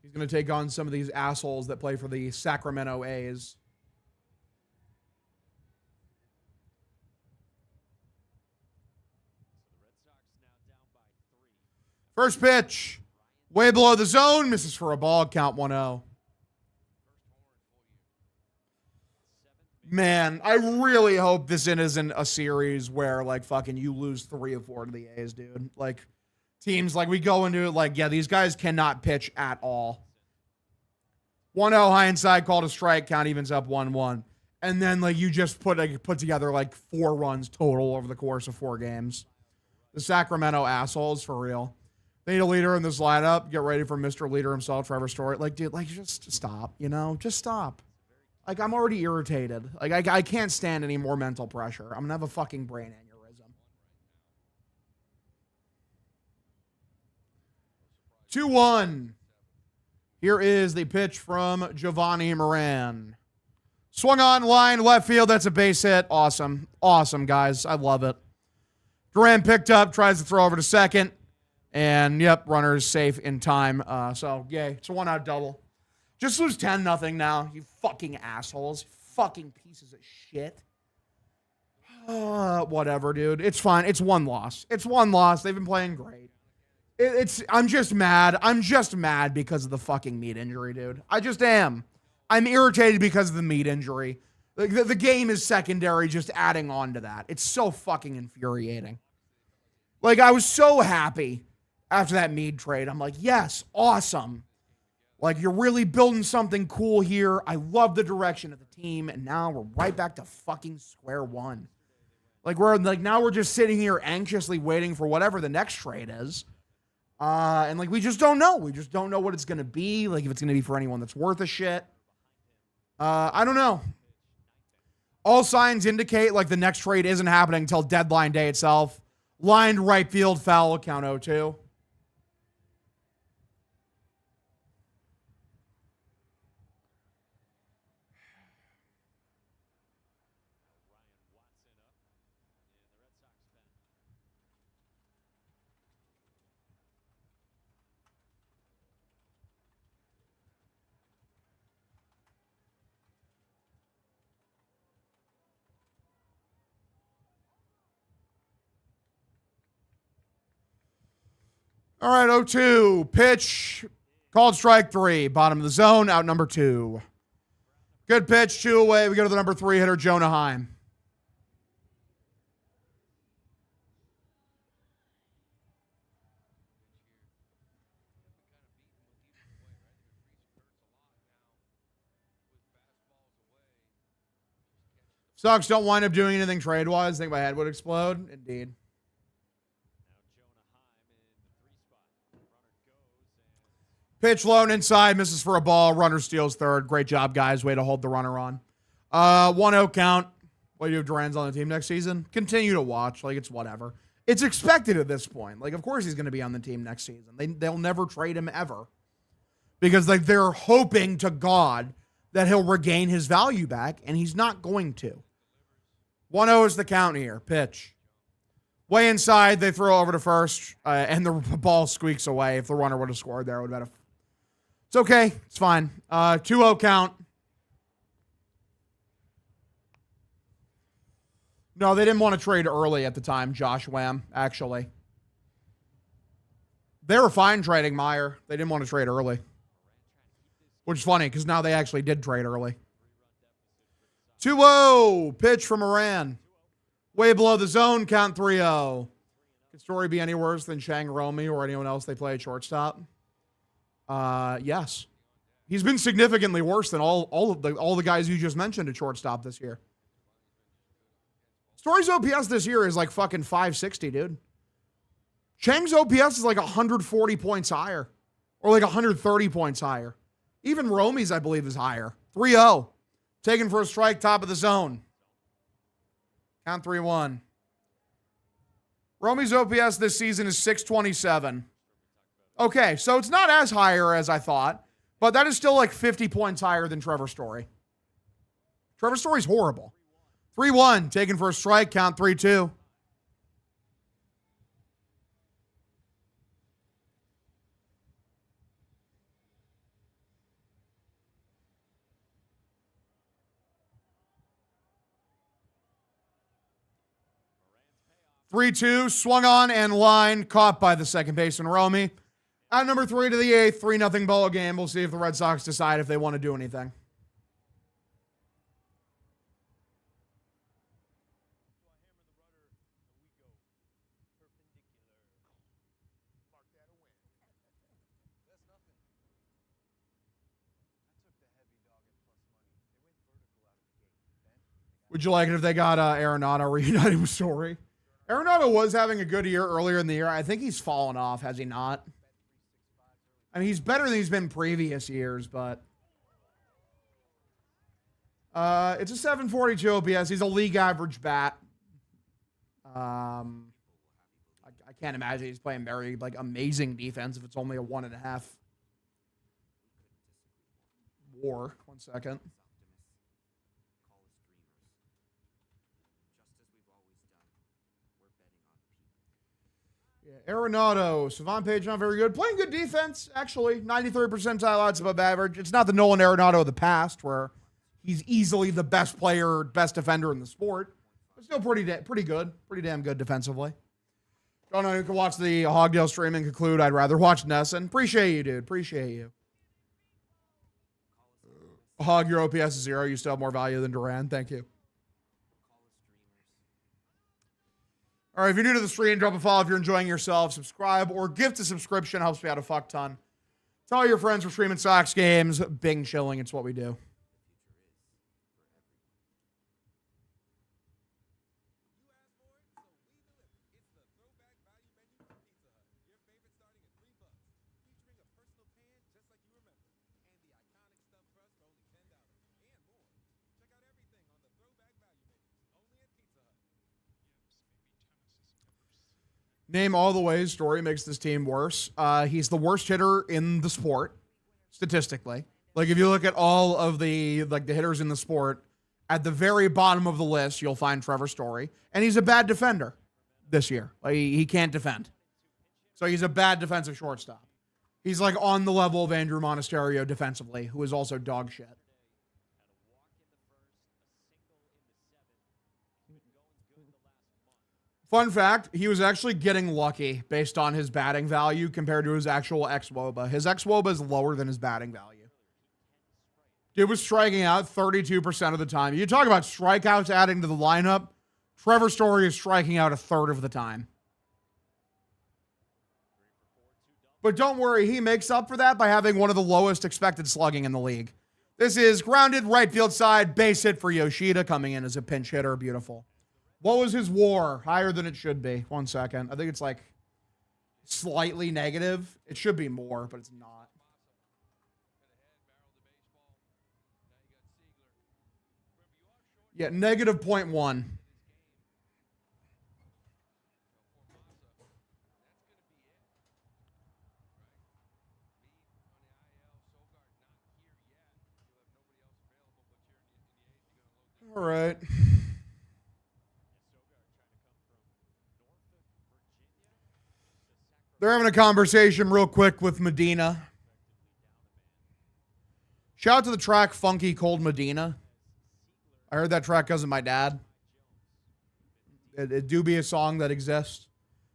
He's going to take on some of these assholes that play for the Sacramento A's. First pitch, way below the zone, misses for a ball, count 1-0. Man, I really hope this isn't a series where, like, fucking you lose 3 or 4 to the A's, dude. Like, teams, like, we go into it like, yeah, these guys cannot pitch at all. 1-0 high inside, called a strike, count evens up 1-1. And then, like, you just put together, like, 4 runs total over the course of 4 games. The Sacramento assholes, for real. They need a leader in this lineup. Get ready for Mr. Leader himself, Trevor Story. Like, dude, like, just stop, you know? Just stop. Like, I'm already irritated. Like, I can't stand any more mental pressure. I'm going to have a fucking brain aneurysm. 2-1. Here is the pitch from Giovanni Moran. Swung on line, left field. That's a base hit. Awesome. Awesome, guys. I love it. Duran picked up, tries to throw over to second. And, yep, runner is safe in time. So, yay. It's a 1-out double. Just lose 10-0 now, you fucking assholes. Fucking pieces of shit. Whatever, dude. It's fine. It's 1 loss. It's 1 loss. They've been playing great. I'm just mad. I'm just mad because of the fucking meat injury, dude. I just am. I'm irritated because of the meat injury. The game is secondary, just adding on to that. It's so fucking infuriating. Like, I was so happy after that Mead trade. I'm like, yes, awesome. Like, you're really building something cool here. I love the direction of the team. And now we're right back to fucking square one. Like, now we're just sitting here anxiously waiting for whatever the next trade is. And, like, we just don't know. We just don't know what it's going to be. Like, if it's going to be for anyone that's worth a shit. I don't know. All signs indicate, like, the next trade isn't happening until deadline day itself. Lined right field foul, count 0-2. All right, 0-2. Pitch. Called strike 3. Bottom of the zone. Out number 2. Good pitch. 2 away. We go to the number 3 hitter, Jonah Heim. Sox don't wind up doing anything trade-wise. Think my head would explode. Indeed. Pitch low and inside. Misses for a ball. Runner steals third. Great job, guys. Way to hold the runner on. 1-0 count. What do you do if Duran's on the team next season? Continue to watch. Like, it's whatever. It's expected at this point. Like, of course he's going to be on the team next season. They'll never trade him ever. Because, like, they're hoping to God that he'll regain his value back, and he's not going to. 1-0 is the count here. Pitch. Way inside, they throw over to first, and the ball squeaks away. If the runner would have scored there, it would have been It's okay. It's fine. 2-0 count. No, they didn't want to trade early at the time, Josh Wham, actually. They were fine trading Meyer. They didn't want to trade early. Which is funny, because now they actually did trade early. 2-0. Pitch from Moran. Way below the zone. Count 3-0. Could Story be any worse than Chang Romy or anyone else they play at shortstop? Yes. He's been significantly worse than all the guys you just mentioned at shortstop this year. Story's OPS this year is like fucking 560, dude. Chang's OPS is like 140 points higher. Or like 130 points higher. Even Romy's, I believe, is higher. 3-0. Taken for a strike, top of the zone. Count 3-1. Romy's OPS this season is 627. Okay, so it's not as higher as I thought, but that is still like 50 points higher than Trevor Story. Trevor Story's horrible. 3-1, taken for a strike, count 3-2. Swung on and line, caught by the second baseman, Romy. At number 3 to the 8th, 3-0 ball game. We'll see if the Red Sox decide if they want to do anything. Would you like it if they got Arenado reunited with Story? Arenado was having a good year earlier in the year. I think he's fallen off, has he not? I mean, he's better than he's been previous years, but it's a 742 OPS. He's a league average bat. I can't imagine he's playing very like amazing defense if it's only a 1.5 WAR. 1 second. Arenado, Savant Page, not very good. Playing good defense, actually. 93rd percentile odds above average. It's not the Nolan Arenado of the past, where he's easily the best player, best defender in the sport. But still pretty good. Pretty damn good defensively. Don't know who can watch the Hogdale stream and conclude. I'd rather watch Nesson. Appreciate you, dude. Appreciate you. Hog, your OPS is 0. You still have more value than Duran. Thank you. All right, if you're new to the stream, drop a follow if you're enjoying yourself. Subscribe or gift a subscription. Helps me out a fuck ton. Tell your friends we're streaming Sox games. Bing chilling. It's what we do. Name all the ways Story makes this team worse. He's the worst hitter in the sport, statistically. Like, if you look at all of the hitters in the sport, at the very bottom of the list, you'll find Trevor Story. And he's a bad defender this year. Like, he can't defend. So he's a bad defensive shortstop. He's like on the level of Andrew Monasterio defensively, who is also dog shit. Fun fact, he was actually getting lucky based on his batting value compared to his actual xWOBA. His xWOBA is lower than his batting value. Dude was striking out 32% of the time. You talk about strikeouts adding to the lineup. Trevor Story is striking out a third of the time. But don't worry, he makes up for that by having one of the lowest expected slugging in the league. This is grounded right field side, base hit for Yoshida, coming in as a pinch hitter. Beautiful. What was his WAR? Higher than it should be. 1 second. I think it's like slightly negative. It should be more, but it's not. Yeah, negative 0.1. All right. They're having a conversation real quick with Medina. Shout out to the track Funky Cold Medina. I heard that track because of my dad. It do be a song that exists.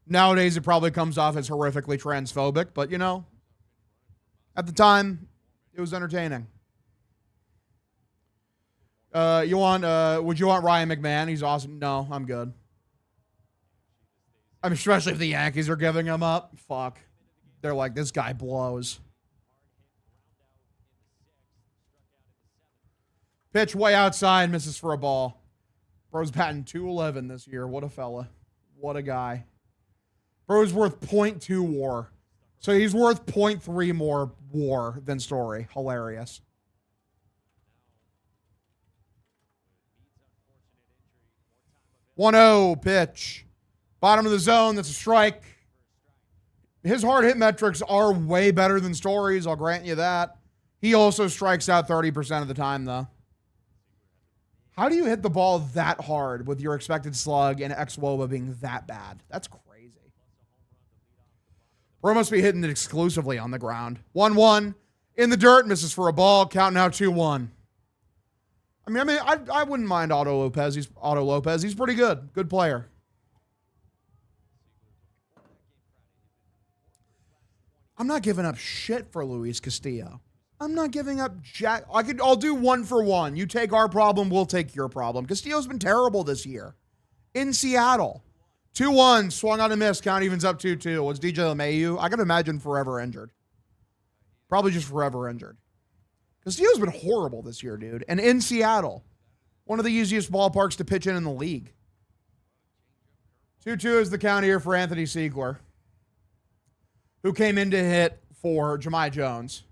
Nowadays, it probably comes off as horrifically transphobic, but you know, at the time, it was entertaining. Would you want Ryan McMahon? He's awesome. No, I'm good. I mean, especially if the Yankees are giving him up. Fuck. They're like, this guy blows. Pitch way outside, misses for a ball. Bro's batting .211 this year. What a fella. What a guy. Bro's worth 0.2 WAR. So he's worth 0.3 more WAR than Story. Hilarious. 1-0 pitch. Bottom of the zone. That's a strike. His hard hit metrics are way better than Story's. I'll grant you that. He also strikes out 30% of the time, though. How do you hit the ball that hard with your expected slug and xWOBA being that bad? That's crazy. Bro must be hitting it exclusively on the ground. 1-1 in the dirt, misses for a ball. Count now 2-1. I wouldn't mind Otto Lopez. He's pretty good. Good player. I'm not giving up shit for Luis Castillo. I'm not giving up jack. I'll do 1 for 1. You take our problem, we'll take your problem. Castillo's been terrible this year. In Seattle. 2-1, swung on a miss. Count evens up 2-2. What's DJ LeMahieu? I gotta imagine forever injured. Probably just forever injured. Castillo's been horrible this year, dude. And in Seattle. One of the easiest ballparks to pitch in the league. 2-2 is the count here for Anthony Siegler, who came in to hit for Jahmai Jones.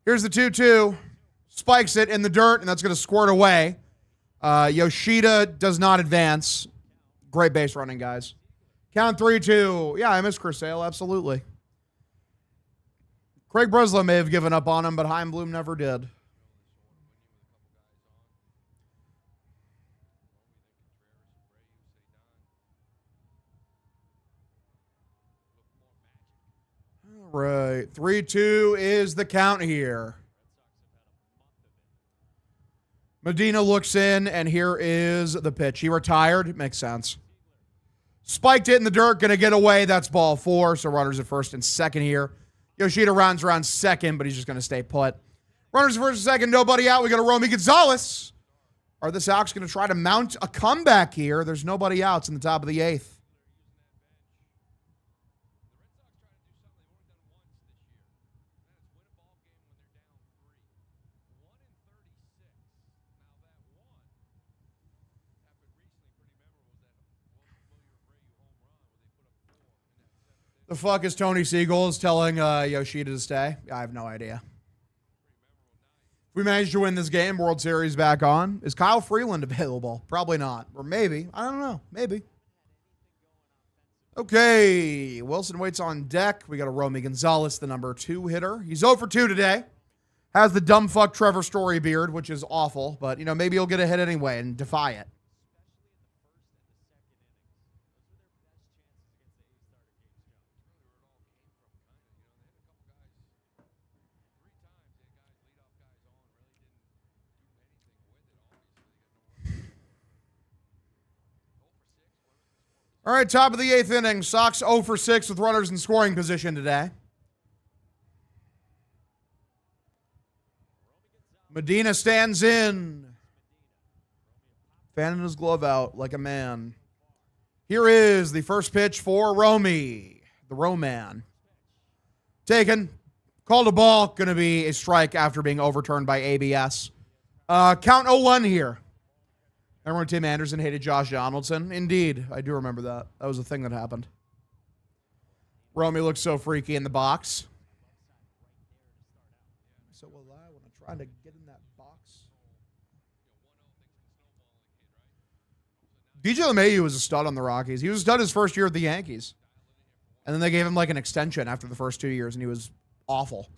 Here's the 2-2. Spikes it in the dirt, and that's going to squirt away. Yoshida does not advance. Great base running, guys. Count 3-2. Yeah, I miss Chris Sale, absolutely. Craig Breslow may have given up on him, but Heimblum never did. All right. 3-2 is the count here. Medina looks in, and here is the pitch. He retired. It makes sense. Spiked it in the dirt. Going to get away. That's ball 4. So runners at first and second here. Yoshida rounds around second, but he's just going to stay put. Runners at first and second. Nobody out. We got a Romy Gonzalez. Are the Sox going to try to mount a comeback here? There's nobody out. It's in the top of the 8th. The fuck is Tony Seagulls telling Yoshida to stay? I have no idea. If we manage to win this game, World Series back on. Is Kyle Freeland available? Probably not. Or maybe. I don't know. Maybe. Okay. Wilson waits on deck. We got a Romy Gonzalez, the number 2 hitter. He's 0 for 2 today. Has the dumb fuck Trevor Story beard, which is awful. But, you know, maybe he'll get a hit anyway and defy it. All right, top of the 8th inning. Sox 0 for 6 with runners in scoring position today. Medina stands in. Fanning his glove out like a man. Here is the first pitch for Romy, the Roman. Taken. Called a ball. Going to be a strike after being overturned by ABS. Count 0-1 here. Remember Tim Anderson hated Josh Donaldson? Indeed. I do remember that. That was a thing that happened. Romy looks so freaky in the box. So will I when I'm trying to get in that box. DJ LeMahieu was a stud on the Rockies. He was a stud his first year at the Yankees. And then they gave him like an extension after the first 2 years, and he was awful.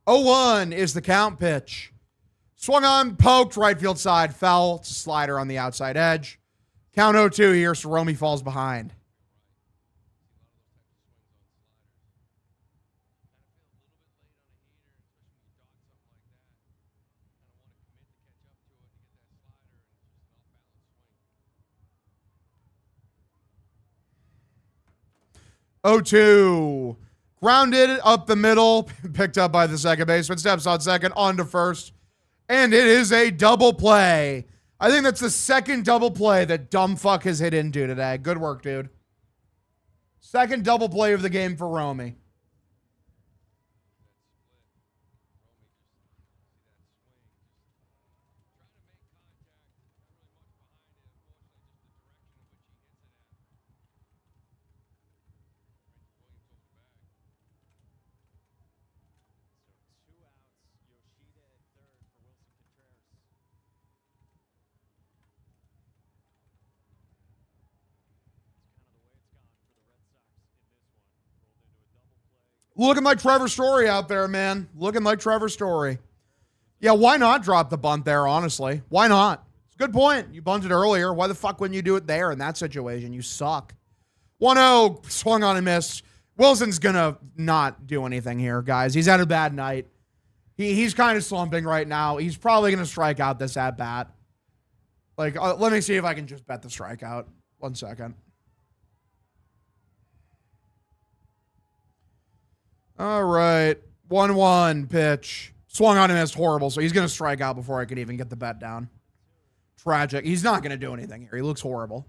0-1 is the count pitch. Swung on, poked, right field side, foul, slider on the outside edge. Count 0-2 here, so Romy falls behind. Oh, 2. Grounded up the middle. Picked up by the second baseman. Steps on second. On to first. And it is a double play. I think that's the second double play that dumb fuck has hit into today. Good work, dude. Second double play of the game for Romy. Looking like Trevor Story out there, man. Looking like Trevor Story. Yeah, why not drop the bunt there, honestly? Why not? It's a good point. You bunted earlier. Why the fuck wouldn't you do it there in that situation? You suck. 1-0, swung on and missed. Wilson's going to not do anything here, guys. He's had a bad night. He's kind of slumping right now. He's probably going to strike out this at-bat. Like, let me see if I can just bet the strikeout. 1 second. All right. 1-1 pitch. Swung on and missed. Horrible. So he's going to strike out before I could even get the bet down. Tragic. He's not going to do anything here. He looks horrible.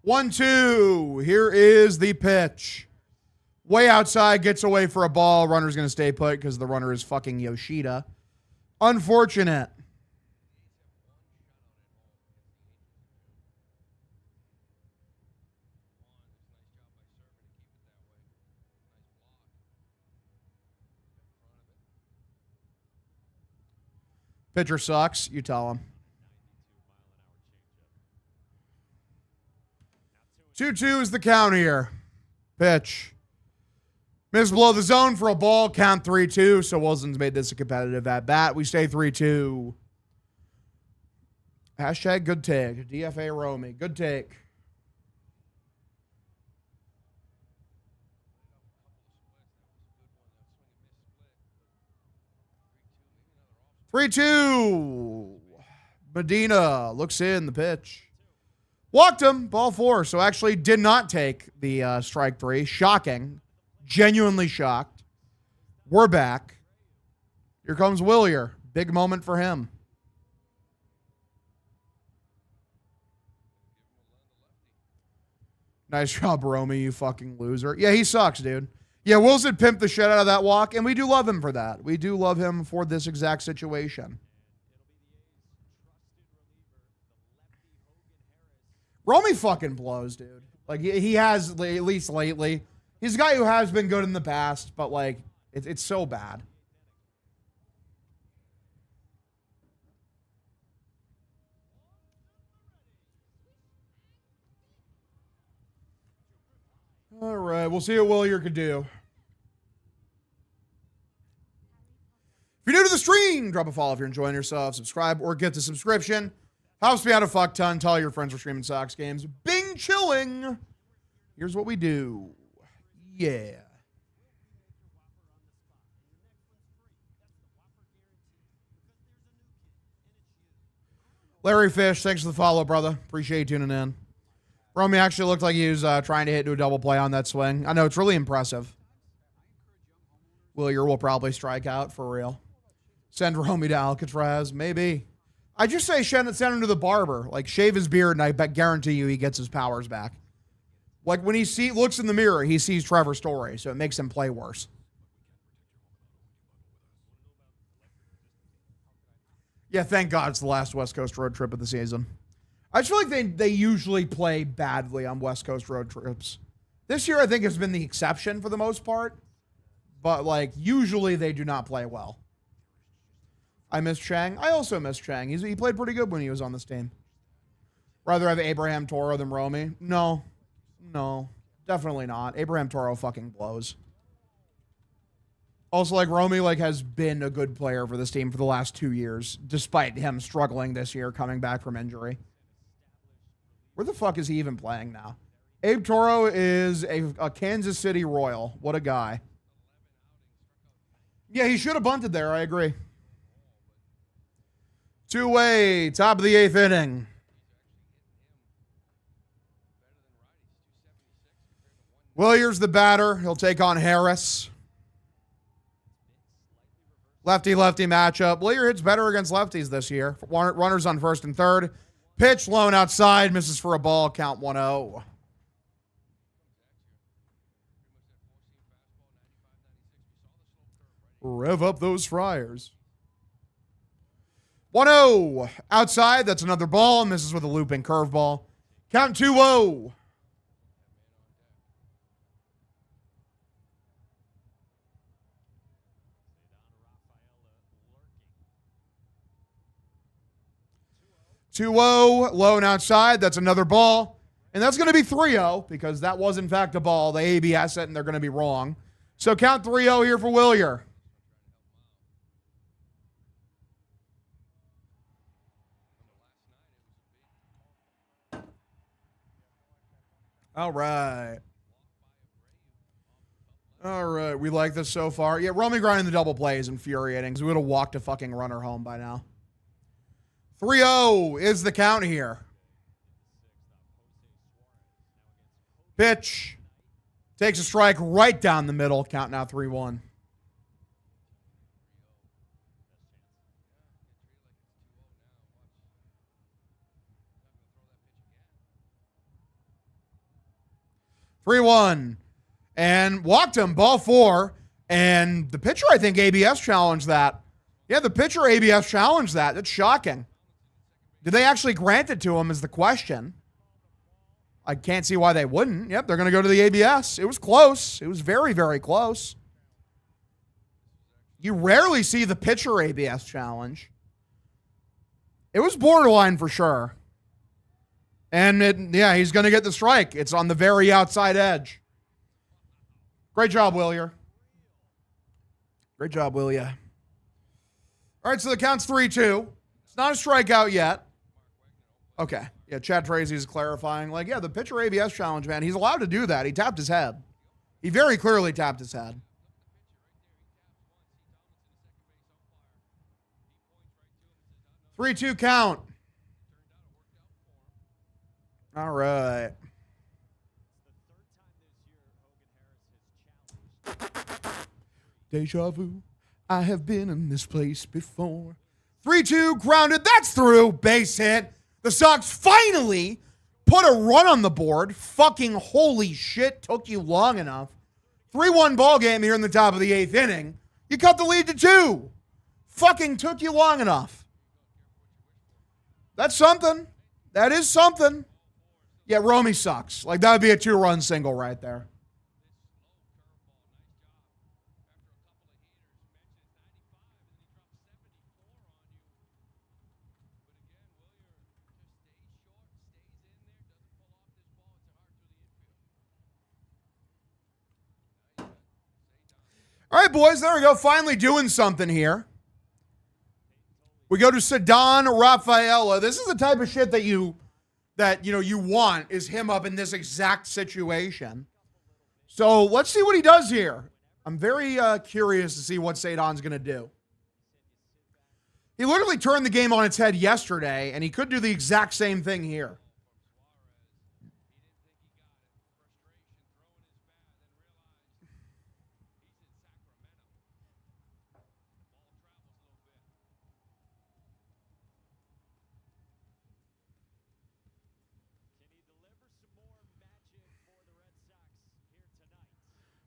One, two. Here is the pitch. Way outside, gets away for a ball. Runner's going to stay put because the runner is fucking Yoshida. Unfortunate. Pitcher sucks. You tell him. 2-2 is the count here. Pitch. Missed below the zone for a ball. Count 3-2. So Wilson's made this a competitive at-bat. We stay 3-2. Hashtag good take. DFA Romy. Good take. Three-two. Medina looks in the pitch. Walked him, ball 4. So actually did not take the strike 3. Shocking. Genuinely shocked. We're back. Here comes Willier. Big moment for him. Nice job, Romy, you fucking loser. Yeah, he sucks, dude. Yeah, Wilson pimped the shit out of that walk, and we do love him for that. We do love him for this exact situation. Romy fucking blows, dude. Like, he has, at least lately. He's a guy who has been good in the past, but, like, it's so bad. All right, we'll see what Willier could do. If you're new to the stream, streaming. Drop a follow if you're enjoying yourself. Subscribe or get the subscription. Helps me out a fuck ton. Tell your friends we're streaming Sox games. Bing chilling. Here's what we do. Yeah. Larry Fish, thanks for the follow, brother. Appreciate you tuning in. Romy actually looked like he was trying to hit into a double play on that swing. I know, it's really impressive. Willier will probably strike out for real. Send Romy to Alcatraz, maybe. I just say send him to the barber. Like, shave his beard, and I guarantee you he gets his powers back. Like, when he looks in the mirror, he sees Trevor Story, so it makes him play worse. Yeah, thank God it's the last West Coast road trip of the season. I just feel like they usually play badly on West Coast road trips. This year, I think, has been the exception for the most part. But, like, usually they do not play well. I miss Chang. I also miss Chang. He played pretty good when he was on this team. Rather have Abraham Toro than Romy? No. No. Definitely not. Abraham Toro fucking blows. Also, like, Romy, like, has been a good player for this team for the last 2 years, despite him struggling this year coming back from injury. Where the fuck is he even playing now? Abe Toro is a Kansas City Royal. What a guy. Yeah, he should have bunted there. I agree. Two-way, top of the 8th inning. Willier's the batter. He'll take on Harris. Lefty-lefty matchup. Willier hits better against lefties this year. Runners on first and third. Pitch, lone outside. Misses for a ball. Count 1-0. Rev up those Friars. 1-0. Outside. That's another ball. Misses with a looping curveball. Count 2-0. Lone outside. That's another ball. And that's going to be 3-0 because that was, in fact, a ball. They ABS it, and they're going to be wrong. So count 3-0 here for Willier. All right. All right. We like this so far. Yeah, Romy grinding the double play is infuriating because we would have walked a fucking runner home by now. 3-0 is the count here. Pitch. Takes a strike right down the middle. Count now 3-1. And walked him. Ball 4. And the pitcher, I think, ABS challenged that. Yeah, the pitcher ABS challenged that. That's shocking. Did they actually grant it to him is the question. I can't see why they wouldn't. Yep, they're going to go to the ABS. It was close. It was very, very close. You rarely see the pitcher ABS challenge. It was borderline for sure. And, yeah, he's going to get the strike. It's on the very outside edge. Great job, Willier. Great job, Willier. All right, so the count's 3-2. It's not a strikeout yet. Okay. Yeah, Chad Tracy's clarifying. Like, yeah, the pitcher ABS challenge, man, he's allowed to do that. He tapped his head. He very clearly tapped his head. 3-2 count. All right. Deja vu. I have been in this place before. 3-2 grounded. That's through. Base hit. The Sox finally put a run on the board. Fucking holy shit. Took you long enough. 3-1 ball game here in the top of the 8th inning. You cut the lead to 2. Fucking took you long enough. That's something. That is something. Yeah, Romy sucks. Like, that would be a 2-run single right there. All right, boys, there we go. Finally doing something here. We go to Ceddanne Rafaela. This is the type of shit that you want, is him up in this exact situation. So let's see what he does here. I'm very curious to see what Ceddanne's going to do. He literally turned the game on its head yesterday, and he could do the exact same thing here.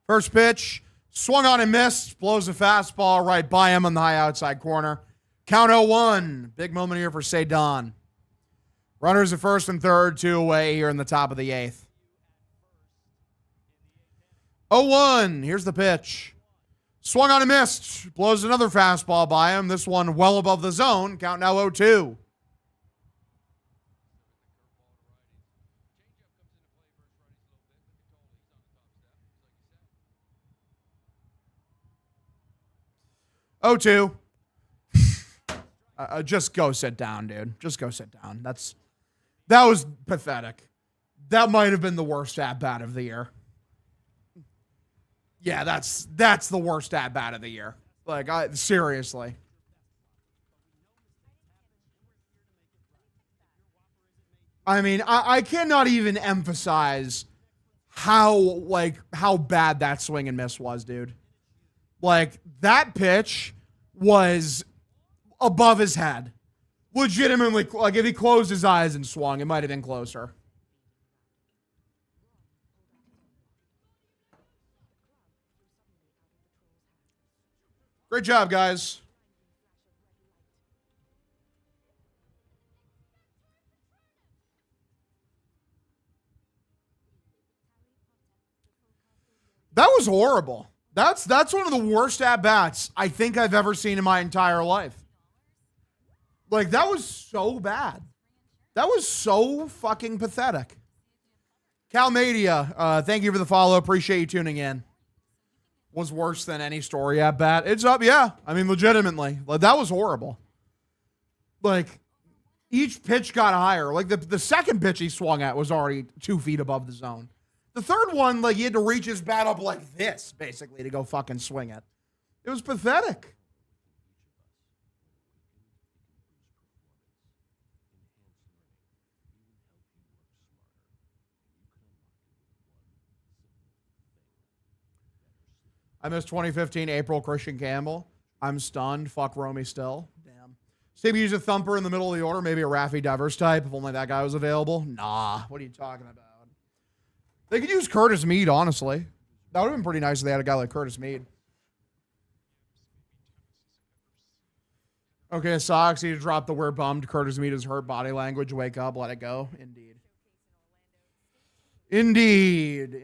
First pitch, swung on and missed, blows a fastball right by him on the high outside corner. Count 0-1. Big moment here for Ceddanne. Runners at first and third, 2 away here in the top of the 8th. 0-1. Here's the pitch. Swung on and missed. Blows another fastball by him. This one well above the zone. Count now 0-2. Oh, two. Just go sit down, dude. Just go sit down. That was pathetic. That might have been the worst at-bat of the year. Yeah, that's the worst at-bat of the year. Like, seriously. I mean, I cannot even emphasize how bad that swing and miss was, dude. Like, that pitch was above his head. Legitimately, like, if he closed his eyes and swung, it might have been closer. Great job, guys. That was horrible. That's one of the worst at-bats I think I've ever seen in my entire life. Like, that was so bad. That was so fucking pathetic. Calmadia, thank you for the follow. Appreciate you tuning in. Was worse than any story at-bat. It's up, yeah. I mean, legitimately. Like, that was horrible. Like, each pitch got higher. Like, the second pitch he swung at was already 2 feet above the zone. The third one, like, he had to reach his bat up like this, basically, to go fucking swing it. It was pathetic. I missed 2015 April Christian Campbell. I'm stunned. Fuck Romy still. Damn. Maybe use a thumper in the middle of the order. Maybe a Raffy Devers type if only that guy was available. Nah. What are you talking about? They could use Curtis Mead, honestly. That would have been pretty nice if they had a guy like Curtis Mead. Okay, Sox, he dropped the word bummed. Curtis Mead is hurt. Body language. Wake up. Let it go. Indeed. Indeed.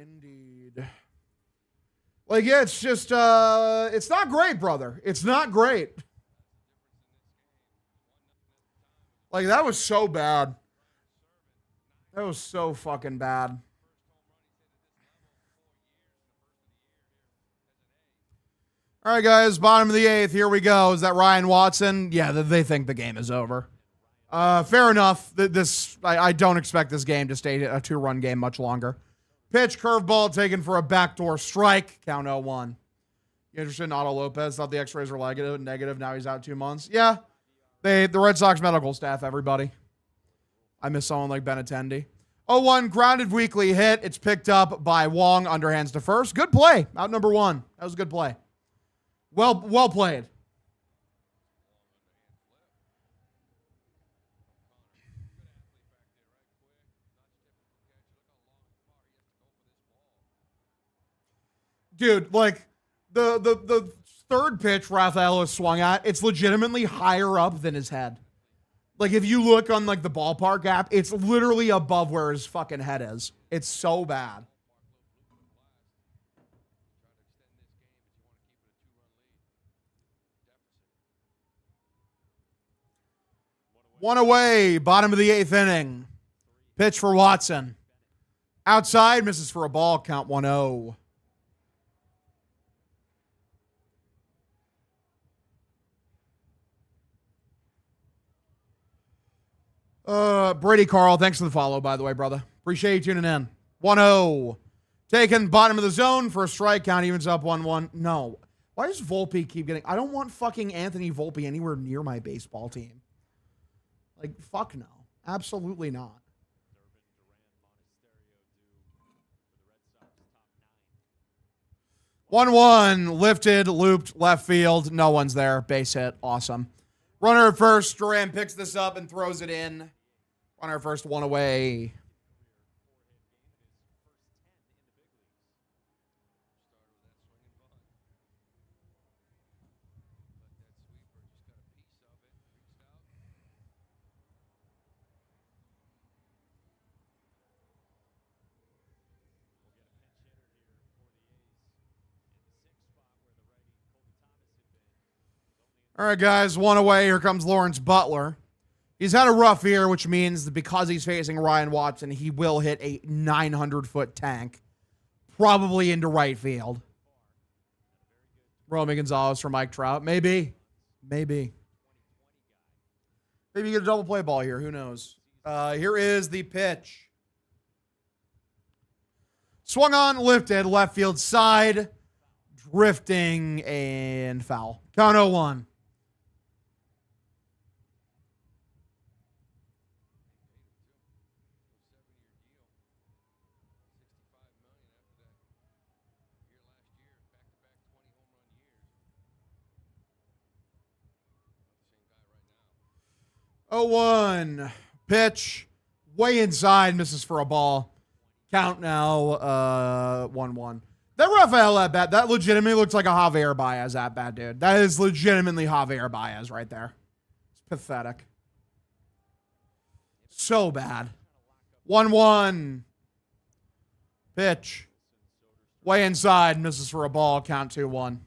Like, yeah, it's just, it's not great, brother. It's not great. Like, that was so bad. That was so fucking bad. All right, guys, bottom of the 8th. Here we go. Is that Ryan Watson? Yeah, they think the game is over. Fair enough. I don't expect this game to stay a 2-run game much longer. Pitch, curveball taken for a backdoor strike. Count 0-1. You interested in Otto Lopez? Thought the X-rays were negative. Now he's out 2 months. Yeah. The Red Sox medical staff, everybody. I miss someone like Benintendi. 0-1, grounded weekly hit. It's picked up by Wong, underhands to first. Good play. Out number 1. That was a good play. Well played. Dude, like, the third pitch Rafael has swung at, it's legitimately higher up than his head. Like, if you look on, like, the ballpark app, it's literally above where his fucking head is. It's so bad. One away, bottom of the 8th inning. Pitch for Watson. Outside, misses for a ball, count 1-0. Brady Carl, thanks for the follow, by the way, brother. Appreciate you tuning in. 1-0. Taking bottom of the zone for a strike count. Evens up 1-1. No. Why does Volpe keep getting... I don't want fucking Anthony Volpe anywhere near my baseball team. Like, fuck no. Absolutely not. 1-1. Lifted, looped, left field. No one's there. Base hit. Awesome. Runner at first. Duran picks this up and throws it in. Runner at first, one away. All right, guys, one away. Here comes Lawrence Butler. He's had a rough year, which means that because he's facing Ryan Watson, he will hit a 900-foot tank, probably into right field. Romy Gonzalez for Mike Trout. Maybe. Maybe you get a double play ball here. Who knows? Here is the pitch. Swung on, lifted, left field side, drifting, and foul. Count 0-1. Oh, 1. Pitch. Way inside. Misses for a ball. Count now 1-1. That Rafael at bat, that legitimately looks like a Javier Baez at bat, dude. That is legitimately Javier Baez right there. It's pathetic. So bad. 1-1. Pitch. Way inside. Misses for a ball. Count 2-1.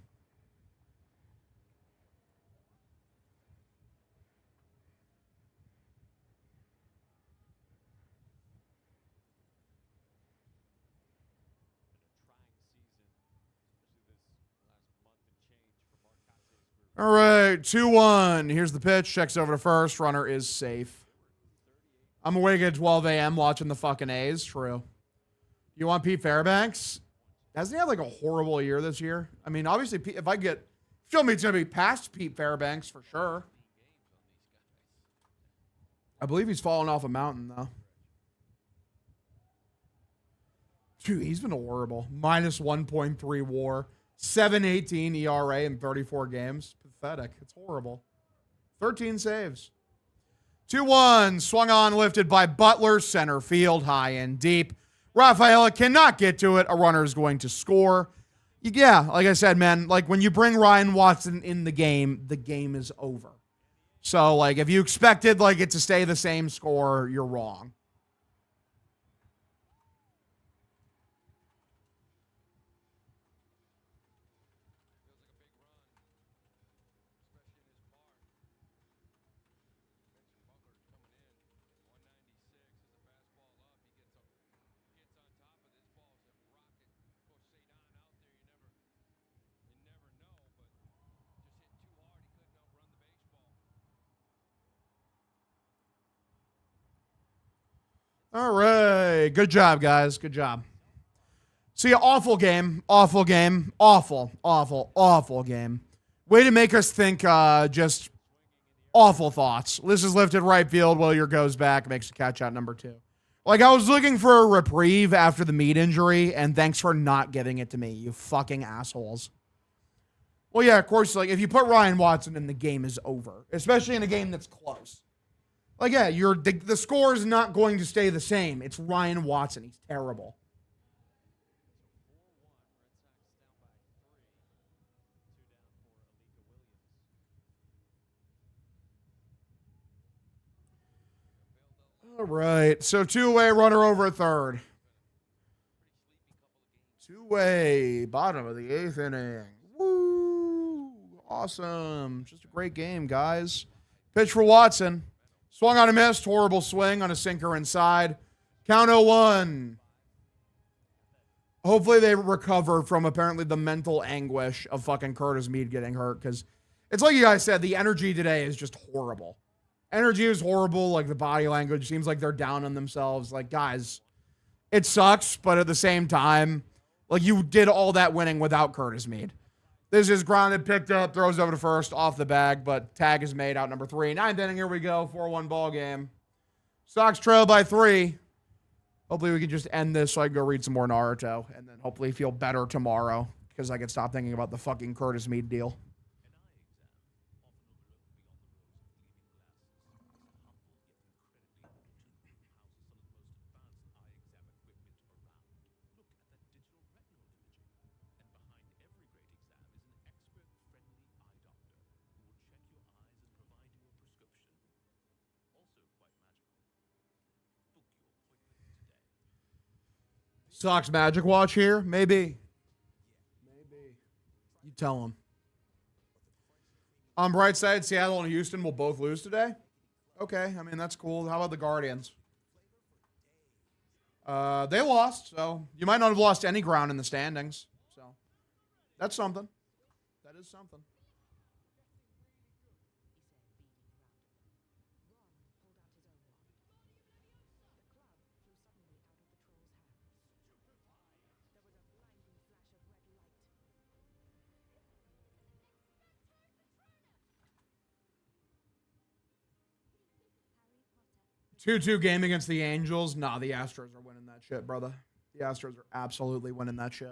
All right, 2-1. Here's the pitch. Checks over to first. Runner is safe. I'm awake at 12 a.m. watching the fucking A's. True. You want Pete Fairbanks? Hasn't he had like a horrible year this year? I mean, obviously, if I get... Show me it's going to be past Pete Fairbanks for sure. I believe he's fallen off a mountain, though. Dude, he's been horrible. Minus 1.3 WAR. 7.18 ERA in 34 games. Pathetic. It's horrible. 13 saves. 2-1. Swung on, lifted by Butler. Center field, high and deep. Rafaela cannot get to it. A runner is going to score. Yeah, like I said, man, like when you bring Ryan Watson in the game is over. So, like, if you expected like it to stay the same score, you're wrong. All right. Good job, guys. Good job. See, awful game. Awful game. Awful, awful, awful game. Way to make us think just awful thoughts. This is lifted right field. Willier goes back. Makes the catch out number 2. Like, I was looking for a reprieve after the meat injury, and thanks for not giving it to me, you fucking assholes. Well, yeah, of course, like, if you put Ryan Watson in, the game is over. Especially in a game that's close. Like, yeah, the score is not going to stay the same. It's Ryan Watson. He's terrible. All right. So, two-way runner over at third. Two-way. Bottom of the 8th inning. Woo! Awesome. Just a great game, guys. Pitch for Watson. Swung on a missed. Horrible swing on a sinker inside. Count 0-1. Hopefully they recover from apparently the mental anguish of fucking Curtis Mead getting hurt, because it's like you guys said, the energy today is just horrible. Energy is horrible. Like, the body language seems like they're down on themselves. Like, guys, it sucks, but at the same time, like, you did all that winning without Curtis Mead. This is grounded, picked up, throws over to first, off the bag, but tag is made out number 3. 9th inning, here we go. 4-1 ball game. Sox trail by 3. Hopefully we can just end this so I can go read some more Naruto and then hopefully feel better tomorrow because I can stop thinking about the fucking Curtis Mead deal. Sox Magic Watch here? Maybe. You tell him. On bright side, Seattle and Houston will both lose today. Okay, I mean, that's cool. How about the Guardians? They lost, so you might not have lost any ground in the standings. So that's something. That is something. Two game against the Angels. Nah, the Astros are winning that shit, brother. The Astros are absolutely winning that shit.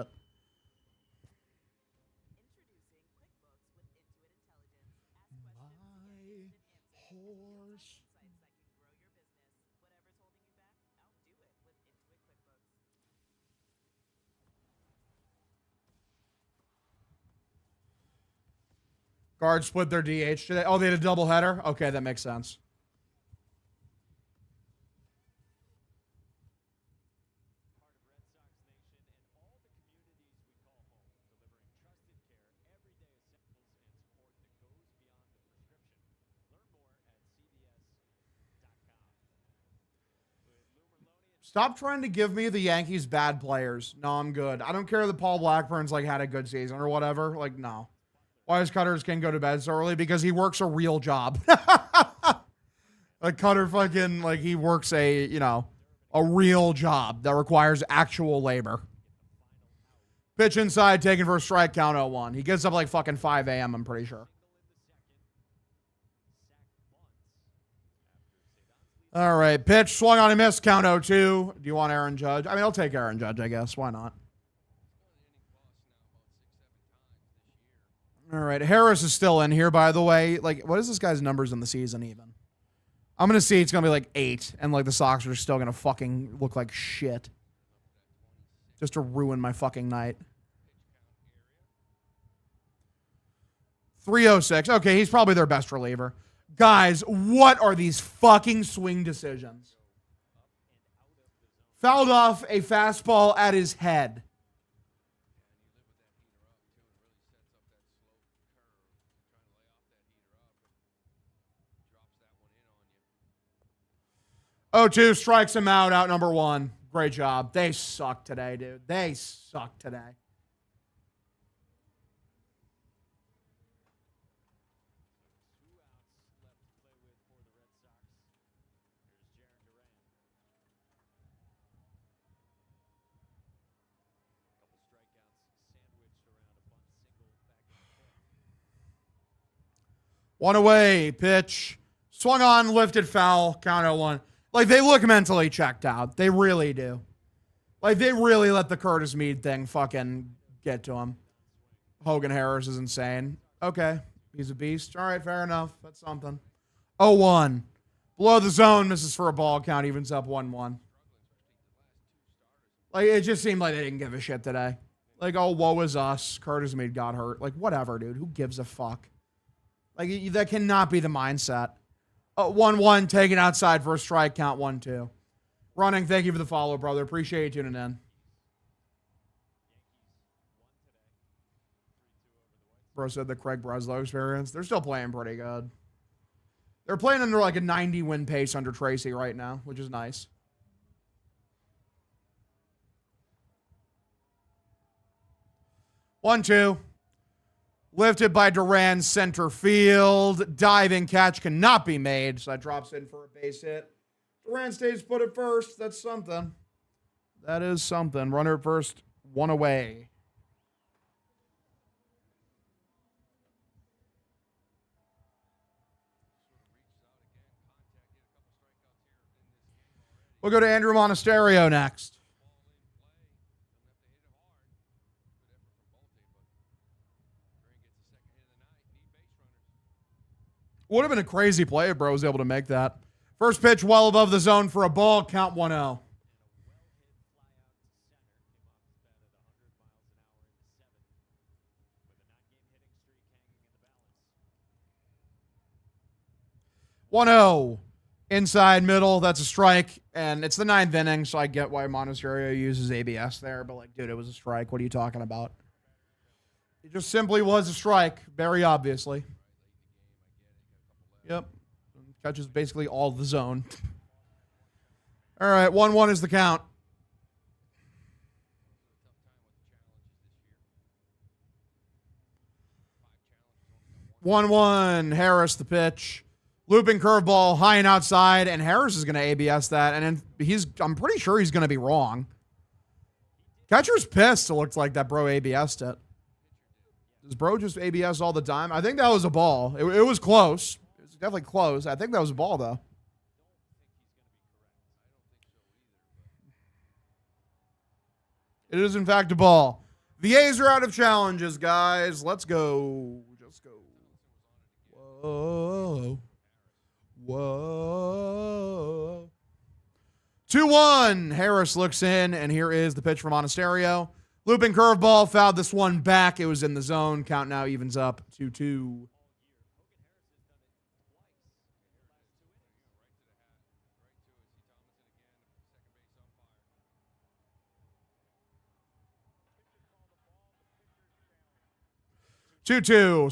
My horse. Guards split their DH today. Oh, they had a doubleheader? Okay, that makes sense. Stop trying to give me the Yankees bad players. No, I'm good. I don't care that Paul Blackburn's like had a good season or whatever. Like, no. Why does Cutters can go to bed so early? Because he works a real job. Like Cutter fucking like he works a, you know, a real job that requires actual labor. Pitch inside, taken for a strike, count 0-1. He gets up like fucking 5 a.m., I'm pretty sure. All right, pitch, swung on a miss, count 0-2. Do you want Aaron Judge? I mean, I'll take Aaron Judge, I guess. Why not? All right, Harris is still in here, by the way. Like, what is this guy's numbers in the season even? I'm going to see it's going to be like 8, and like the Sox are still going to fucking look like shit. Just to ruin my fucking night. 306. Okay, he's probably their best reliever. Guys, what are these fucking swing decisions? Fouled off a fastball at his head. Oh, 2 strikes him out number 1. Great job. They suck today, dude. They suck today. One away, pitch. Swung on, lifted foul, count 0-1. Like, they look mentally checked out. They really do. Like, they really let the Curtis Mead thing fucking get to him. Hogan Harris is insane. Okay, he's a beast. All right, fair enough. That's something. 0-1. Below the zone, misses for a ball count, evens up 1-1. Like, it just seemed like they didn't give a shit today. Like, oh, woe is us. Curtis Mead got hurt. Like, whatever, dude. Who gives a fuck? Like, that cannot be the mindset. 1-1, taken outside for a strike, count 1-2. Running, thank you for the follow, brother. Appreciate you tuning in. Bro said the Craig Breslow experience. They're still playing pretty good. They're playing under like a 90 win pace under Tracy right now, which is nice. One, two. Lifted by Duran, center field. Diving catch cannot be made, so that drops in for a base hit. Duran stays put at first. That's something. That is something. Runner at first, one away. We'll go to Andrew Monasterio next. Would have been a crazy play if Bro was able to make that. First pitch well above the zone for a ball. Count 1-0. Inside middle, that's a strike, and it's the 9th inning, so I get why Monasterio uses ABS there, but like, dude, it was a strike. What are you talking about? It just simply was a strike, very obviously. Yep. Catches basically all the zone. All right, 1-1 is the count. 1-1, Harris the pitch. Looping curveball, high and outside, and Harris is going to ABS that, and then I'm pretty sure he's going to be wrong. Catcher's pissed. It looks like that Bro ABS'd it. Does Bro just ABS all the time? I think that was a ball. It was close. It was definitely close. I think that was a ball, though. It is, in fact, a ball. The A's are out of challenges, guys. Let's go. Just go. Whoa. Whoa. 2-1. Harris looks in, and here is the pitch from Monasterio. Looping curveball, fouled this one back. It was in the zone. Count now evens up 2-2.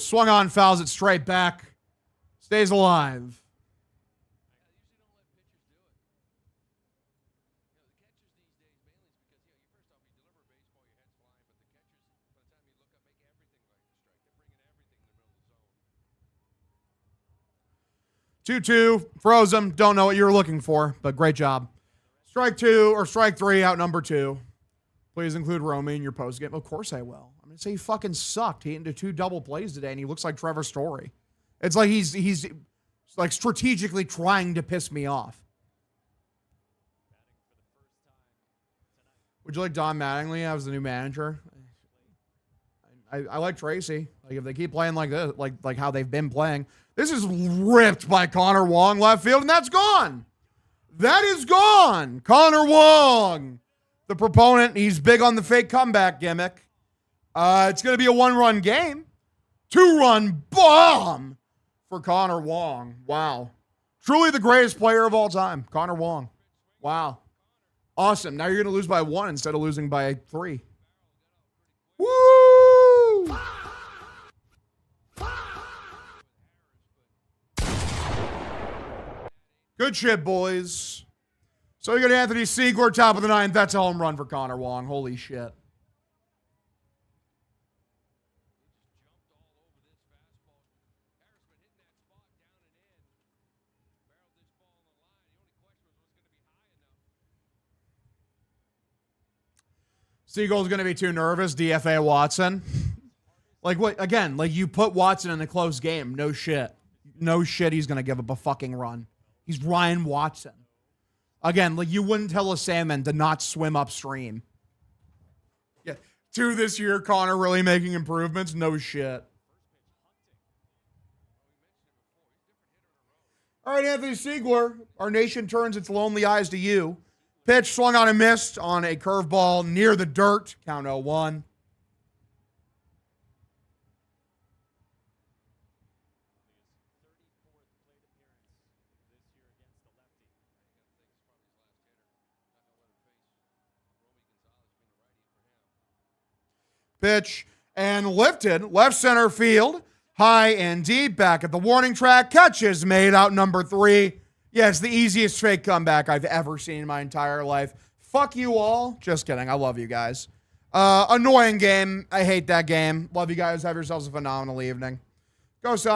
Swung on, fouls it straight back. Stays alive. Froze him. Don't know what you were looking for, but great job. Strike 2 or strike 3, out number 2. Please include Romy in your post game. Of course I will. I'm going to say he fucking sucked. He into 2 double plays today, and he looks like Trevor Story. It's like he's like strategically trying to piss me off. Would you like Don Mattingly as the new manager? I like Tracy. Like if they keep playing like this, like how they've been playing. This is ripped by Connor Wong left field, and that's gone. That is gone. Connor Wong, the proponent. He's big on the fake comeback gimmick. It's going to be a 1-run game. 2-run bomb for Connor Wong. Wow. Truly the greatest player of all time, Connor Wong. Wow. Awesome. Now you're going to lose by 1 instead of losing by 3. Woo! Good shit, boys. So you got Anthony Siegler, top of the 9th. That's a home run for Connor Wong. Holy shit. Siegel's going to be too nervous. DFA Watson. Like, what? Again, like you put Watson in a close game. No shit. No shit he's going to give up a fucking run. He's Ryan Watson. Again, like you wouldn't tell a salmon to not swim upstream. Yeah. 2 this year, Connor really making improvements. No shit. All right, Anthony Siegler. Our nation turns its lonely eyes to you. Pitch swung on and missed on a curveball near the dirt. Count 0-1. Pitch and lifted. Left center field. High and deep. Back at the warning track. Catches made, out number 3. Yeah, it's the easiest fake comeback I've ever seen in my entire life. Fuck you all. Just kidding. I love you guys. Annoying game. I hate that game. Love you guys. Have yourselves a phenomenal evening. Go Sox.